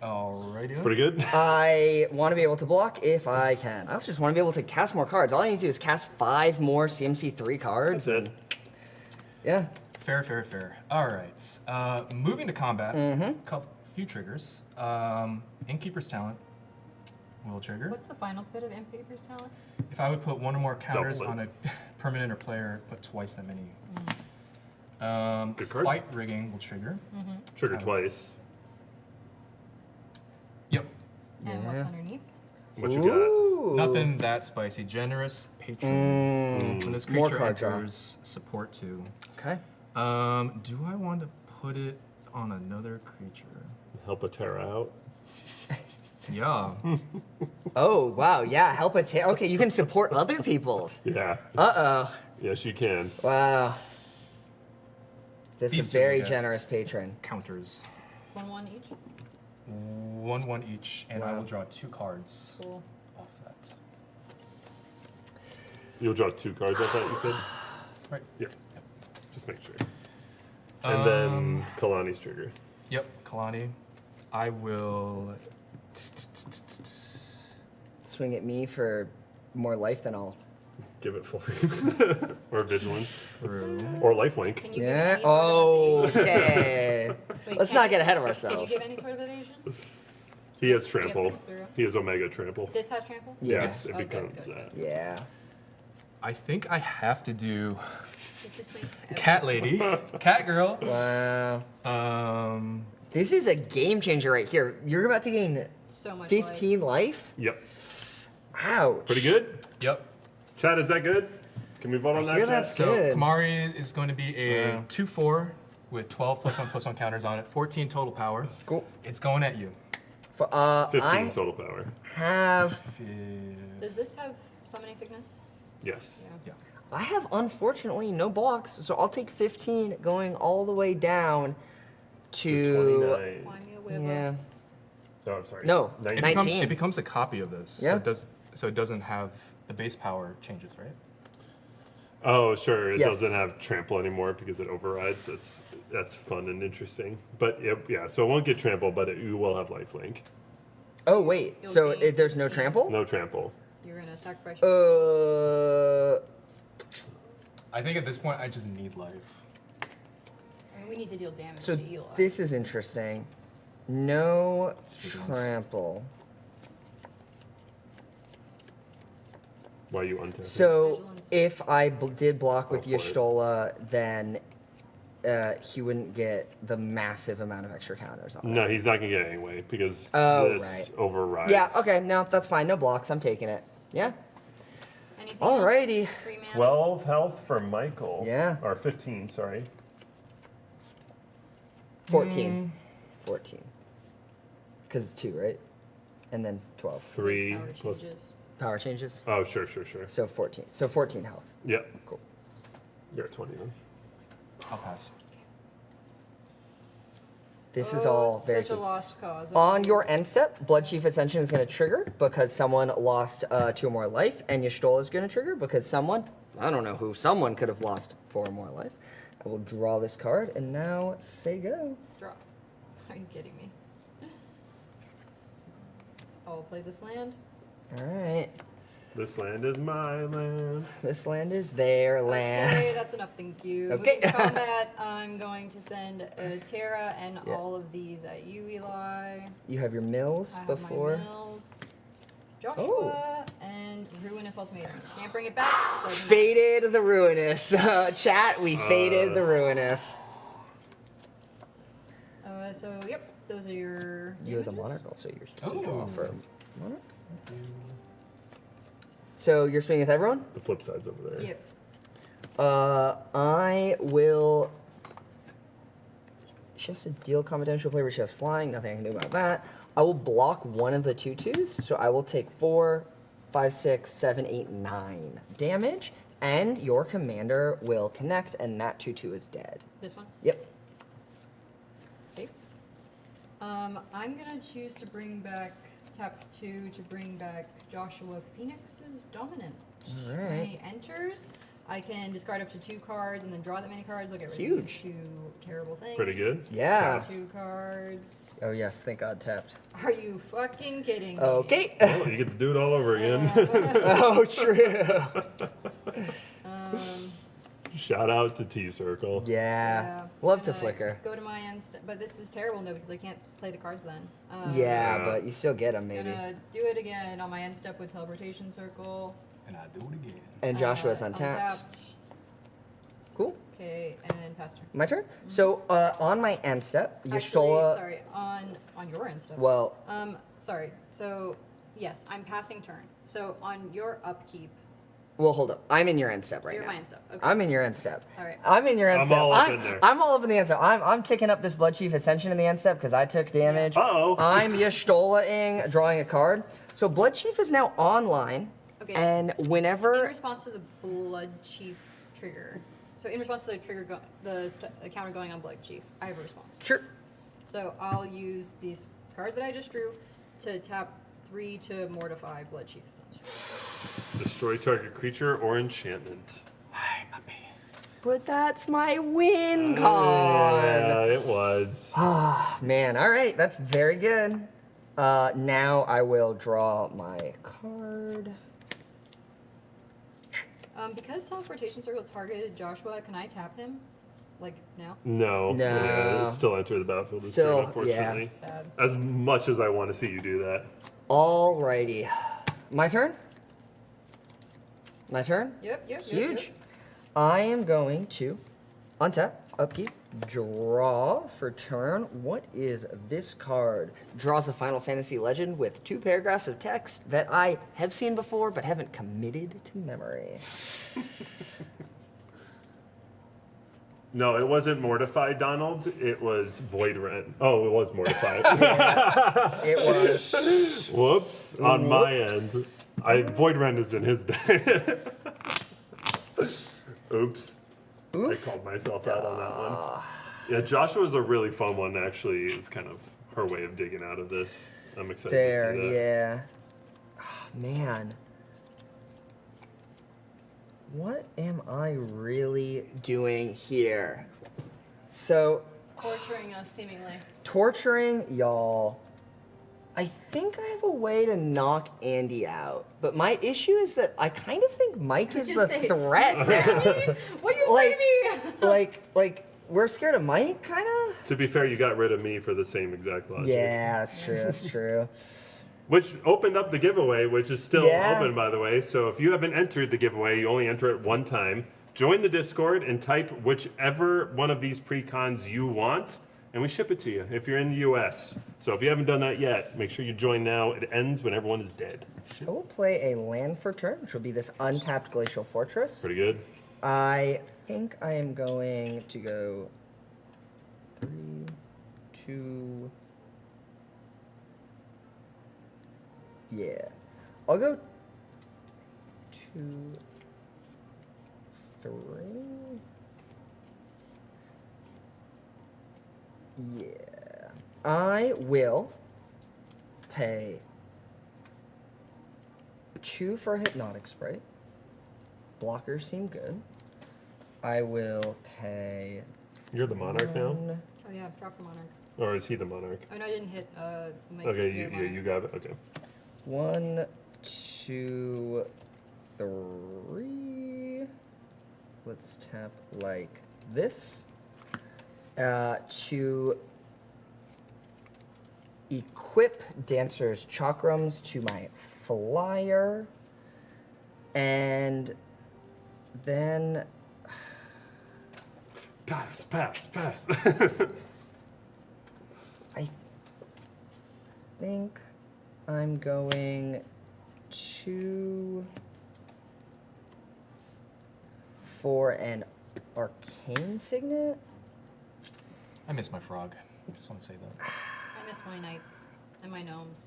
Alrighty. Pretty good. I want to be able to block if I can. I also just want to be able to cast more cards. All I need to do is cast 5 more CMC 3 cards. That's it. Yeah. Fair, fair, fair. All right. Moving to combat. Few triggers. Innkeeper's Talent will trigger. What's the final bit of Innkeeper's Talent? If I would put 1 or more counters Double on a permanent or player, put twice that many. Good card. Fight Rigging will trigger. Trigger twice. Yep. And what's Yeah. underneath? What you got? Ooh. Nothing that spicy. Generous Patron. When this More creature card draw. enters, support 2. Okay. Do I want to put it on another creature? Help a Terra out. Yeah. Oh, wow. Yeah, help a tear. Okay, you can support other people's. Yeah. Uh-oh. Yes, you can. Wow. This These is two will very get- generous patron. Counters. 1/1 each. 1/1 each, and I Wow. will draw 2 cards Cool. off that. You'll draw 2 cards, I thought you said? Right. Yeah. Just make sure. And then Um, Kalani's trigger. Yep, Kalani. I will. Swing at me for more life than all. Give it flurry. Or vigilance. Through. Or lifelink. Can you give Yeah. any sort of evasion? Okay. Wait, Let's can not you- get ahead of Can you ourselves. give any sort of evasion? He has get trample. this through. He has Omega trample. This has trample? Yeah. Yes, it Okay, becomes good, that. Yeah. I think I have to do It's just wait. Okay. Cat Lady, Cat Girl. Wow. This is a game changer right here. You're about to gain So much 15 life? Yep. Ouch. Pretty good? Yep. Chad, is that good? Can we vote on that, hear Chad? that's So Good. Kamari is going to be a Wow. 2/4 with 12 +1/+1 counters on it, 14 total power. Cool. It's going at you. 15 I total power. have Does this have summoning sickness? Yes. Yeah. I have unfortunately no blocks, so I'll take 15 going all the way down to 29. Why me a whip? yeah. Oh, I'm sorry. No, 19. 19. It becomes a copy of this. Yeah. So it doesn't have the base power changes, right? Oh, sure. It Yes. doesn't have trample anymore because it overrides. That's fun and interesting. But yeah, so it won't get trample, but you will have lifelink. Oh wait, You'll so gain there's no 15. trample? No trample. You're gonna sacrifice. I think at this point I just need life. I mean, we need to deal damage So to Eli. this is interesting. No Vigilance. trample. Why you untap? So Vigilance. if I did block with Go for it. Y'shtola, then he wouldn't get the massive amount of extra counters on it. No, he's not gonna get it anyway because Oh, this right. overrides. Yeah, okay, no, that's fine. No blocks. I'm taking it. Yeah. Anything Alrighty. else? 3 mana? 12 health for Michael. Yeah. Or 15, sorry. 14. 14. Because it's 2, right? And then 12. 3 Power plus. changes. Power changes. Oh, sure. So 14. So 14 health. Yep. Cool. You're at 20 then. I'll pass. This is all it's very such a good. lost cause. On your end step, Blood Chief Ascension is going to trigger because someone lost 2 or more life, and Y'shtola is going to trigger because someone, I don't know who, someone could have lost 4 or more life. I will draw this card, and now say go. Draw. Are you kidding me? I'll play this land. All right. This land is my land. This land is their land. Okay, that's enough. Thank you. Okay. Moving to combat, I'm going to send a Terra and Yeah. all of these at you, Eli. You have your mills I have before. my mills. Joshua Oh. and Ruinous Ultimatum. Can't bring it back. doesn't matter. Faded the Ruinous. Chat, we faded the Ruinous. So, yep, those are your You're the damages. Monarch, also you're supposed to draw Oh. for Monarch. So you're swinging with everyone? The flip side's over there. Yep. I will. She has to deal confidential play where she has flying. Nothing I can do about that. I will block one of the 2/2s, so I will take 4, 5, 6, 7, 8, 9 damage, and your commander will connect, and that 2/2 is dead. This one? Yep. Okay. I'm gonna choose to bring back tap 2 to bring back Joshua Phoenix's Dominant. Alright. When he enters, I can discard up to 2 cards and then draw that many cards. I'll get rid of Huge. these 2 terrible things. Pretty good. Yeah. Tapped. 2 cards. Oh yes, thank God tapped. Are you fucking kidding me? Okay. Oh, you get to do it all over again. Oh, true. Shout out to T-Circle. Yeah. Love to Gonna flicker. Go to my end, but this is terrible no because I can't play the cards then. Yeah, Yeah. but you still get them maybe. Gonna do it again on my end step with Teleportation Circle. And I do it again. And Joshua's untapped. Cool. Okay, and then pass turn. My turn. So on my end step, Actually, Y'shtola. sorry, on your end step. Well, Sorry. So, yes, I'm passing turn. So on your upkeep, hold up. I'm in your end step right you're now. my end step. Okay. I'm in your end step. All right. I'm in your end I'm step. all up in there. I'm all up in the end step. I'm ticking up this Blood Chief Ascension in the end step because I took damage. Uh-oh. I'm Y'shtola-ing, drawing a card. So Blood Chief is now online. Okay. And in whenever. response to the Blood Chief trigger, so in response to the trigger, the counter going on Blood Chief, I have a response. Sure. So I'll use these cards that I just drew to tap 3 to mortify Blood Chief Ascension. Destroy target creature or enchantment. Hi, puppy. But that's my win card. Yeah, it was. Ah, man. All right. That's very good. Now I will draw my card. Because Teleportation Circle targeted Joshua, can I tap him? Like, now? No. No. Yeah, it'll still enter the battlefield this Still, turn, unfortunately. Sad. As much as I want to see you do that. Alrighty. My turn? My turn? Yep. Huge. I am going to untap, upkeep, draw for turn. What is this card? Draws a Final Fantasy legend with 2 paragraphs of text that I have seen before but haven't committed to memory. No, it wasn't Mortified, Donald. It was Void Rent. Oh, it was Mortified. It was. Whoops. On my Whoops. end. Void Rent is in his deck. Oops. I Oof. called myself out on that one. Yeah, Joshua's a really fun one, actually. It's kind of her way of digging out of this. I'm excited There, to see that. yeah. Oh, man. What am I really doing here? So, Torturing us, seemingly. torturing y'all. I think I have a way to knock Andy out, but my issue is that I kind of think Mike is the threat now. What are you like, afraid of me? like, we're scared of Mike, kind of? To be fair, you got rid of me for the same exact logic. Yeah, that's true, that's true. which opened up the giveaway, which is still Yeah. open, by the way. So if you haven't entered the giveaway, you only enter it one time. Join the Discord and type whichever one of these Precons you want, and we ship it to you if you're in the US. So if you haven't done that yet, make sure you join now. It ends when everyone is dead. I will play a land for turn, which will be this untapped glacial fortress. Pretty good. I think I am going to go 3, 2. Yeah. I'll go 2, 3. Yeah. I will pay 2 for a hypnotic sprite. Blockers seem good. I will pay. You're the monarch now? one- Oh yeah, drop the monarch. Or is he the monarch? Oh no, I didn't hit. Mike Okay, hit your you monarch. got it. Okay. 1, 2, 3. Let's tap like this. To equip Dancer's Chakrams to my flyer. And then Pass, pass, pass. I think I'm going to for an arcane signet. I miss my frog. Just want to say that. I miss my knights and my gnomes.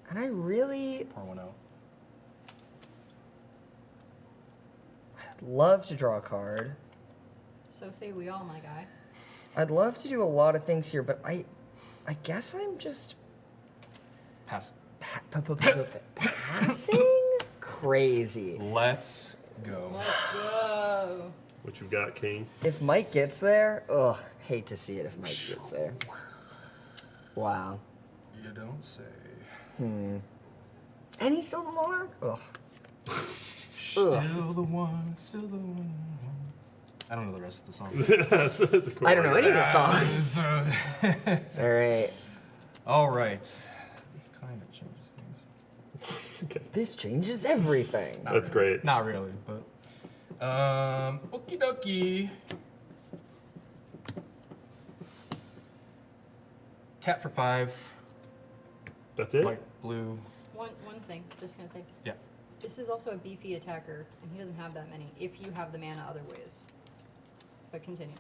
And I really Pour one out. love to draw a card. So say we all, my guy. I'd love to do a lot of things here, but I guess I'm just Pass. passing crazy. Let's go. Let's go. What you got, King? If Mike gets there, ugh, hate to see it if Mike gets there. Wow. You don't say. And he's still the monarch? Ugh. Still the one, still the one. I don't know the rest of the song. I don't know any of the songs. So- All right. All right. This kind of changes things. Okay. This changes everything. That's great. Not really, but. Okie dokie. Tap for 5. That's it? White, blue. One thing, just gonna say. Yeah. This is also a beefy attacker, and he doesn't have that many. If you have the mana other ways. But continue.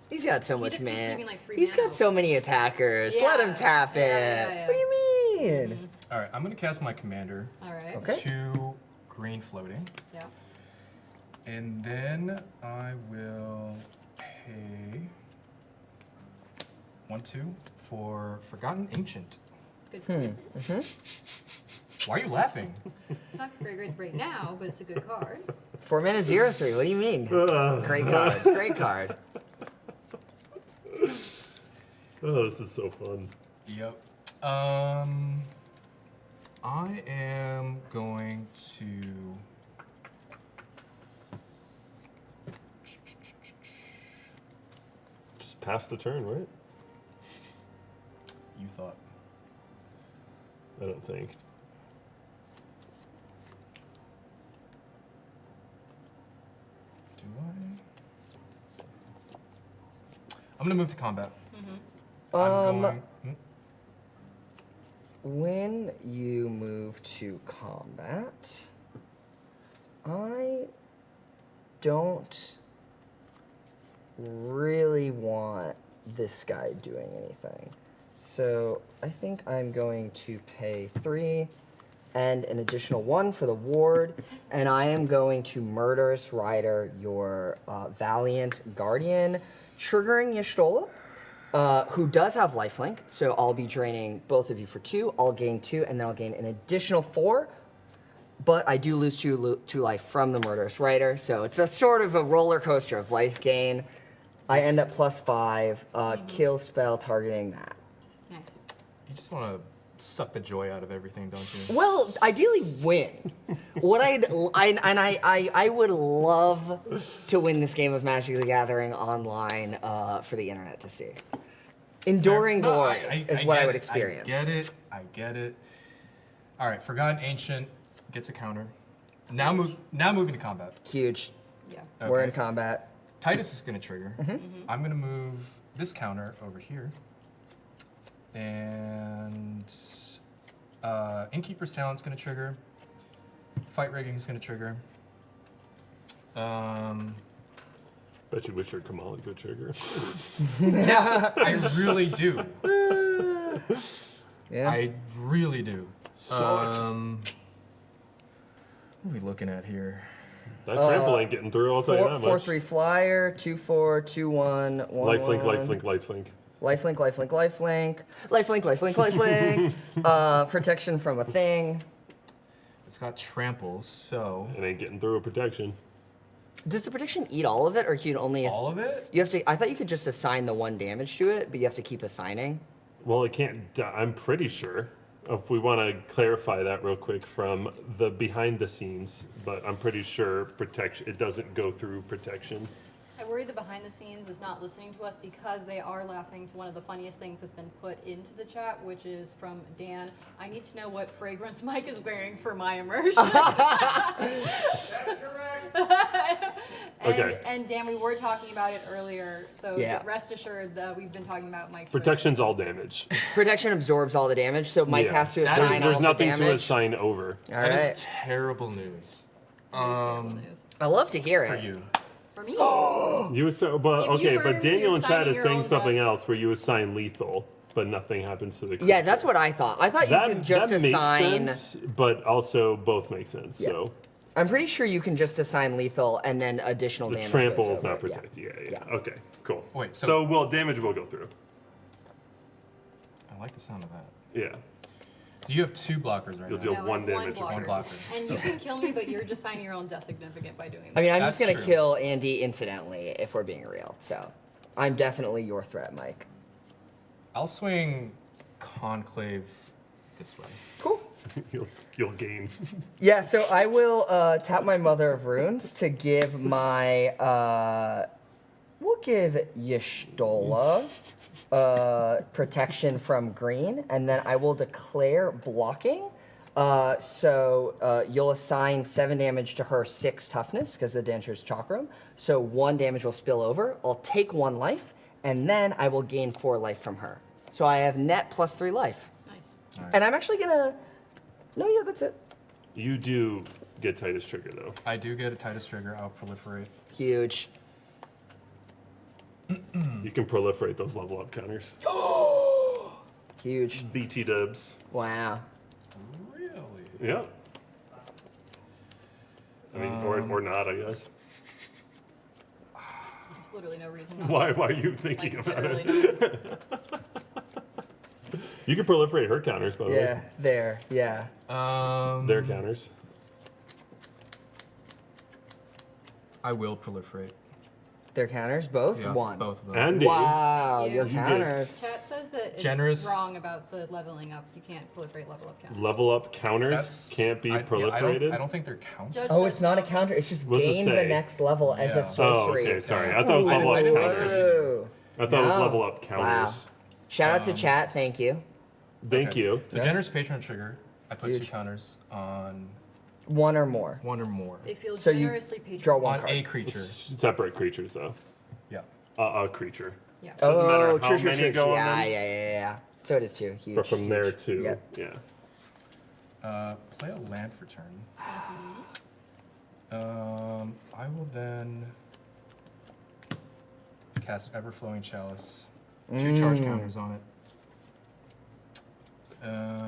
He's got so He much just keeps man. saving, like, 3 He's mana. got so many attackers. Let him Yeah. tap it. Yeah. What do you mean? All right, I'm gonna cast my commander. All right. Okay. 2 green floating, Yeah. and then I will pay 1, 2 for Forgotten Ancient. Good card. Why are you laughing? It's not very good right now, but it's a good card. 4 mana, 0/3. What do you mean? Great card. Great card. Oh, this is so fun. Yep. I am going to. Just pass the turn, right? You thought. I don't think. Do I? I'm gonna move to combat. I'm going. When you move to combat, I don't really want this guy doing anything. So I think I'm going to pay 3 and an additional 1 for the ward, and I am going to Murderous Rider your Valiant Guardian, triggering Y'shtola. Who does have lifelink, so I'll be draining both of you for 2. I'll gain 2, and then I'll gain an additional 4. But I do lose 2 life from the Murderous Rider, so it's a sort of a roller coaster of life gain. I end up +5, kill spell targeting that. Nice. You just want to suck the joy out of everything, don't you? Well, ideally win. What I would love to win this game of Magic the Gathering online for the internet to see. Enduring No, glory is what get I would it, experience. I get it. All right, Forgotten Ancient gets a counter. Now moving to combat. Huge. Yeah. We're Okay. in combat. Titus is going to trigger. I'm going to move this counter over here. And Innkeeper's Talent's going to trigger. Fight Rigging is going to trigger. Bet you wish your Kamali could trigger. I really do. Yeah. I really do. Sucks. What are we looking at here? That trample ain't getting through, I'll tell you that much. 4/3 flyer, 2/4, 2/1, 1/1. Lifelink, lifelink, lifelink. Lifelink, lifelink, lifelink. Lifelink, lifelink, lifelink. Protection from a thing. It's got trample, so It ain't getting through a protection. Does the protection eat all of it, or can you only? all of it? You have to. I thought you could just assign the 1 damage to it, but you have to keep assigning. Well, it can't die. I'm pretty sure. If we want to clarify that real quick from the behind the scenes, but I'm pretty sure protection. It doesn't go through protection. I worry the behind the scenes is not listening to us because they are laughing to one of the funniest things that's been put into the chat, which is from Dan. I need to know what fragrance Mike is wearing for my immersion. Okay. And Dan, we were talking about it earlier, so Yeah. rest assured that we've been talking about Mike's Protection's all fragrances. damage. Protection absorbs all the damage, so Mike Yeah. has to That is- assign There's all nothing the to damage. assign over. All That right. is terrible news That is terrible news. I love to hear for it. you. For me, You assign, but If you okay, murder but me, Daniel you're in chat signing is your saying own something death. else where you assign lethal, but nothing happens to the creature. Yeah, that's what I thought. I thought you that, could just that assign. makes sense, but also both make sense. Yeah. So I'm pretty sure you can just assign lethal and then additional the damage. trample goes is not over. Yeah. protected. Yeah. Yeah. Okay, cool. Wait, so so- well, damage will go through. I like the sound of that. Yeah. So you have 2 blockers right You'll now. deal No, one like damage. blocker. One blocker. And you can kill me, but you're just signing your own death significant by doing that. I mean, I'm That's just gonna true. kill Andy incidentally if we're being real. So, I'm definitely your threat, Mike. I'll swing Conclave this way. Cool. You'll gain. Yeah, so I will tap my Mother of Runes to give my. We'll give Y'shtola protection from green, and then I will declare blocking. So you'll assign 7 damage to her 6 toughness because the Dancer's Chakram. So 1 damage will spill over. I'll take 1 life, and then I will gain 4 life from her. So I have net plus 3 life. Nice. And I'm actually gonna. No, yeah, that's it. You do get Titus trigger though. I do get a Titus trigger. I'll proliferate. Huge. You can proliferate those level up counters. Huge. BT dubs. Wow. Really? Yeah. I mean, or not, I guess. There's literally no reason not Why to. are you thinking Like, about literally it? not. You can proliferate her counters, by the Yeah, way. there, yeah. Their counters. I will proliferate. Their counters, both? Yeah, 1. both of them. Andy. Wow, Yeah. your You get- counters. Chat says that it's Generous. wrong about the leveling up. You can't proliferate level up count. Level up counters That's- can't be I- yeah, proliferated. I don't think they're counted. Judge Oh, says it's not a no. counter, it's just What does it gain the say? next level as Yeah. a sorcery. Oh, okay, sorry. I thought it was I level up didn't counters. Whoa. I thought it was No. level up counters. Wow. Shout out to chat, thank you. Thank Okay. you. The Yeah. Generous Patron trigger. I put 2 Huge. counters on 1 or more. 1 or more. They feel So you generously patronized. draw 1 On card. a creature. Separate creatures, though. Yeah. A creature. Yeah. Doesn't matter Oh, how true, true, many true. go on Yeah, them. yeah. So it is 2. Huge. But from there, huge. too. Yep. Yeah. Play a land for turn. I will then cast Everflowing Chalice. 2 charge counters on it.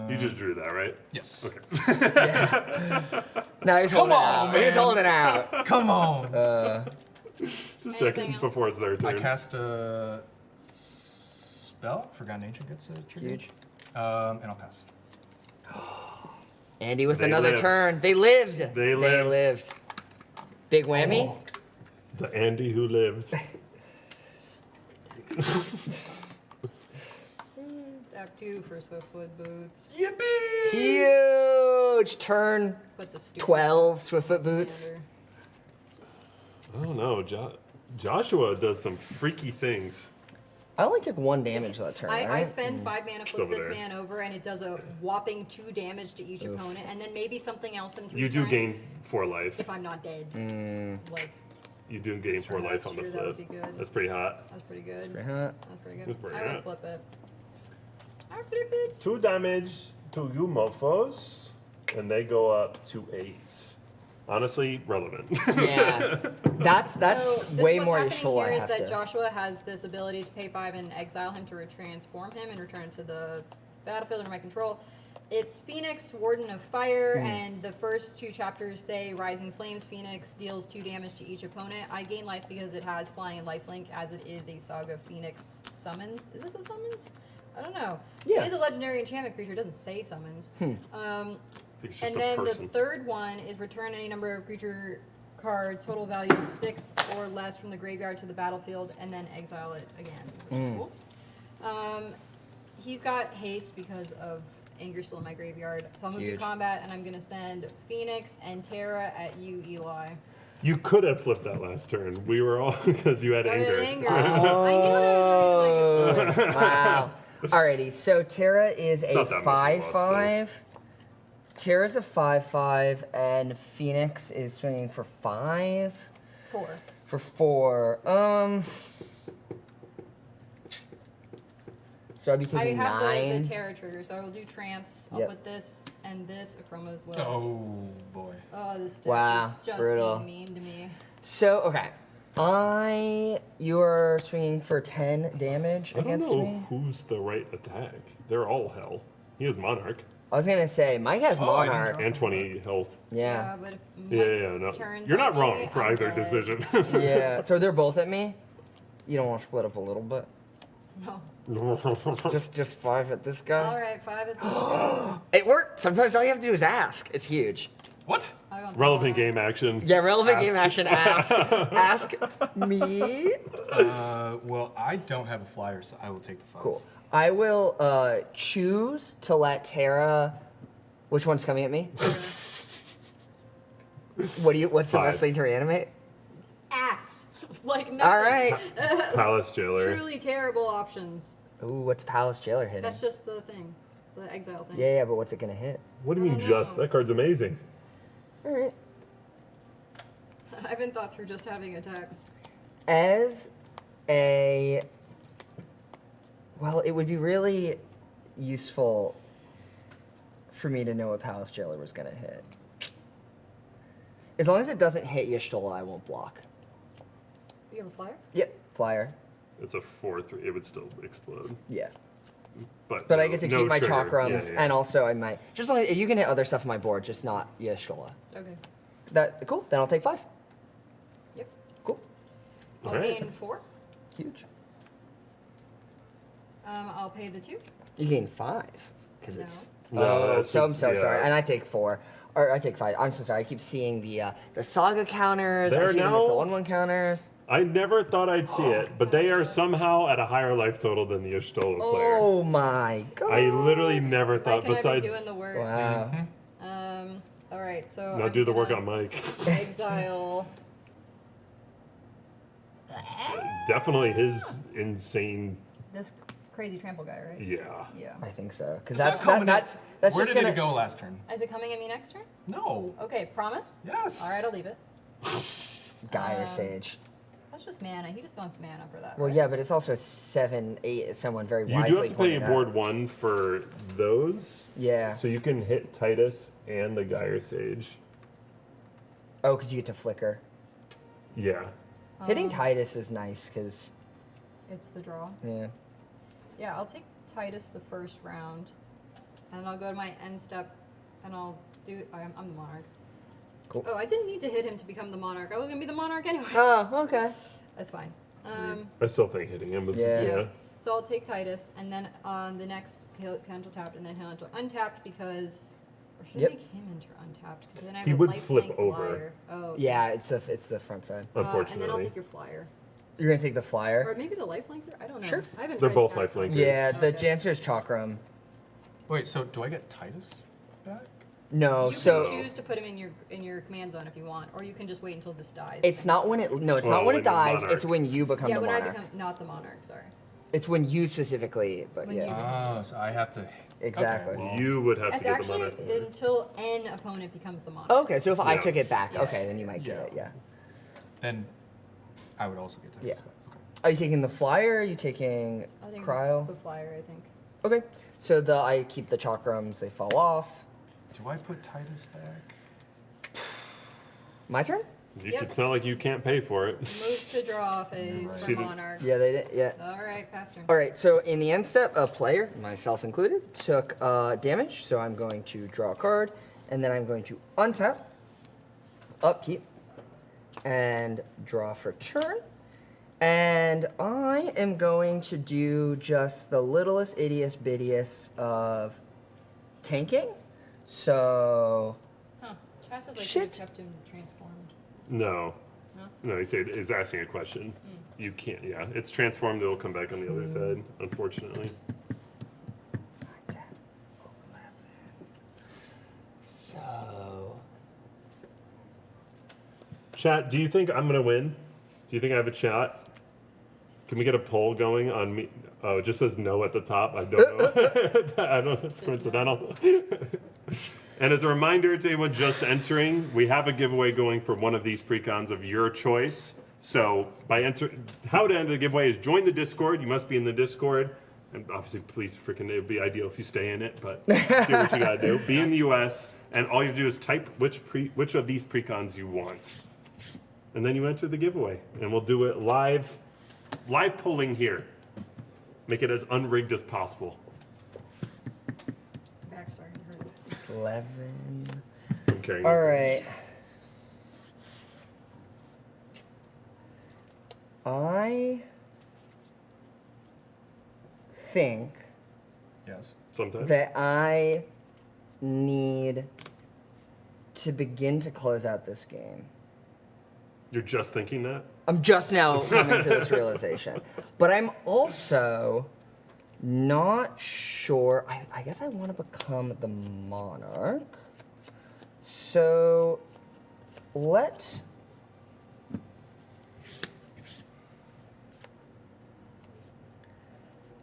You just drew that, right? Yes. Okay. No, he's holding it out. man. He's holding it out. Come on. Just checking else? before it's their I turn. cast a spell. Forgotten Ancient gets a trigger. Huge. And I'll pass. Andy with They another lived. turn. They lived. They lived. Big whammy. Oh. The Andy who lived. Tap 2 for Swiftwood Boots. Yippee! Huge turn. But the stupid 12 Swiftfoot boots. commander. I don't know. Joshua does some freaky things. I only took 1 damage that turn, I right? spend 5 mana, flip over this there. man over, and it does a whopping 2 damage to each opponent, and then maybe something else in 3 You do turns gain 4 life. if I'm not dead. Like, You do gain 4 That's life on the true, that would flip. be good. That's pretty hot. that's pretty good. Uh-huh. That's pretty good. That's pretty I would hot. flip it. I flip it. 2 damage to you mofos, and they go up to 8. Honestly, relevant. Yeah, that's So way what's more happening useful. here I is have that to. Joshua has this ability to pay 5 and exile him to retransform him and return to the battlefield under my control. It's Phoenix, Warden of Fire, and the first 2 chapters say Rising Flames Phoenix deals 2 damage to each opponent. I gain life because it has flying and lifelink, as it is a Saga Phoenix summons. Is this a summons? I don't know. Yeah. It is a legendary enchantment creature. It doesn't say summons. I think it's just And a then person. the third one is return any number of creature cards, total value 6 or less from the graveyard to the battlefield, and then exile it again, which is cool. He's got haste because of anger still in my graveyard. So I'll move to Huge. combat, and I'm going to send Phoenix and Terra at you, Eli. You could have flipped that last turn. We were all because you had I had anger. anger. I knew that. Oh, wow. Alrighty, so Terra is a not that much of a loss, 5/5. Terra's a 5/5, and Phoenix is swinging for 5. 4. For 4. So I'd be I taking have 9. the Terra trigger, so I will do trance. I'll Yep. put this and this Achroma as well. Oh boy. Oh, this deck Wow, is just brutal. being mean to me. So, okay. You are swinging for 10 damage I don't against know me. who's the right attack. They're all hell. He has Monarch I was gonna say, Mike has Oh, I didn't Monarch. draw. and 20 health. Yeah. But if Yeah, Mike no. turns You're not on me, wrong for I'm either dead. decision. Yeah. So they're both at me? You don't want to split up a little bit? No. Just 5 at this guy? All right, 5 at the It worked. Sometimes all you have to do is ask. It's huge. What? Relevant game action. Yeah, relevant game Ask. action. Ask me. Well, I don't have a flyer, so I will take the 5. Cool. I will choose to let Terra. Which one's coming at me? What's the 5. best thing to reanimate? Ass. Like nothing. All right. Palace Jailer. Truly terrible options. Ooh, what's Palace Jailer hitting? That's just the thing. The exile thing. Yeah, but what's it gonna hit? What do you mean I don't just? know. That card's amazing. All right. I haven't thought through just having attacks. As a well, it would be really useful for me to know what Palace Jailer was gonna hit. As long as it doesn't hit Y'shtola, I won't block. You have a flyer? Yep, flyer. It's a 4/3. It would still explode. Yeah. But But I no- get to no keep my trigger. chakrams, Yeah, yeah. and also I might just only you can hit other stuff on my board, just not Y'shtola. Okay. That cool. Then I'll take 5. Yep. Cool. I'll Alright. gain 4. Huge. I'll pay the 2. You gain 5 because No. it's. No, oh, that's so I'm just- so yeah. sorry, and I take 4, or I take 5. I'm so sorry. I keep seeing the Saga counters. I They're see them as the now- 1/1 counters. I never thought I'd see it, but they are somehow at a higher life total than the Y'shtola player. Oh my god. I literally never Mike thought. and I have been Besides, doing the work. Wow. All right, so now I'm do the work gonna on Mike. Exile. Definitely his insane. This crazy trample guy, right? Yeah. Yeah. I think so, because So that's coming that's in- that's Where just did gonna it go last turn? Is it coming at me next turn? No. Okay, promise? Yes. All right, I'll leave it. Gyre Sage. That's just mana. He just wants mana for that. Well, right? yeah, but it's also 7, 8. As someone very You wisely do have to pay pointed out. board 1 for those. Yeah. So you can hit Titus and the Gyre Sage. Oh, because you get to flicker. Yeah. Hitting Titus is nice, because It's the draw. yeah. Yeah, I'll take Titus the first round, and I'll go to my end step, and I'll do. I'm the monarch. Cool. Oh, I didn't need to hit him to become the monarch. I was gonna be the monarch anyway. Oh, okay. That's fine. I still think hitting him was. Yeah. Yeah. So I'll take Titus, and then on the next he'll cancel tapped, and then he'll enter untapped because. Or should Yep. I make him enter untapped? Because then I have He a would lifelink flip over. flyer. Oh. okay. Yeah, it's the front side. And then I'll Unfortunately. take your flyer, You're gonna take the flyer. or maybe the lifelinker. I don't know. Sure. I haven't. They're read both that. lifelinkers. Yeah, the Okay. Jancer's Chakram. Wait, so do I get Titus back? No, You so can choose to put him in your command zone if you want, or you can just wait until this dies. it's not when it. No, it's Well, not when when it you're dies. monarch. It's when you become Yeah, the when I monarch. become not the monarch. Sorry. It's when you specifically, but When yeah. you- Oh, so I have to. Exactly. Okay, well, You would have to It's get the actually monarch. until an opponent becomes the monarch. Okay, so if I Yeah. took it back, Yeah. okay, then you might get it, yeah. then I would also get that. Yeah. Okay. Are you taking the flyer? Are you taking I think cryo? the flyer, I think. Okay, so I keep the chakrams, they fall off. Do I put Titus back? My turn? Yep. It's not like you can't pay for it. Move to draw phase Right. for She did- monarch. Yeah, they did, yeah. All right, pass turn. All right, so in the end step, a player, myself included, took damage. So I'm going to draw a card, and then I'm going to untap, upkeep, and draw for turn. And I am going to do just the littlest, ittiest, bittiest of tanking. So, Huh. Chaz says like Shit. you kept him transformed. No. No? No, he's asking a question. You can't, yeah. It's transformed, it'll come back on the other side, unfortunately. so Chat, do you think I'm going to win? Do you think I have a shot? Can we get a poll going on me? Oh, it just says no at the top. I don't know. I don't know. It's coincidental. And as a reminder to anyone just entering, we have a giveaway going for one of these precons of your choice. So how to enter the giveaway is join the Discord. You must be in the Discord. And obviously, please freaking, it would be ideal if you stay in it, but do what you gotta do. Be in the US, and all you have to do is type which of these precons you want. And then you enter the giveaway. And we'll do it live polling here. Make it as unrigged as possible. Back's starting to hurt. 11. I'm carrying All it. right. I think Yes. Sometimes. that I need to begin to close out this game. You're just thinking that? I'm just now coming to this realization. But I'm also not sure. I guess I want to become the monarch. So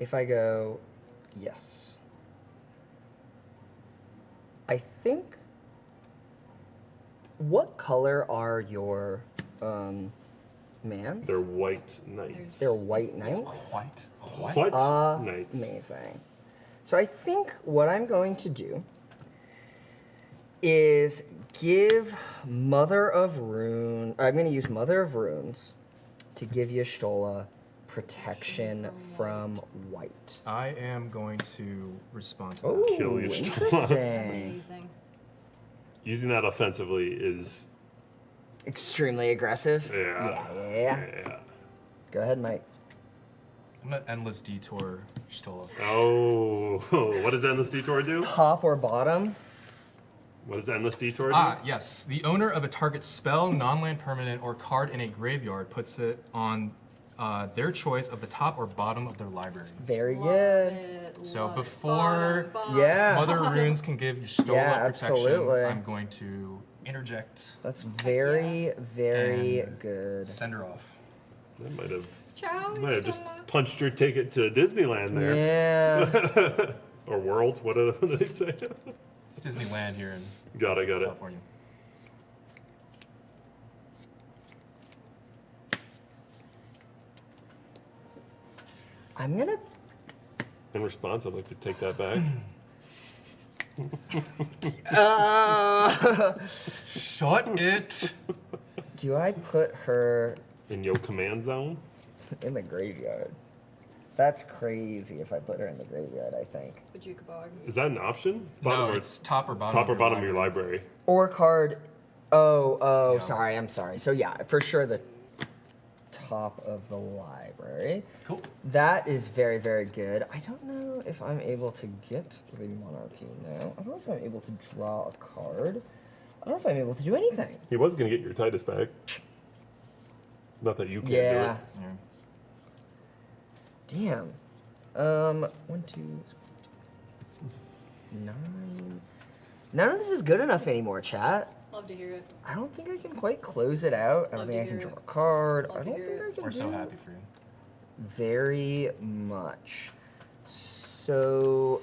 if I go, yes. I think, what color are your mans? They're white knights. They're white knights. White. What? Knights. Amazing. So I think what I'm going to do is give Mother of Rune. I'm going to use Mother of Runes to give Y'shtola protection from white. I am going to respond to Oh, that. Kill Y'shtola. interesting. Amazing. Using that offensively is Extremely aggressive. yeah. Yeah. Go ahead, Mike. I'm gonna endless detour Stola. Oh, what does Endless Detour do? Top or bottom? What does Endless Detour do? Ah, yes. The owner of a target spell, non-land permanent, or card in a graveyard puts it on their choice of the top or bottom of their library. Very Love good. it, So love it. before- Bottom. Yeah. Mother of Runes can give Stola Yeah, protection. absolutely. I'm going to interject, That's very, very And- good. send her off. That might have Ciao, just Y'shtola. punched your ticket to Disneyland there. Yeah. Or World, what do they say? It's Disneyland here in Got it. California. I'm gonna. In response, I'd like to take that back. Shut it! Do I put her In your command zone? in the graveyard? That's crazy if I put her in the graveyard, I think. The Jukabog. Is that an option? It's No, or it's top or bottom. top or bottom of your library. Or card. Oh, Yeah. sorry, I'm sorry. So, yeah, for sure the top of the library. Cool. That is very, very good. I don't know if I'm able to get the monarchy now. I don't know if I'm able to draw a card. I don't know if I'm able to do anything. He was going to get your Titus back. Not that you can't Yeah. Yeah. Damn. 1, 2, 9. None of this is good enough anymore, chat. Love to hear it. I don't think I can quite close it out. I don't Love think to I can hear draw it. a card. Love I to don't hear think it. I can We're so do happy for you. very much. So,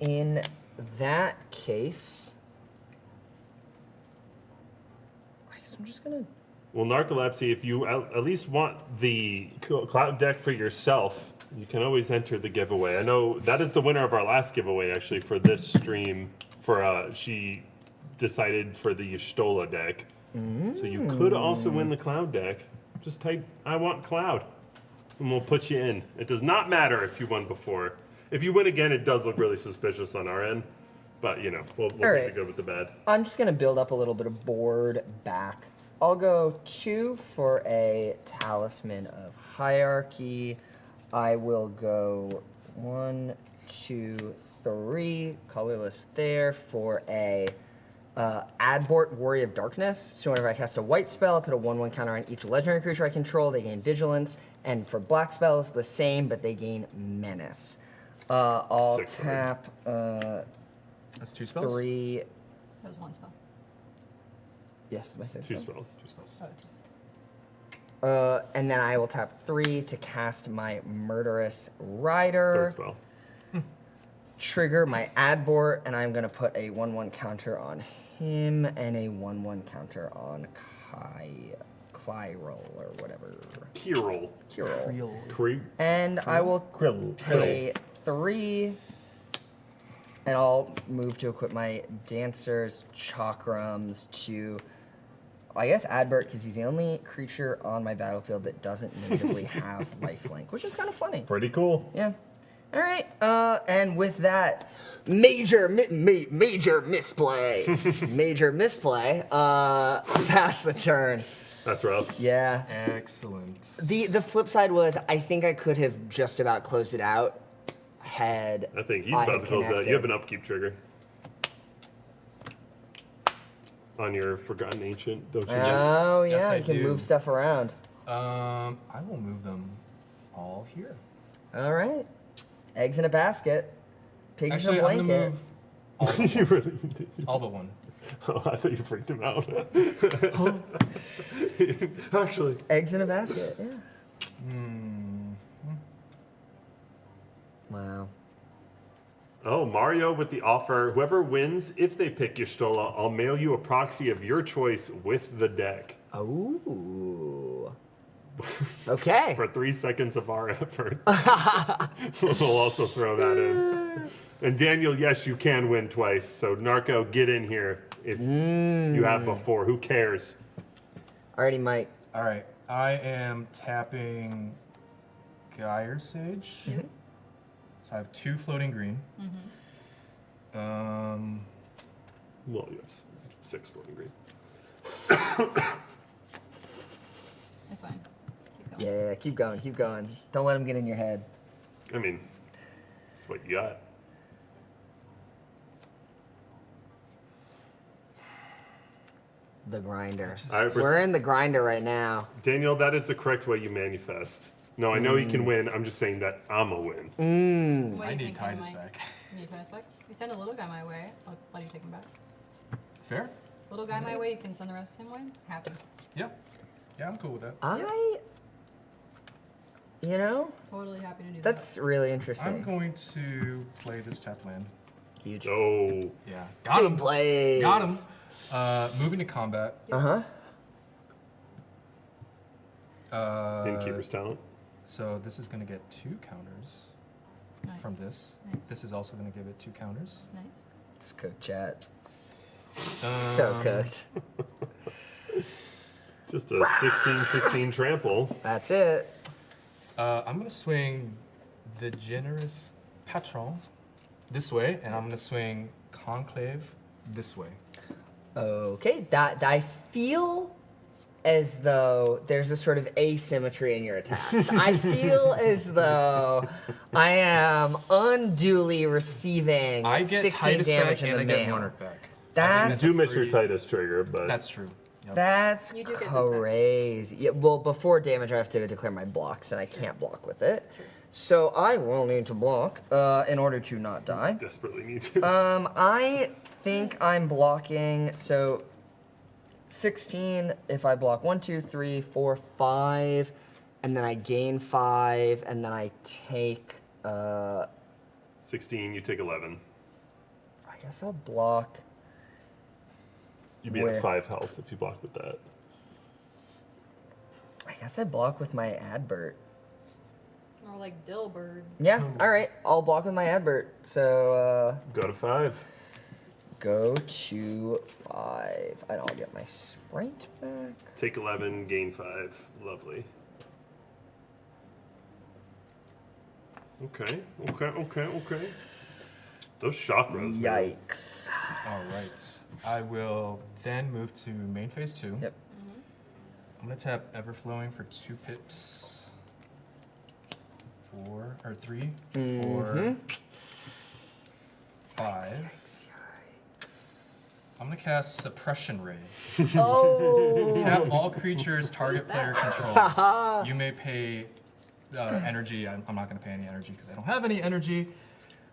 in that case, I guess I'm just gonna. Well, Narcolepsy, if you at least want the cloud deck for yourself, you can always enter the giveaway. I know that is the winner of our last giveaway, actually, for this stream. She decided for the Y'shtola deck. So you could also win the cloud deck. Just type, I want cloud, and we'll put you in. It does not matter if you won before. If you win again, it does look really suspicious on our end. But, you know, we'll take right. the good with the bad. I'm just gonna build up a little bit of board back. I'll go 2 for a Talisman of Hierarchy. I will go 1, 2, 3, colorless there for a Adbort Warrior of Darkness. So whenever I cast a white spell, I put a 1/1 counter on each legendary creature I control. They gain Vigilance. And for black spells, the same, but they gain Menace. I'll 6 tap That's 2 spells. 3. That was one spell. Yes, my 6 2 spell. spells. 2 spells. Oh, And then I will tap 3 to cast my Murderous Rider. 3rd spell. Trigger my Adbort, and I'm going to put a 1/1 counter on him and a 1/1 counter on Clyril or whatever. Kirill. Kyril. And I will pay 3, and I'll move to equip my Dancers, Chakrams to, I guess, Adbert, because he's the only creature on my battlefield that doesn't natively have lifelink, which is kind of funny. Pretty cool. Yeah. All right. And with that, major misplay. Major misplay. Pass the turn. That's rough. Yeah. Excellent. The flip side was I think I could have just about closed it out. I think he's about to close that. You have an upkeep trigger on your Forgotten Ancient, don't you? Oh yeah, Yes, I you can do. move stuff around. I will move them all here. All right. Eggs in a basket. Pigs Actually, in a I'm gonna blanket. move all but You one. really did. All but one. Oh, I thought you freaked him out. Actually. Eggs in a basket. Yeah. Wow. Oh, Mario with the offer. Whoever wins, if they pick Y'shtola, I'll mail you a proxy of your choice with the deck. Oh. Okay. For 3 seconds of our effort. We'll also throw that in. And Daniel, yes, you can win twice. So Narco, get in here if you have before. Who cares? Alrighty, Mike. All right. I am tapping Gyre Sage. Yep. So I have 2 floating green. Well, you have 6 floating green. it's fine. Keep going. Yeah, keep going, keep going. Don't let him get in your head. I mean, that's what you got. The grinder. Just- We're in the grinder right now. Daniel, that is the correct way you manifest. No, I know you can win. I'm just saying that I'm a win. What do I you need think, Titus Mike? back. You need Titus back? You send a little guy my way. I'll let you take him back. Fair? Little guy my way, you can send the rest him way. Happy. Yeah. Yeah, I'm cool with that. You know, Totally happy to do that's really I'm interesting. going to play this tap land. Huge. Oh, Yeah. Got Big him. plays. Got him. Moving to combat. Uh-huh. Innkeeper's talent. So this is going to get 2 counters that. Nice. from this. Nice. This is also going to give it 2 counters. Nice. It's cooked, chat. So cooked. Just a 16-16 trample. That's it. I'm going to swing the Generous Patron this way, and I'm going to swing Conclave this way. Okay, that I feel as though there's a sort of asymmetry in your attacks. I feel as though I am unduly receiving I get 16 Titus damage back in and the I get mail. Monarch back. That's- You do miss your pretty- Titus trigger, but That's true. Yep. That's You do get this back. crazy. Yeah, well, before damage, I have to declare my blocks, and I can't block with it. So I will need to block in order to not die. desperately need to. I think I'm blocking, so 16 if I block 1, 2, 3, 4, 5, and then I gain 5, and then I take. 16, you take 11. I guess I'll block. You'd be Where? at 5 health if you block with that. I guess I block with my Adbert. More like Dilbert. Yeah, alright. I'll block with my Adbert. So, Go to 5. go to 5. And I'll get my sprite back. Take 11, gain 5. Lovely. Okay. Those chakras. man. Yikes. All right. I will then move to main phase 2. Yep. I'm gonna tap Everflowing for 2 pips. 3, 4, 5. I'm gonna cast Suppression Ray. Oh! Tap all creatures target player controls. You may pay energy. I'm not gonna pay any energy because I don't have any energy.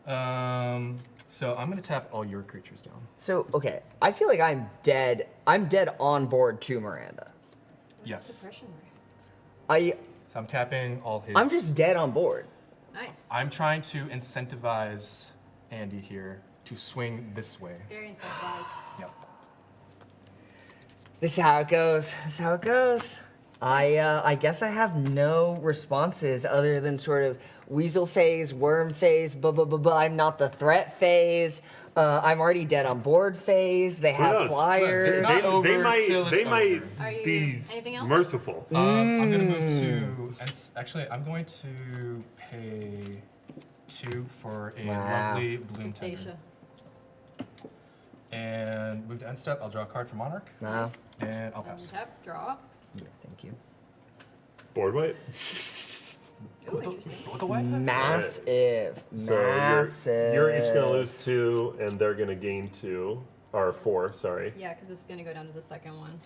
So I'm gonna tap all your creatures down. So, okay. I feel like I'm dead. I'm dead on board to Miranda. Yes. Suppression ray. So I'm tapping all his. I'm just dead on board. Nice. I'm trying to incentivize Andy here to swing this way. Very incentivized. Yep. This is how it goes. This is how it goes. I guess I have no responses other than sort of weasel phase, worm phase, I'm not the threat phase. I'm already dead on board phase. They Who have knows? flyers. It's not over till it's They over. might Are you- be anything else? merciful. I'm gonna move to. Actually, I'm going to pay 2 for a Wow. lovely bloom tender. Stacia. And move to end step. I'll draw a card for Monarch, Wow. Nice. and I'll pass. Tap, draw. Yeah, thank you. Board wipe. Ooh, interesting. With the white tap? Massive. So Massive. you're each gonna lose 2, and they're gonna gain 2, or 4. Sorry. Yeah, because this is going to go down to the second one.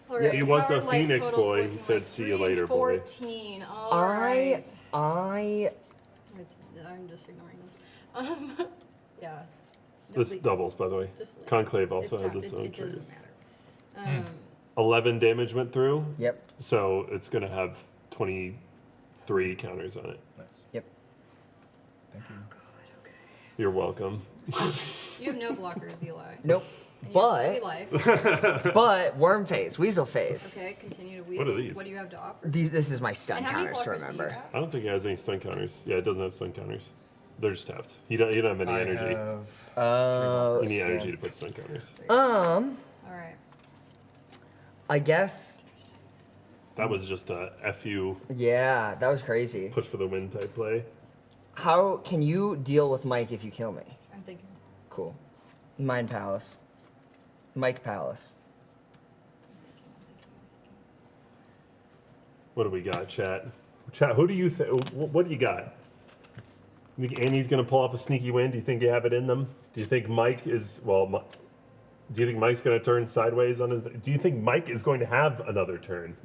Alright, He was how a are life Phoenix totals boy. He looking said, like? "See you later, boy." 14. Alright. I'm just ignoring them. Yeah. This Nobody- doubles, by the way. just like- Conclave also it's has tapped. its It- own it triggers. doesn't matter. 11 damage went through, Yep. so it's gonna have 23 counters on it. Nice. Yep. Thank you. You're welcome. You have no blockers, Eli. Nope. And you have three But life. but worm phase, weasel phase. Okay, continue to weasel. What are these? What do you have to offer? This is my stun And how many counters to blockers do you remember. have? I don't think it has any stun counters. Yeah, it doesn't have stun counters. They're just tapped. You don't have any I energy. have. Oh. You need damn. energy to put stun counters. Alright. I guess. That was just a FU Yeah, that was crazy. push for the win type play. How can you deal with Mike if you kill me? I'm thinking. Cool. Mind Palace. Mike Palace. What do we got, chat? Chat, who do you think? What do you got? You think Annie's gonna pull off a sneaky win? Do you think you have it in them? Do you think Mike is do you think Mike's gonna turn sideways on his? Do you think Mike is going to have another turn?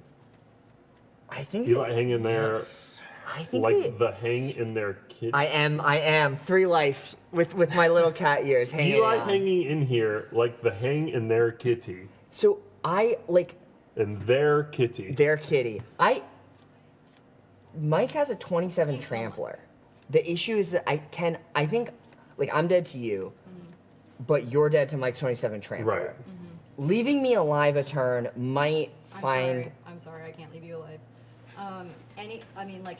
I think. Eli hang in there I think like the hang in their kid. I am 3 life with my little cat ears hanging Eli on. hanging in here like the hang in their kitty So I like and their kitty. their kitty. Mike has a 27 trampler. The issue is that I think like I'm dead to you, but you're dead to Mike's 27 trampler. Right. Leaving me alive a turn might find. I'm sorry, I can't leave you alive.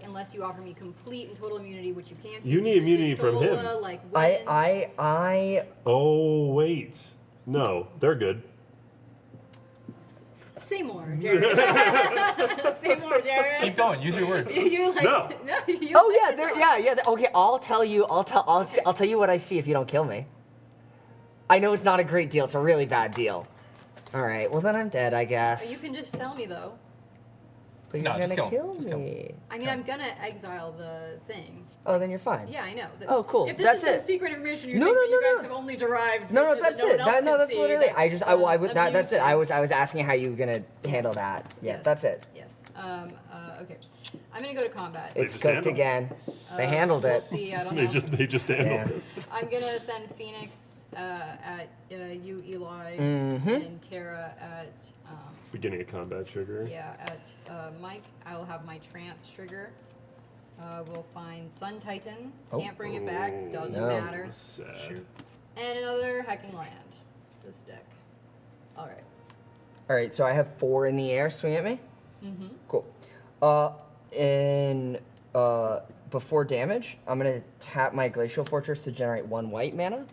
Unless you offer me complete and total immunity, which you can't do. You need because immunity you from stole, him. weapons. Oh wait, no, they're good. Say more, Jared. Say more, Jared. Keep going. Use your words. You like No. you Oh like yeah, to there. talk. Yeah. Okay, I'll tell you. I'll tell you what I see if you don't kill me. I know it's not a great deal. It's a really bad deal. All right. Well, then I'm dead, I guess. You can just sell me though. But you're No, just gonna kill him. kill Just kill him. me. I mean, I'm gonna exile the thing. Oh, then you're fine. Yeah, I know. Oh, cool. If this That's is some it. secret information you No, think no, that you no, guys no. have only derived. No, that that's no one it. else can That's see, literally. I just. I that's that's it. I amusing. was asking how you were gonna handle that. Yeah, Yes. that's it. Yes. Okay. I'm gonna go to combat. It's just cooked handled it. They handled We'll it. see. I don't They know. just handled Yeah. it. I'm gonna send Phoenix at you, Eli, Mm-hmm. and Tara at Beginning of combat trigger. yeah at Mike. I will have my trance trigger. We'll find Sun Titan. Can't bring it back. Doesn't No. matter. Sad. Shoot. And another Hecking Land. This deck. All right. All right, so I have 4 in the air. Swing at me. Mm-hmm. Cool. Before damage, I'm gonna tap my Glacial Fortress to generate 1 white mana.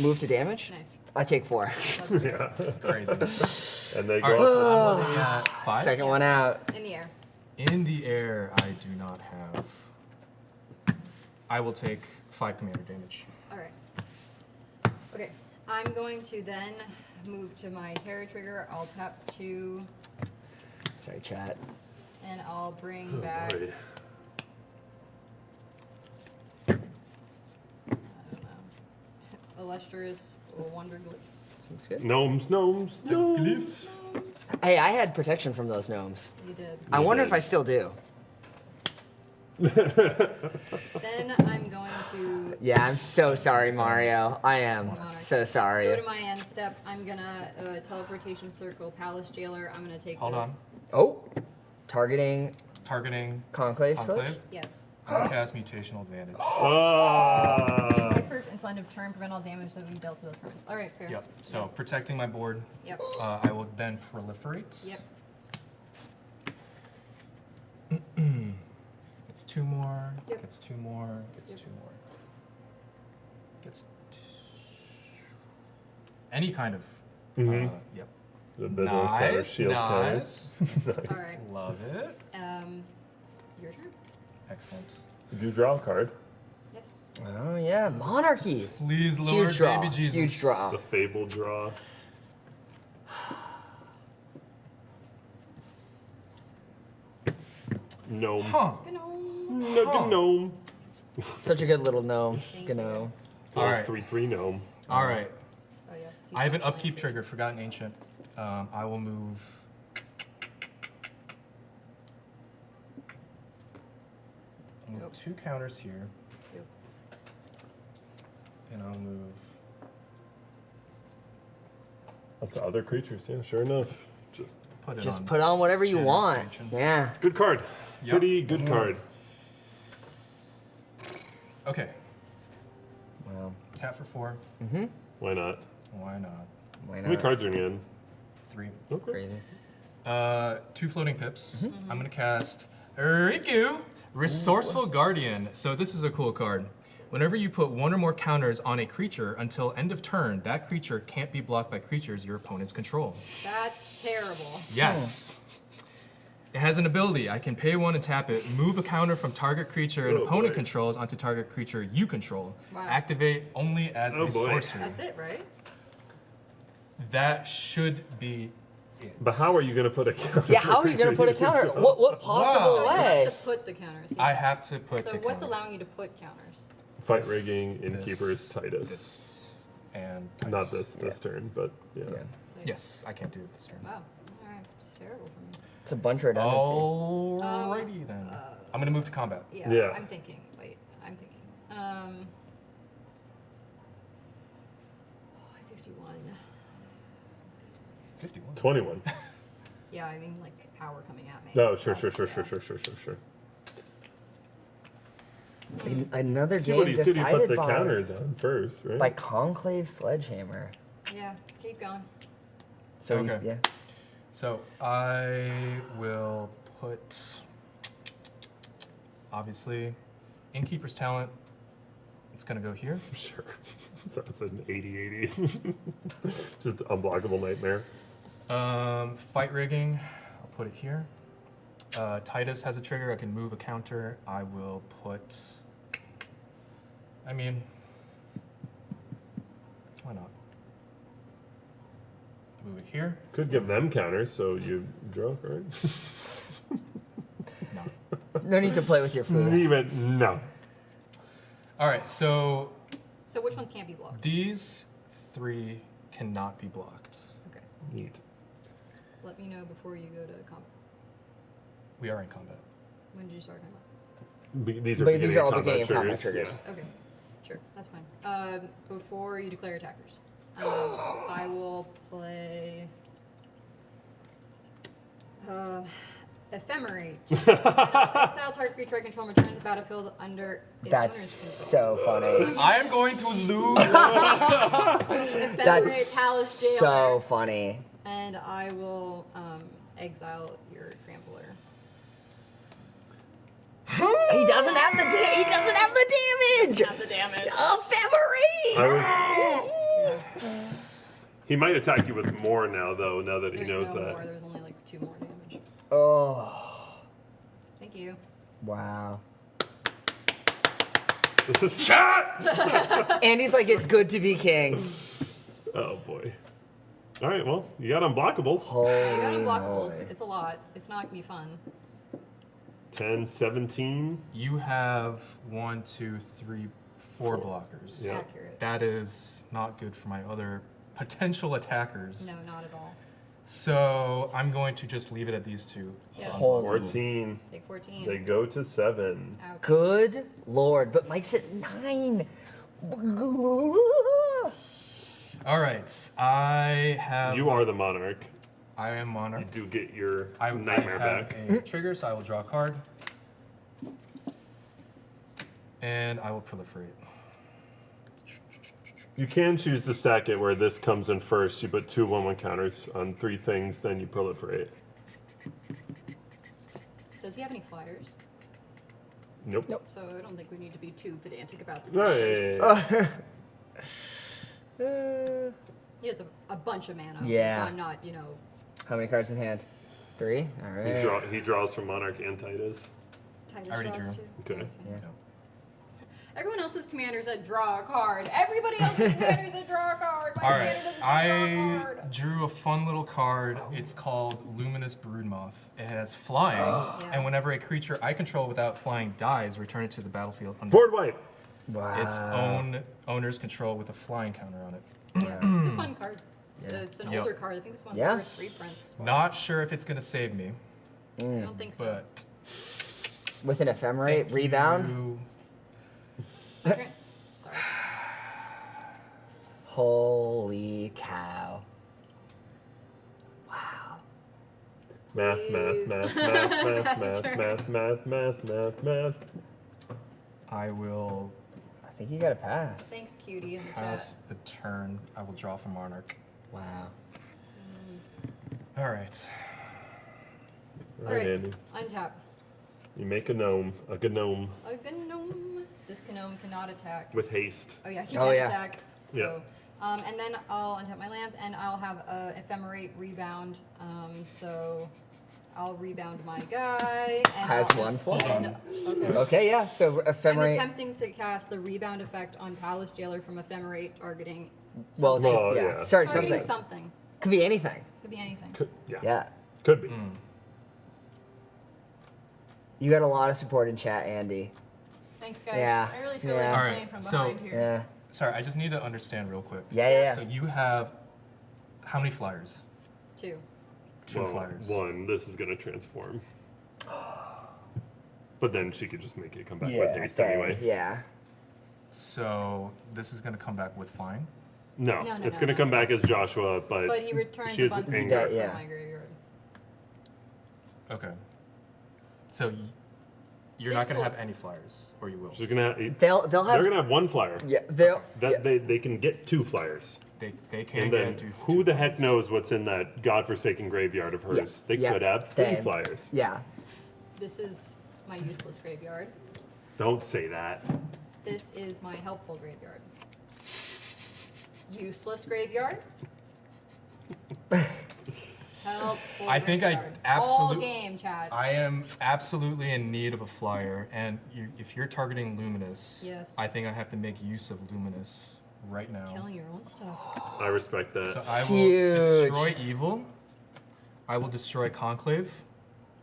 Move to damage. Nice. I take 4. Yeah. Crazy. And they All go right, so up. I'm only at 5. Second one out. In the air. In the air, I do not have. I will take 5 commander damage. All right. Okay. I'm going to then move to my Terror trigger. I'll tap 2, Sorry, chat. and I'll bring Oh, back. boy. I don't know. Illustrious Wonder Glyph. Seems good. Gnomes, gnomes, gnomes. Hey, I had protection from those gnomes. You did. I You wonder did. if I still do. Then I'm going to Yeah, I'm so sorry, Mario. I am so go sorry. to my end step. I'm gonna teleportation circle Palace Jailer. I'm gonna take Hold on. this. Oh, targeting Targeting Conclave Conclave. Sludge? Yes. I'll cast Mutational Advantage. Ah. Expert until end of turn, prevent all damage that we dealt to those permanents. All right, fair. Yep. So protecting my board. Yep. I will then proliferate. Yep. Gets 2 more. Yep. Gets 2 more. Gets Yep. 2 more. Gets any kind of. Mhm. Yep. The business counter, Nice. shield Nice. All right. Love it. Your turn. Excellent. You do draw a card. Yes. Oh, yeah. Monarchy. Please, Lord, Huge draw. baby Jesus. Huge draw. The fabled draw. Gnome. Huh. No, Huh. gnome. Such a good little gnome. Thank you. Gnome. All right. 3/3 gnome. All right. Oh yeah. I have an upkeep trigger, Forgotten Ancient. I will move. I'll move Yep. 2 counters here, Yep. and I'll move. Up to other creatures, yeah, sure enough. Just Put it Just on. put on whatever you Generous want. Ancient. Yeah. good card. Yep. Pretty good card. Okay. Wow. Tap for 4. Mm-hmm. Why not? Why not? Why How many not? cards are in the end? 3. Okay. Crazy. 2 floating pips. Mm-hmm. I'm gonna cast Riku, Resourceful Guardian. So this is a cool card. Whenever you put 1 or more counters on a creature until end of turn, that creature can't be blocked by creatures your opponents control. That's terrible. Yes. It has an ability. I can pay 1 and tap it, move a counter from target creature an Oh, opponent boy. controls onto target creature you control. Wow. Activate only as Oh, a boy. sorcery. That's it, right? That should be it. But how are you going to put a counter? Yeah, how are you gonna put a counter? What possible So you way? have to put the counters. I have to put So the what's counter. allowing you to put counters? Fight This, rigging, this, innkeepers, Titus. this, and Not Titus. this turn, but yeah. Yeah. Like, Yes, I can't do it this turn. Wow. All right. It's terrible for me. It's a bunch of redundancy. Alrighty then. I'm gonna move to combat. Yeah. Yeah. I'm thinking. Wait. I'm thinking. 51. 51. 21. Yeah, I mean like power coming at me. No, sure. Another See what game you put decided the by, counters on first, right? by Conclave Sledgehammer. Yeah. Keep going. So Okay. yeah. So I will put, obviously, Innkeeper's Talent. It's gonna go here. Sure. So it's an 80-80. Just unblockable nightmare. Fight Rigging. I'll put it here. Titus has a trigger. I can move a counter. I will put. I mean, why not? Move it here. Could give them counters, so you draw, right? No. No need to play with your food. Even no. All right. So So which ones can't be blocked? these 3 cannot be blocked. Okay. Neat. Let me know before you go to combat. We are in combat. When did you start combat? These are But beginning these are all combat beginning of combat triggers. triggers. Okay. Sure, that's fine. Before you declare attackers, I will play Ephemerate. Exile target creature I control and return to the battlefield under its That's owner's so funny. I am going to lose. control. Ephemerate Palace Jailer. So funny. And I will exile your Trampler. He doesn't have the he doesn't have the damage. Not the damage. Ephemerate. He might attack you with more now, though. Now that he There's knows no that. more. There's only like 2 more damage. Oh. Thank you. Wow. This is chat. Andy's like, it's good to be king. Oh boy. All right. Well, you got unblockables. I got Holy unblockables. moly. It's a lot. It's not gonna be fun. 10, 17. You have 1, 2, 3, 4 blockers. Yeah. Accurate. That is not good for my other potential attackers. No, not at all. So I'm going to just leave it at these 2. Yeah. Holy. 14. Take 14. They go to 7. Ouch. Good lord, but Mike's at 9. All right. I have. You are the monarch. I am You monarch. do get your I nightmare have back. a trigger, so I will draw a card. And I will proliferate. You can choose to stack it where this comes in first. You put 2 1/1 counters on 3 things, then you proliferate. Does he have any flyers? Nope. Nope. So I don't think we need to be too pedantic about the No, flyers. yeah. He has a bunch of mana. Yeah. So I'm not, How many cards in hand? 3? All right. He draws from Monarch and Titus. Titus I already draws drew. too. Okay. Yeah. Everyone else's commanders that draw a card. Everybody else's commanders that draw a card. My All right. commander doesn't draw a I card. drew a fun little card. It's called Luminous Broodmoth. It has flying, and whenever a creature I control without flying dies, return it to the battlefield under Board wipe. Wow. its own owner's control with a flying counter on it. Yeah, it's a fun card. It's an Yep. older card. I think this one's Yeah. the first reprints. Not sure if it's gonna save me, I don't think so. but With an ephemerate thank rebound. you. Okay. Sorry. Holy cow. Wow. Math, math, Please. math, math, math, Pass the math, turn. math, math, math, math, math. I will I think you got to pass. Thanks, cutie, in the pass chat. the turn. I will draw from Monarch. Wow. All right. All right, Andy. Untap. You make a gnome, a gnome A gnome. This gnome cannot attack. with haste. Oh yeah, he Oh, can yeah. attack. So, Yeah. and then I'll untap my lands, and I'll have a ephemerate rebound. So I'll rebound my guy. And Has I'll- one fly. and- okay. Okay, yeah. So I'm ephemerate. attempting to cast the rebound effect on Palace Jailer from ephemerate targeting. Well, it's Well, just, yeah. Start Targeting something. something. Could be anything. Could be anything. Could, yeah. Yeah. Could be. You got a lot of support in chat, Andy. Thanks, guys. Yeah, I really feel yeah. like I'm Alright, playing from so- behind here. Yeah. Sorry, I just need to understand real quick. Yeah, yeah, So yeah. you have how many flyers? 2. 2 Well, flyers. 1. This is gonna transform. But then she could just make it come back with Yeah, haste okay, anyway. yeah. So this is gonna come back with flying. No, No, no, it's no, gonna no. come back as Joshua, but But he returns she a is bunch of angry. stuff Yeah. from my graveyard. Okay. So you're This not gonna will- have any flyers, or you will. she's gonna. They'll They're have. gonna have 1 flyer. Yeah, they'll. That yeah. they can get 2 flyers. They can And then do who the heck knows what's in that godforsaken graveyard of hers? They yeah, could have 3 they- flyers. Yeah. This is my useless graveyard. Don't say that. This is my helpful graveyard. Useless graveyard. Helpful I think I graveyard. absolute- All game, chat. I am absolutely in need of a flyer, and if you're targeting Luminous, Yes. I think I have to make use of Luminous right now. Killing your own stuff. I respect that. So I will Huge. destroy Evil. I will destroy Conclave.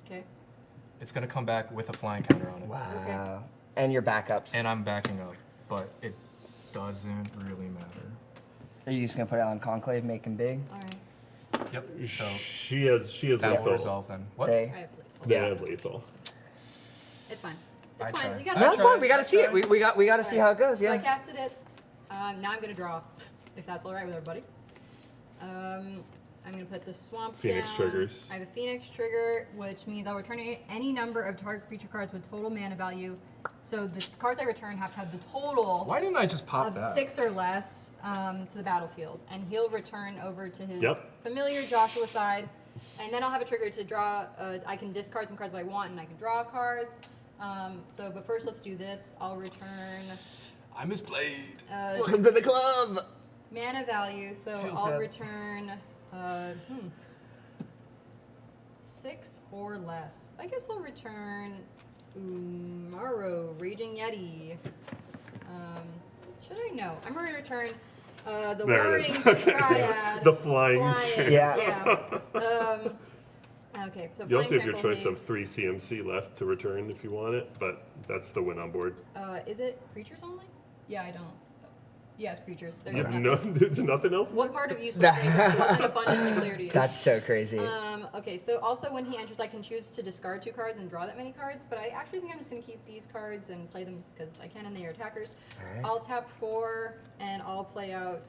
Okay. It's gonna come back with a flying counter on it. Wow. And your backups. And I'm backing up, but it doesn't really matter. Are you just gonna put it on Conclave, make him big? All right. Yep. So She has that will lethal. resolve then. What? They. I have lethal. They Yeah. have lethal. It's fine. It's I fine. tried. You gotta No, it's tried. fine. We gotta see it. We gotta see how it goes. So I Yeah. casted it. Now I'm gonna draw, if that's all right with everybody. I'm gonna put the swamp Phoenix down. triggers. I have a Phoenix trigger, which means I'll return any number of target creature cards with total mana value. So the cards I return have to have the total Why didn't I just pop of that? 6 or less to the battlefield, and he'll return over to his Yep. familiar Joshua side, and then I'll have a trigger to draw. I can discard some cards if I want, and I can draw cards. But first let's do this. I'll return I misplayed. Welcome to the club. mana value, so Feels I'll bad. return 6 or less. I guess I'll return Umaro, Raging Yeti. Should I? No. I'm going to return the There it Warring is. Okay. Triad. The flying. Yeah. Okay, so You also flying have your trample choice of haste. 3 CMC left to return if you want it, but that's the win on board. Is it creatures only? Yeah, I don't. Yes, creatures. There's You have nothing. there's nothing else? What part of useless race wasn't abundantly clear to you? That's so crazy. Okay, so also when he enters, I can choose to discard 2 cards and draw that many cards, but I actually think I'm just going to keep these cards and play them because I can and they are attackers. Alright. I'll tap 4 and I'll play out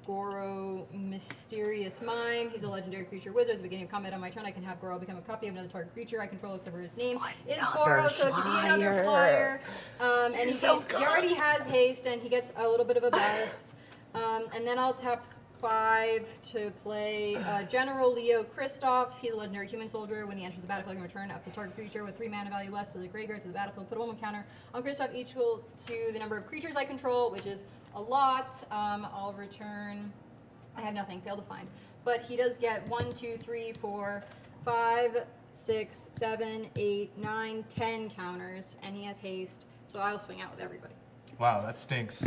Goro Mysterious Mime. He's a legendary creature wizard. At the beginning of combat on my turn, I can have Goro become a copy of another target creature I control except for his name is Another Goro, so if you need another flyer. And he already has haste and he gets a little bit of a bust. And then I'll tap 5 to play General Leo Kristoff. He's a legendary human soldier. When he enters the battlefield, he can return up to target creature with 3 mana value less to the graveyard to the battlefield. Put a 1/1 counter on Kristoff equal to the number of creatures I control, which is a lot. I'll return. I have nothing. Fail to find. But he does get 1, 2, 3, 4, 5, 6, 7, 8, 9, 10 counters, and he has haste. So I'll swing out with everybody. Wow, that stinks.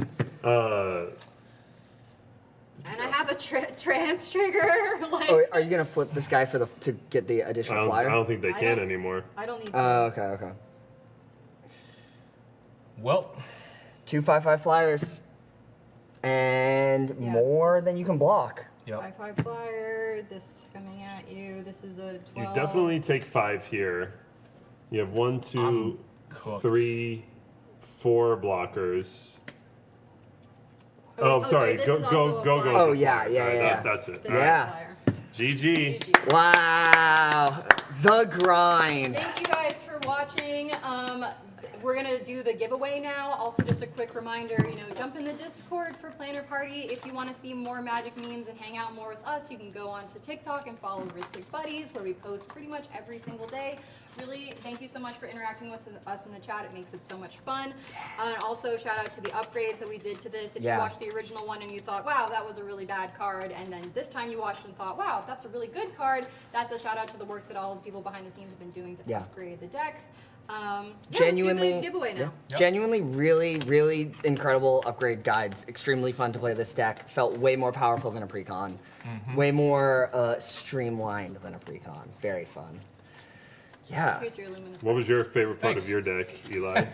And I have a trance trigger. Like, Oh, are you gonna flip this guy to get the I additional don't, flyer? I don't think they I can don't- anymore. I don't need to. Oh, okay. Well, 2 5/5 flyers, and Yeah, more this- than you can block. yep. 5/5 flyer. This coming at you. This is a 12. You definitely take 5 here. You have 1, 2, I'm cooked. 3, 4 blockers. Oh, sorry. this Go, is go, also go, a go. flyer. Oh, yeah, yeah, Alright, yeah. that's it. This Alright. is a Yeah. flyer. GG. GG. Wow, the grind. Thank you guys for watching. We're gonna do the giveaway now. Also, just a quick reminder, jump in the Discord for Planner Party. If you want to see more Magic memes and hang out more with us, you can go onto TikTok and follow Rhystic Buddies, where we post pretty much every single day. Really, thank you so much for interacting with us in the chat. It makes it so much fun. And also, shout out to the upgrades that we did to this. If Yeah. you watched the original one and you thought, wow, that was a really bad card, and then this time you watched and thought, wow, that's a really good card, that's a shout out to the work that all the people behind the scenes have been doing to Yeah. upgrade the decks. Genuinely, let's do the giveaway now. Yep. genuinely, really incredible upgrade guides. Extremely fun to play this deck. Felt way more powerful than a Precon. Way more streamlined than a Precon. Very fun. Yeah. Here's your Luminous What was your favorite part Thanks. of your deck, Eli?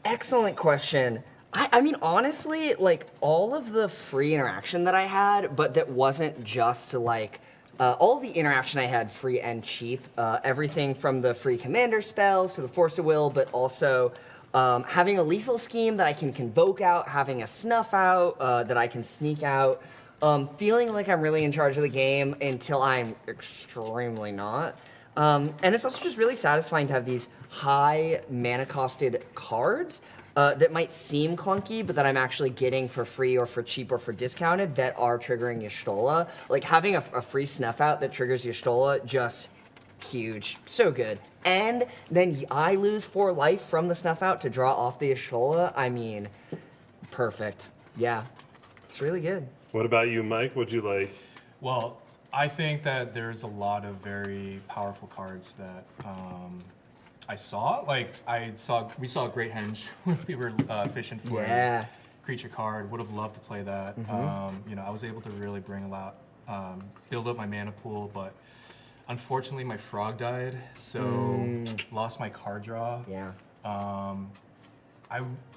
Excellent question. I mean, honestly, like, all of the free interaction that I had, but that wasn't just like, all the interaction I had free and cheap, everything from the free commander spells to the Force of Will, but also having a lethal scheme that I can convoke out, having a snuff out that I can sneak out, feeling like I'm really in charge of the game until I'm extremely not. And it's also just really satisfying to have these high mana costed cards that might seem clunky, but that I'm actually getting for free or for cheap or for discounted that are triggering Y'shtola. Like having a free snuff out that triggers Y'shtola, just huge. So good. And then I lose 4 life from the snuff out to draw off the Y'shtola. I mean, perfect. Yeah. It's really good. What about you, Mike? What'd you like? Well, I think that there's a lot of very powerful cards that I saw. Like we saw Great Henge when we were fishing for Yeah. a creature card. Would have loved to play that. I was able to really bring a lot, build up my mana pool, but unfortunately my frog died, so lost my card draw. Yeah.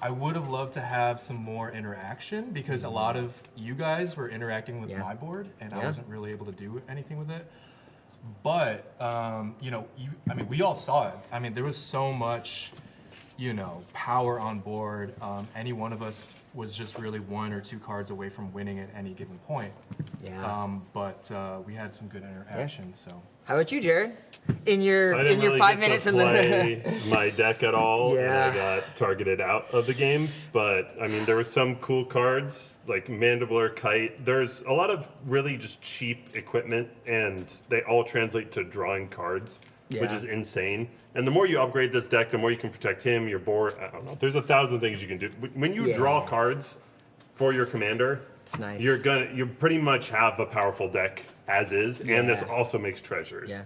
I would have loved to have some more interaction because a lot of you guys were interacting with Yeah. my board and I Yeah. wasn't really able to do anything with it. But you know, I mean, we all saw it. I mean, there was so much, you know, power on board. Any one of us was just really 1 or 2 cards away from winning at any given point. Yeah. But we had some good interaction. So. How about you, Jared? In I your didn't really 5 get minutes to in play the my deck at all. Yeah. And I got targeted out of the game. But I mean, there were some cool cards like Mandibular Kite. There's a lot of really just cheap equipment, and they all translate to drawing cards, which Yeah. is insane. And the more you upgrade this deck, the more you can protect him, your board. I don't know. There's 1,000 things you can do. When you draw Yeah. cards for your commander, It's nice. you pretty much have a powerful deck as is, and this Yeah. also makes treasures. Yeah.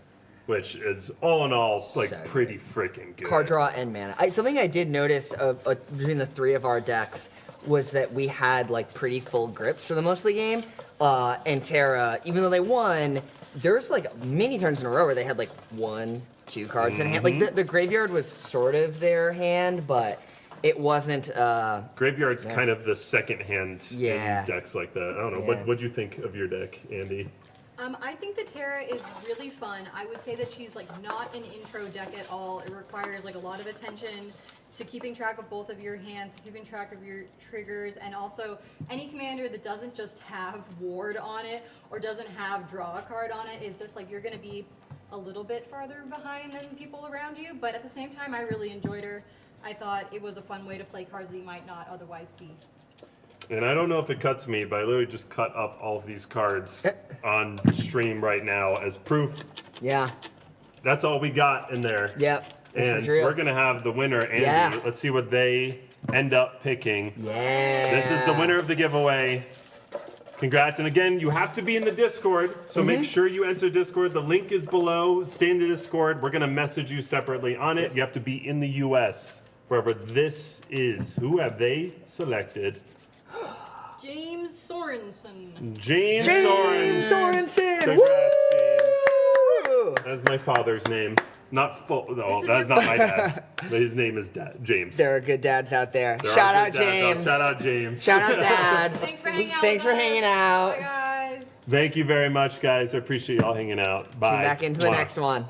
Which is all in all like So pretty freaking good. card draw and mana. Something I did notice between the 3 of our decks was that we had like pretty full grips for the most of the game. And Terra, even though they won, there's like many turns in a row where they had like 1, 2 cards in hand. Like the graveyard was sort of their hand, but it wasn't. Graveyard's kind of the second hand Yeah. in decks like that. I don't know. Yeah. What'd you think of your deck, Andy? I think the Terra is really fun. I would say that she's like not an intro deck at all. It requires like a lot of attention to keeping track of both of your hands, to keeping track of your triggers, and also any commander that doesn't just have ward on it or doesn't have draw a card on it is just like you're gonna be a little bit farther behind than people around you. But at the same time, I really enjoyed her. I thought it was a fun way to play cards that you might not otherwise see. And I don't know if it cuts me, but I literally just cut up all of these cards on stream right now as proof. Yeah. That's all we got in there. Yep. This And is real. we're gonna have the winner, Andy. Yeah. Let's see what they end up picking. Yeah. This is the winner of the giveaway. Congrats. And again, you have to be in the Discord, so make sure you enter Discord. The link is below. Stay in the Discord. We're going to message you separately on it. You have to be in the US, wherever this is. Who have they selected? James Sorensen. James James Sorensen. Sorensen. Congrats, James. Woo! That's my father's name. Not full. No, This is that's your- not my dad. But his name is James. There are good dads out there. There are Shout good out dads. Oh, James. Shout out James. Shout out dads. Thanks for hanging out. Thanks with for us. hanging out. Bye, guys. Thank you very much, guys. I appreciate y'all hanging out. Bye. Back into the Mwah. next one.